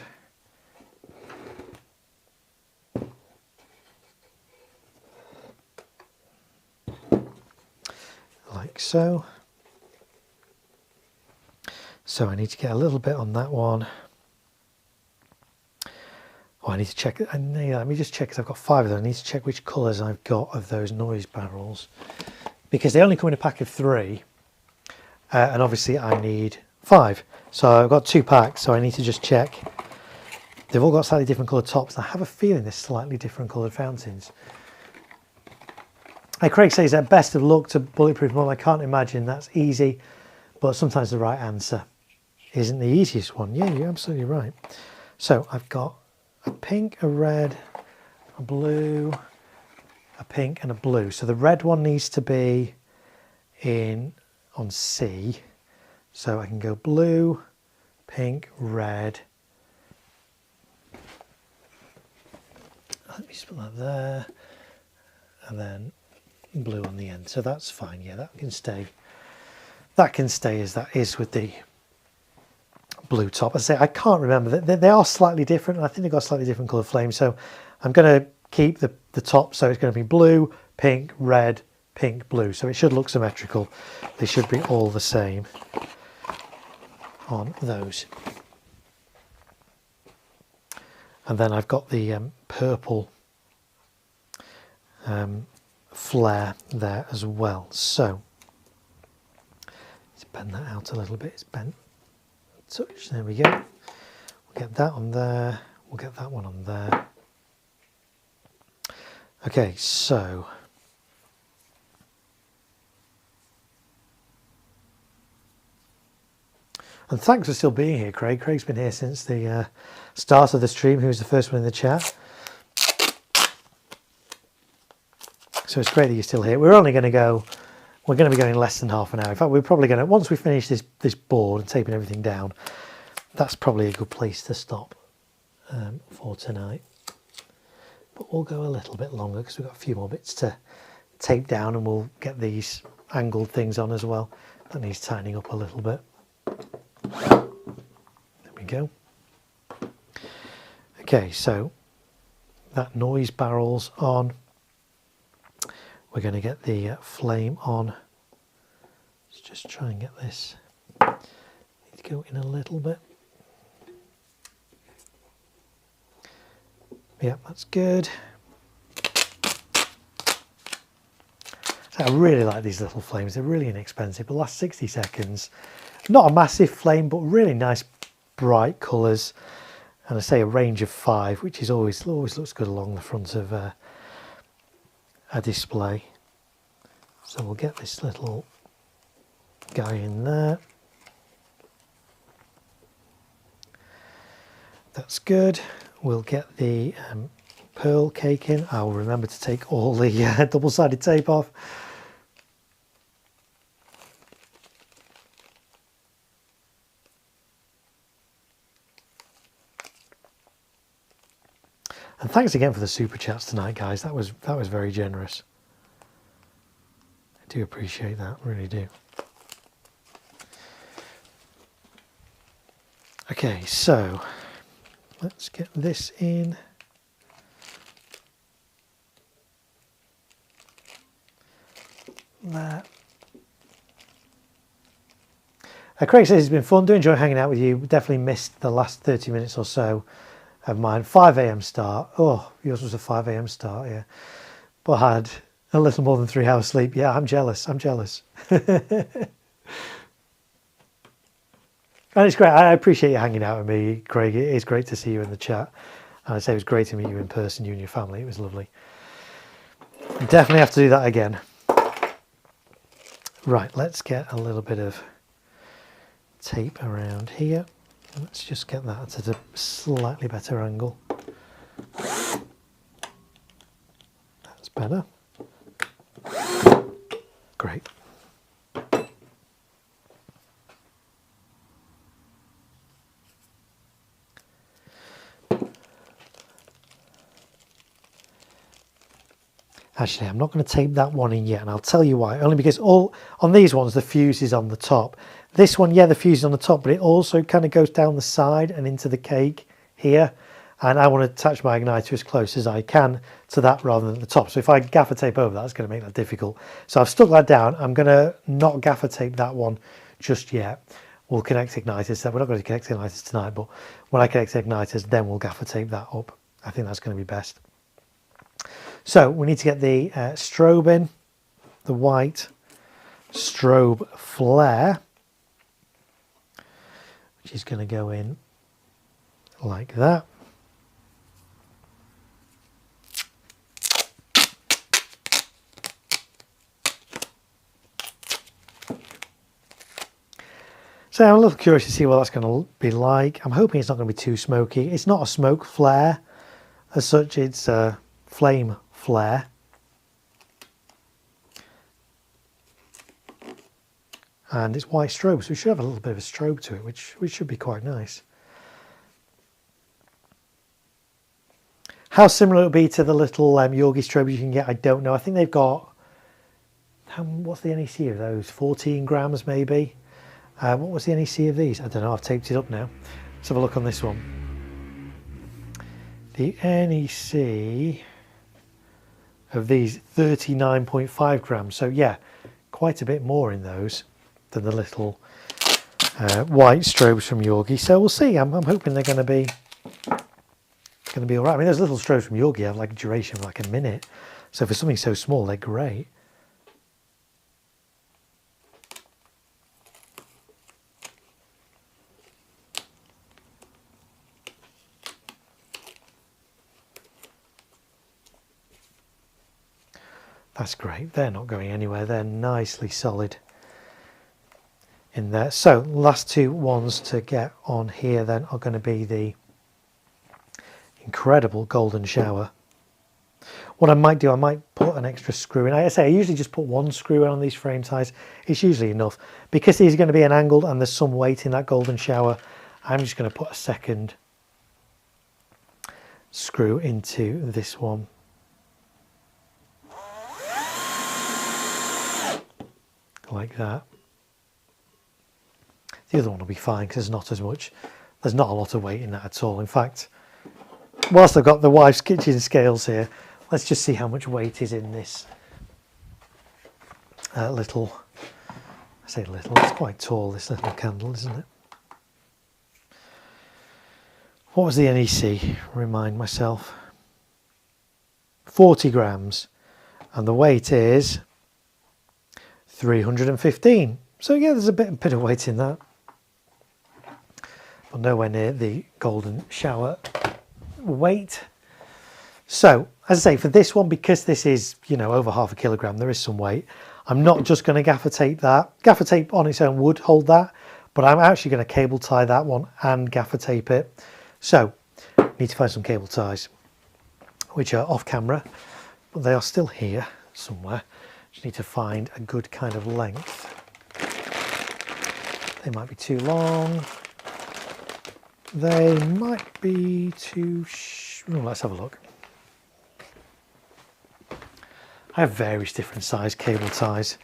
Like so. So I need to get a little bit on that one. Oh, I need to check. Let me just check because I've got 5 of them. I need to check which colours I've got of those noise barrels because they only come in a pack of 3, and obviously I need 5. So I've got 2 packs. So I need to just check. They've all got slightly different coloured tops. I have a feeling they're slightly different coloured fountains. Craig says that best of luck to Bulletproof Mum. I can't imagine that's easy, but sometimes the right answer isn't the easiest one. Yeah, you're absolutely right. So I've got a pink, a red, a blue, a pink and a blue. So the red one needs to be on C. So I can go blue, pink, red. Let me just put that there. And then blue on the end. So that's fine. Yeah, that can stay. That can stay as that is with the blue top. I say I can't remember that they are slightly different, and I think they've got slightly different colour flames. So I'm going to keep the top, so it's going to be blue, pink, red, pink, blue. So it should look symmetrical. They should be all the same on those. And then I've got the purple flare there as well. So let's bend that out a little bit. It's bent. Touch. There we go. We'll get that on there. We'll get that one on there. Okay, so and thanks for still being here, Craig. Craig's been here since the start of the stream. He was the first one in the chat. So it's great that you're still here. We're only going to go, we're going to be going less than half an hour. In fact, we're probably going to, once we finish this board and taping everything down, that's probably a good place to stop for tonight. but we'll go a little bit longer because we've got a few more bits to tape down, and we'll get these angled things on as well. That needs tightening up a little bit. There we go. Okay, so that noise barrel's on. We're going to get the flame on. Let's just try and get this. Need to go in a little bit. Yeah, that's good. I really like these little flames. They're really inexpensive. They last 60 seconds. Not a massive flame, but really nice bright colours. And I say a range of 5, which is always looks good along the front of a display. So we'll get this little guy in there. That's good. We'll get the pearl cake in. I'll remember to take all the double-sided tape off. And thanks again for the super chats tonight, guys. That was very generous. I do appreciate that, really do. Okay, so let's get this in. There. Craig says it's been fun. Do enjoy hanging out with you. Definitely missed the last 30 minutes or so of mine. 5 a.m. start. Oh, yours was a 5 a.m. start, yeah. But I had a little more than 3 hours sleep. Yeah, I'm jealous. I'm jealous. And it's great. I appreciate you hanging out with me, Craig. It is great to see you in the chat. And I say it was great to meet you in person, you and your family. It was lovely. Definitely have to do that again. Right, let's get a little bit of tape around here. Let's just get that at a slightly better angle. That's better. Great. Actually, I'm not going to tape that one in yet, and I'll tell you why. Only because on these ones, the fuse is on the top. This one, yeah, the fuse is on the top, but it also kind of goes down the side and into the cake here. And I want to attach my igniter as close as I can to that rather than the top. So if I gaffer tape over that, that's going to make that difficult. So I've stuck that down. I'm going to not gaffer tape that one just yet. We'll connect igniters. So we're not going to connect igniters tonight, but when I connect igniters, then we'll gaffer tape that up. I think that's going to be best. So we need to get the strobe in, the white strobe flare, which is going to go in like that. So I'm a little curious to see what that's going to be like. I'm hoping it's not going to be too smoky. It's not a smoke flare as such, it's a flame flare. And it's white strobe, so we should have a little bit of a strobe to it, which should be quite nice. How similar it will be to the little Yorgi strobes you can get, I don't know. I think they've got, what's the NEC of those? 14 grams maybe? What was the NEC of these? I don't know, I've taped it up now. Let's have a look on this one. The NEC of these, 39.5 grams. So yeah, quite a bit more in those than the little white strobes from Yorgi. So we'll see. I'm hoping they're going to be all right. I mean, those little strobes from Yorgi have like a duration of like a minute. So for something so small, they're great. That's great. They're not going anywhere. They're nicely solid in there. So last two ones to get on here then are going to be the incredible golden shower. What I might do, I might put an extra screw in. Like I say, I usually just put one screw in on these frame ties. It's usually enough. Because these are going to be an angled and there's some weight in that golden shower, I'm just going to put a second screw into this one. Like that. The other one will be fine because there's not a lot of weight in that at all. In fact, whilst I've got the wife's kitchen scales here, let's just see how much weight is in this little, I say little, it's quite tall, this little candle, isn't it? What was the NEC? Remind myself. 40 grams. And the weight is 315. So yeah, there's a bit of weight in that. But nowhere near the golden shower weight. So, as I say, for this one, because this is, you know, over half a kilogram, there is some weight. I'm not just going to gaffer tape that. Gaffer tape on its own would hold that, but I'm actually going to cable tie that one and gaffer tape it. So, need to find some cable ties, which are off camera, but they are still here somewhere. Just need to find a good kind of length. They might be too long. They might be too let's have a look. I have various different size cable ties.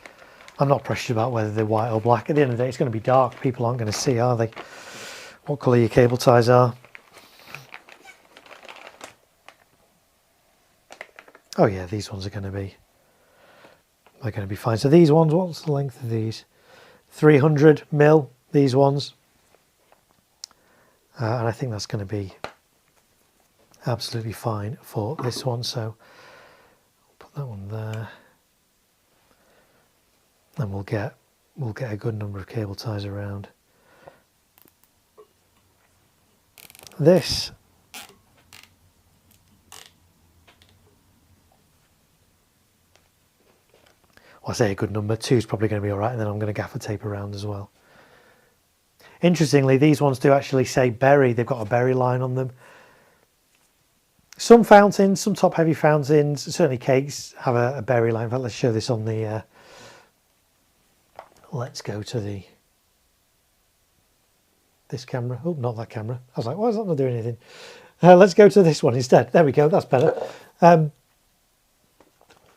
I'm not precious about whether they're white or black. At the end of the day, it's going to be dark. People aren't going to see, are they? What colour your cable ties are. Oh yeah, these ones are going to be, they're going to be fine. So these ones, what's the length of these? 300 mil, these ones. And I think that's going to be absolutely fine for this one. So put that one there, and we'll get a good number of cable ties around. This I say a good number, 2 is probably going to be all right, and then I'm going to gaffer tape around as well. Interestingly, these ones do actually say berry. They've got a berry line on them. Some fountains, some top heavy fountains, certainly cakes have a berry line. In fact, let's show this on the, let's go to this camera. Oh, not that camera. I was like, why is that not doing anything? Let's go to this one instead. There we go, that's better.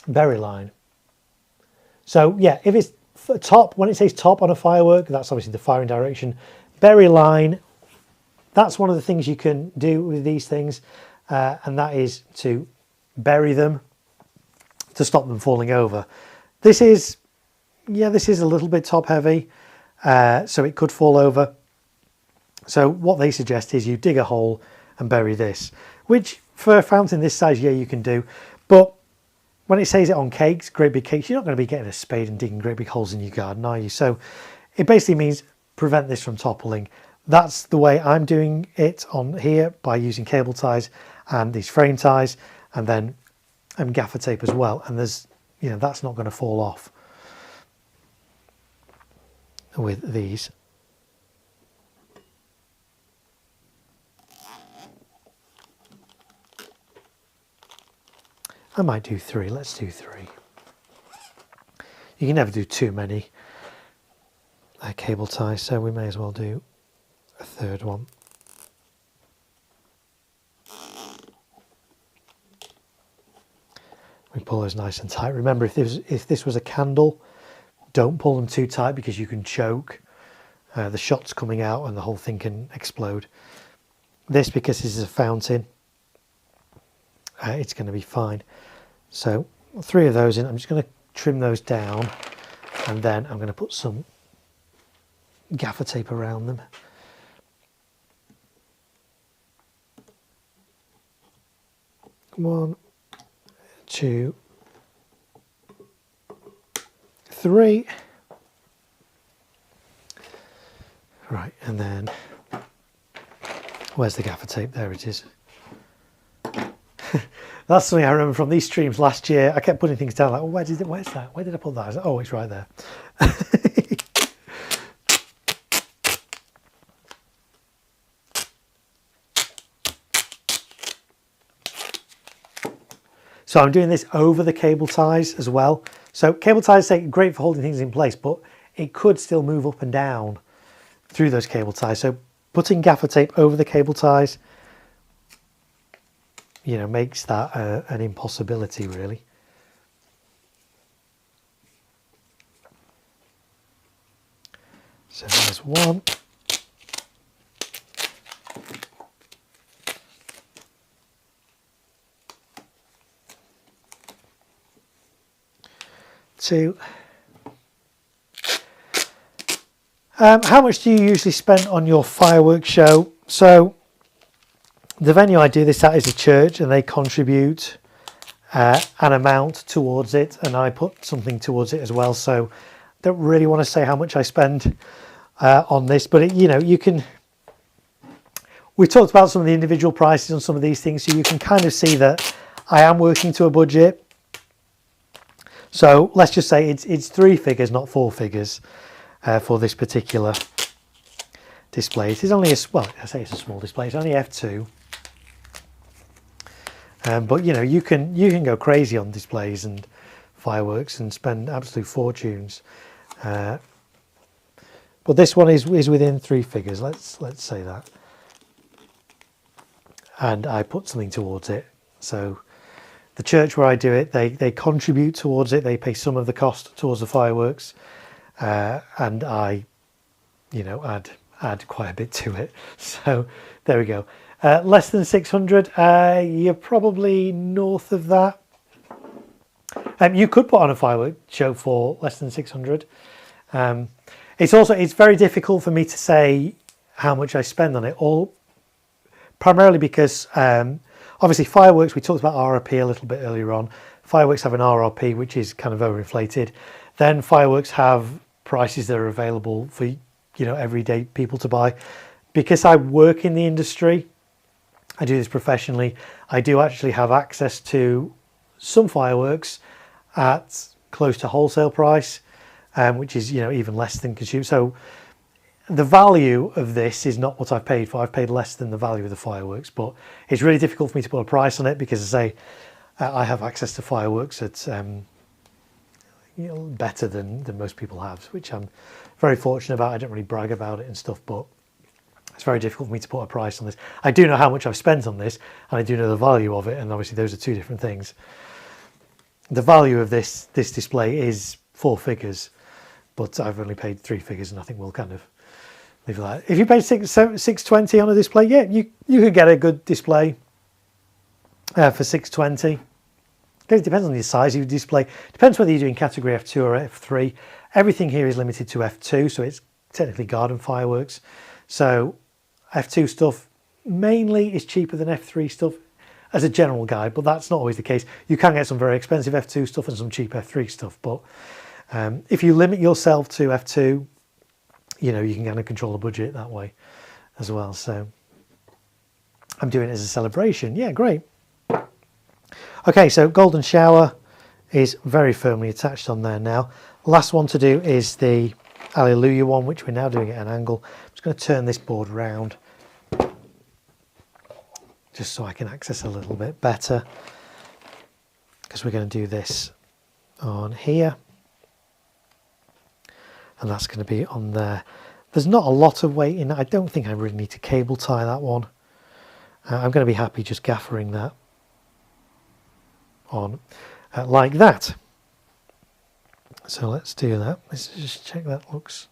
Berry line. So yeah, if it's top, when it says top on a firework, that's obviously the firing direction. Berry line, that's one of the things you can do with these things, and that is to bury them to stop them falling over. This is, yeah, this is a little bit top heavy, so it could fall over. So what they suggest is you dig a hole and bury this, which for a fountain this size, yeah, you can do. But when it says it on cakes, great big cakes, you're not going to be getting a spade and digging great big holes in your garden, are you? So it basically means prevent this from toppling. That's the way I'm doing it on here, by using cable ties and these frame ties, and then gaffer tape as well. And there's, you know, that's not going to fall off with these. I might do 3. Let's do 3. You can never do too many cable ties, so we may as well do a third one. We pull those nice and tight. Remember, if this was a candle, don't pull them too tight because you can choke. The shot's coming out and the whole thing can explode. This, because this is a fountain, it's going to be fine. So 3 of those in. I'm just going to trim those down, and then I'm going to put some gaffer tape around them. One, 2, 3. Right, and then where's the gaffer tape? There it is. That's something I remember from these streams last year. I kept putting things down like, oh, where's that? Where did I put that? I was like, oh, it's right there. So I'm doing this over the cable ties as well. So cable ties are great for holding things in place, but it could still move up and down through those cable ties. So putting gaffer tape over the cable ties you know, makes that an impossibility really. So there's one. Two. How much do you usually spend on your fireworks show? So the venue I do this at is a church, and they contribute an amount towards it, and I put something towards it as well. So don't really want to say how much I spend on this, but you know, you can. We talked about some of the individual prices on some of these things, so you can kind of see that I am working to a budget. So let's just say it's 3 figures, not 4 figures, for this particular display. It is only well, I say it's a small display. It's only f2, but you know, you can go crazy on displays and fireworks and spend absolute fortunes. But this one is within 3 figures. Let's say that, and I put something towards it. So the church where I do it, they contribute towards it. They pay some of the cost towards the fireworks, and I, you know, add quite a bit to it. So there we go. Less than 600. You're probably north of that. You could put on a firework show for less than 600. It's very difficult for me to say how much I spend on it, all primarily because obviously fireworks, we talked about RRP a little bit earlier on. Fireworks have an RRP which is kind of overinflated. Then fireworks have prices that are available for, you know, everyday people to buy. Because I work in the industry, I do this professionally, I do actually have access to some fireworks at close to wholesale price, which is, you know, even less than consumer. So the value of this is not what I've paid for. I've paid less than the value of the fireworks, but it's really difficult for me to put a price on it because, as I say, I have access to fireworks at you know, better than most people have, which I'm very fortunate about. I don't really brag about it and stuff, but it's very difficult for me to put a price on this. I do know how much I've spent on this, and I do know the value of it, and obviously those are 2 different things. The value of this display is 4 figures, but I've only paid 3 figures, and I think we'll kind of leave that. If you paid 620 on a display, yeah, you could get a good display for 620. It depends on the size of your display. Depends whether you're doing category F2 or F3. Everything here is limited to F2, so it's technically garden fireworks. So F2 stuff mainly is cheaper than F3 stuff as a general guide, but that's not always the case. You can get some very expensive F2 stuff and some cheap F3 stuff, but if you limit yourself to F2, you know, you can kind of control the budget that way as well. So I'm doing it as a celebration. Yeah, great. Okay, so golden shower is very firmly attached on there now. Last one to do is the Alleluia one, which we're now doing at an angle. I'm just going to turn this board round just so I can access a little bit better, because we're going to do this on here, and that's going to be on there. There's not a lot of weight in it. I don't think I really need to cable tie that one. I'm going to be happy just gaffering that on like that. So let's do that. Let's just check that looks,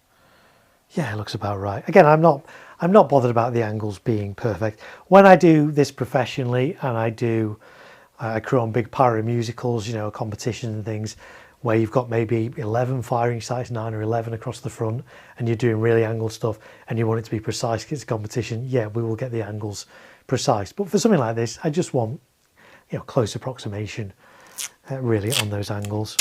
yeah, it looks about right. Again, I'm not bothered about the angles being perfect. When I do this professionally, and I crew on big pyro musicals, you know, competitions and things, where you've got maybe 11 firing sights, 9 or 11 across the front, and you're doing really angled stuff, and you want it to be precise because it's a competition, yeah, we will get the angles precise. But for something like this, I just want, you know, close approximation really on those angles.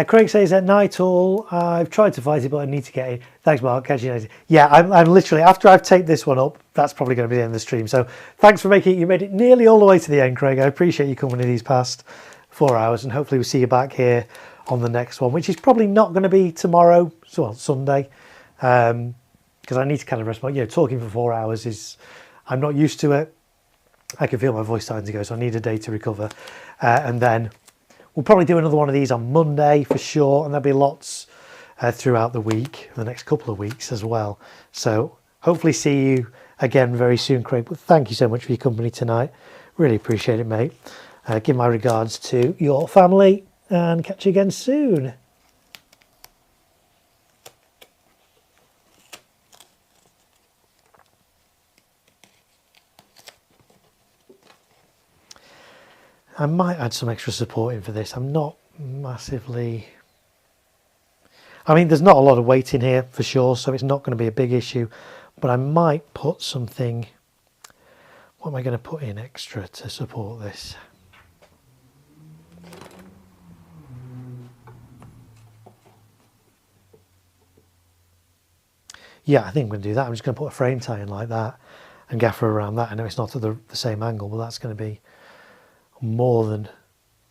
Craig says, at night all, I've tried to fight it, but I need to get in. Thanks, Mark. Catch you later. Yeah, I'm literally, after I've taped this one up, that's probably going to be the end of the stream. So thanks for making it. You made it nearly all the way to the end, Craig. I appreciate you coming in these past 4 hours, and hopefully we'll see you back here on the next one, which is probably not going to be tomorrow, well, Sunday, because I need to kind of rest my, talking for 4 hours is, I'm not used to it. I can feel my voice starting to go, so I need a day to recover. And then we'll probably do another one of these on Monday for sure, and there'll be lots throughout the week, the next couple of weeks as well. So hopefully see you again very soon, Craig. But thank you so much for your company tonight. Really appreciate it, mate. Give my regards to your family and catch you again soon. I might add some extra support in for this. I'm not massively... I mean, there's not a lot of weight in here for sure, so it's not going to be a big issue. But I might put something... What am I going to put in extra to support this? Yeah, I think I'm going to do that. I'm just going to put a frame tie in like that and gaffer around that. I know it's not at the same angle, but that's going to be more than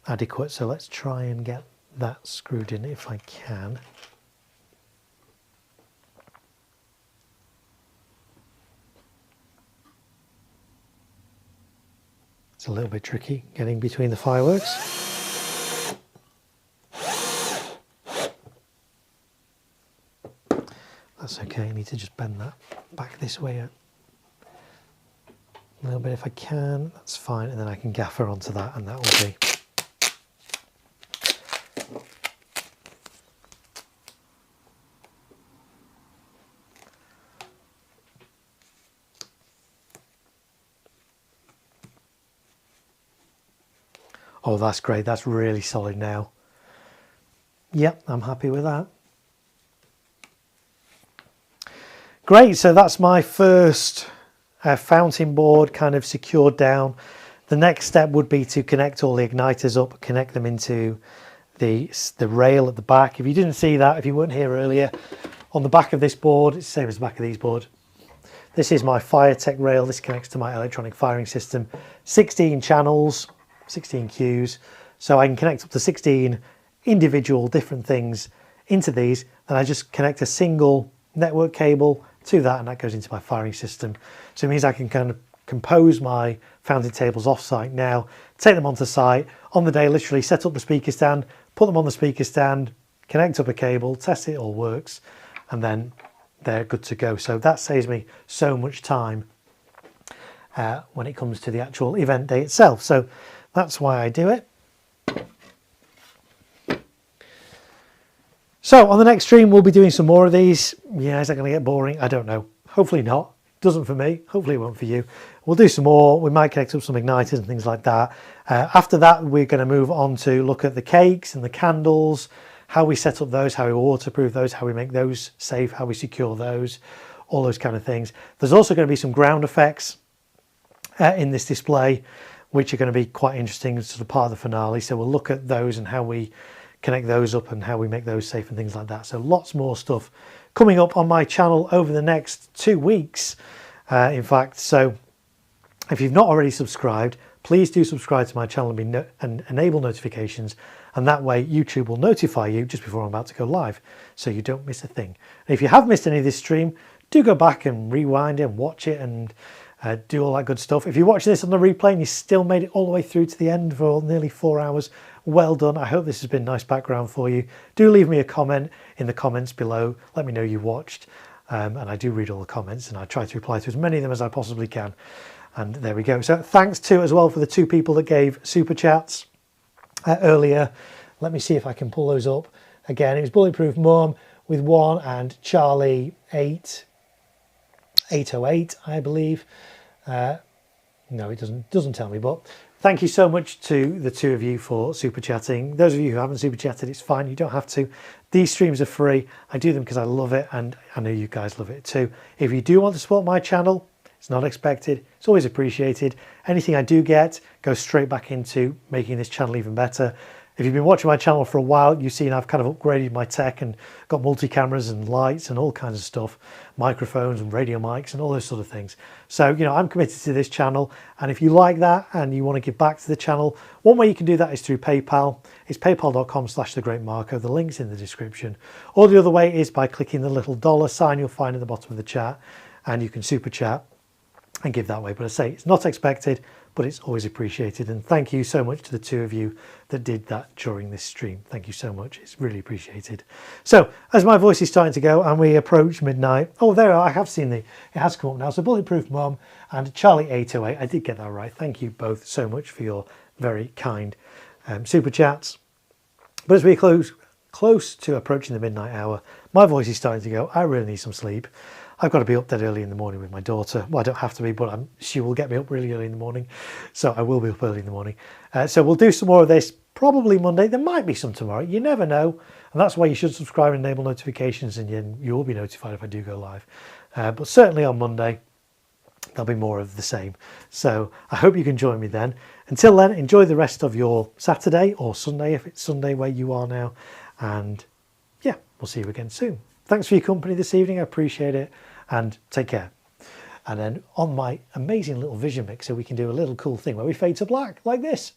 adequate. So let's try and get that screwed in if I can. It's a little bit tricky getting between the fireworks. That's okay, I need to just bend that back this way a little bit if I can. That's fine, and then I can gaffer onto that, and that will be. Oh, that's great. That's really solid now. Yep, I'm happy with that. Great, so that's my first fountain board kind of secured down. The next step would be to connect all the igniters up, connect them into the rail at the back. If you didn't see that, if you weren't here earlier, on the back of this board, it's the same as the back of these boards. This is my FireTech rail. This connects to my electronic firing system. 16 channels, 16 queues. So I can connect up to 16 individual different things into these. Then I just connect a single network cable to that, and that goes into my firing system. So it means I can kind of compose my fountain tables off site now, take them onto site on the day, literally set up the speaker stand, put them on the speaker stand, connect up a cable, test it all works, and then they're good to go. So that saves me so much time when it comes to the actual event day itself. So that's why I do it. So on the next stream, we'll be doing some more of these. Yeah, is that going to get boring? I don't know. Hopefully not. Doesn't for me. Hopefully it won't for you. We'll do some more. We might connect up some igniters and things like that. After that, we're going to move on to look at the cakes and the candles, how we set up those, how we waterproof those, how we make those safe, how we secure those, all those kind of things. There's also going to be some ground effects in this display, which are going to be quite interesting, sort of part of the finale. So we'll look at those and how we connect those up and how we make those safe and things like that. So lots more stuff coming up on my channel over the next 2 weeks, in fact. So if you've not already subscribed, please do subscribe to my channel and enable notifications, and that way YouTube will notify you just before I'm about to go live, so you don't miss a thing. And if you have missed any of this stream, do go back and rewind it and watch it and do all that good stuff. If you're watching this on the replay and you still made it all the way through to the end for nearly 4 hours, well done. I hope this has been nice background for you. Do leave me a comment in the comments below. Let me know you watched. And I do read all the comments, and I try to reply to as many of them as I possibly can. And there we go. So thanks to as well for the 2 people that gave super chats earlier. Let me see if I can pull those up again. It was Bulletproof Mum with 1 and Charlie 808, I believe. No, it doesn't tell me, but thank you so much to the 2 of you for super chatting. Those of you who haven't super chatted, it's fine, you don't have to. These streams are free. I do them because I love it, and I know you guys love it too. If you do want to support my channel, it's not expected, it's always appreciated. Anything I do get goes straight back into making this channel even better. If you've been watching my channel for a while, you've seen I've kind of upgraded my tech and got multi-cameras and lights and all kinds of stuff, microphones and radio mics and all those sort of things. So, you know, I'm committed to this channel, and if you like that and you want to give back to the channel, one way you can do that is through PayPal. It's paypal.com/thegreatmarko. The link's in the description. Or the other way is by clicking the little dollar sign you'll find at the bottom of the chat, and you can super chat and give that way. But I say it's not expected, but it's always appreciated. And thank you so much to the two of you that did that during this stream. Thank you so much. It's really appreciated. So as my voice is starting to go and we approach midnight, oh, there I have seen it has come up now. So Bulletproof Mum and Charlie 808, I did get that right. Thank you both so much for your very kind super chats. But as we close to approaching the midnight hour, my voice is starting to go. I really need some sleep. I've got to be up that early in the morning with my daughter. Well, I don't have to be, but she will get me up really early in the morning. So I will be up early in the morning. So we'll do some more of this probably Monday. There might be some tomorrow. You never know. And that's why you should subscribe and enable notifications, and you will be notified if I do go live. But certainly on Monday, there'll be more of the same. So I hope you can join me then. Until then, enjoy the rest of your Saturday or Sunday, if it's Sunday where you are now. And yeah, we'll see you again soon. Thanks for your company this evening. I appreciate it, and take care. And then on my amazing little vision mixer, we can do a little cool thing where we fade to black like this.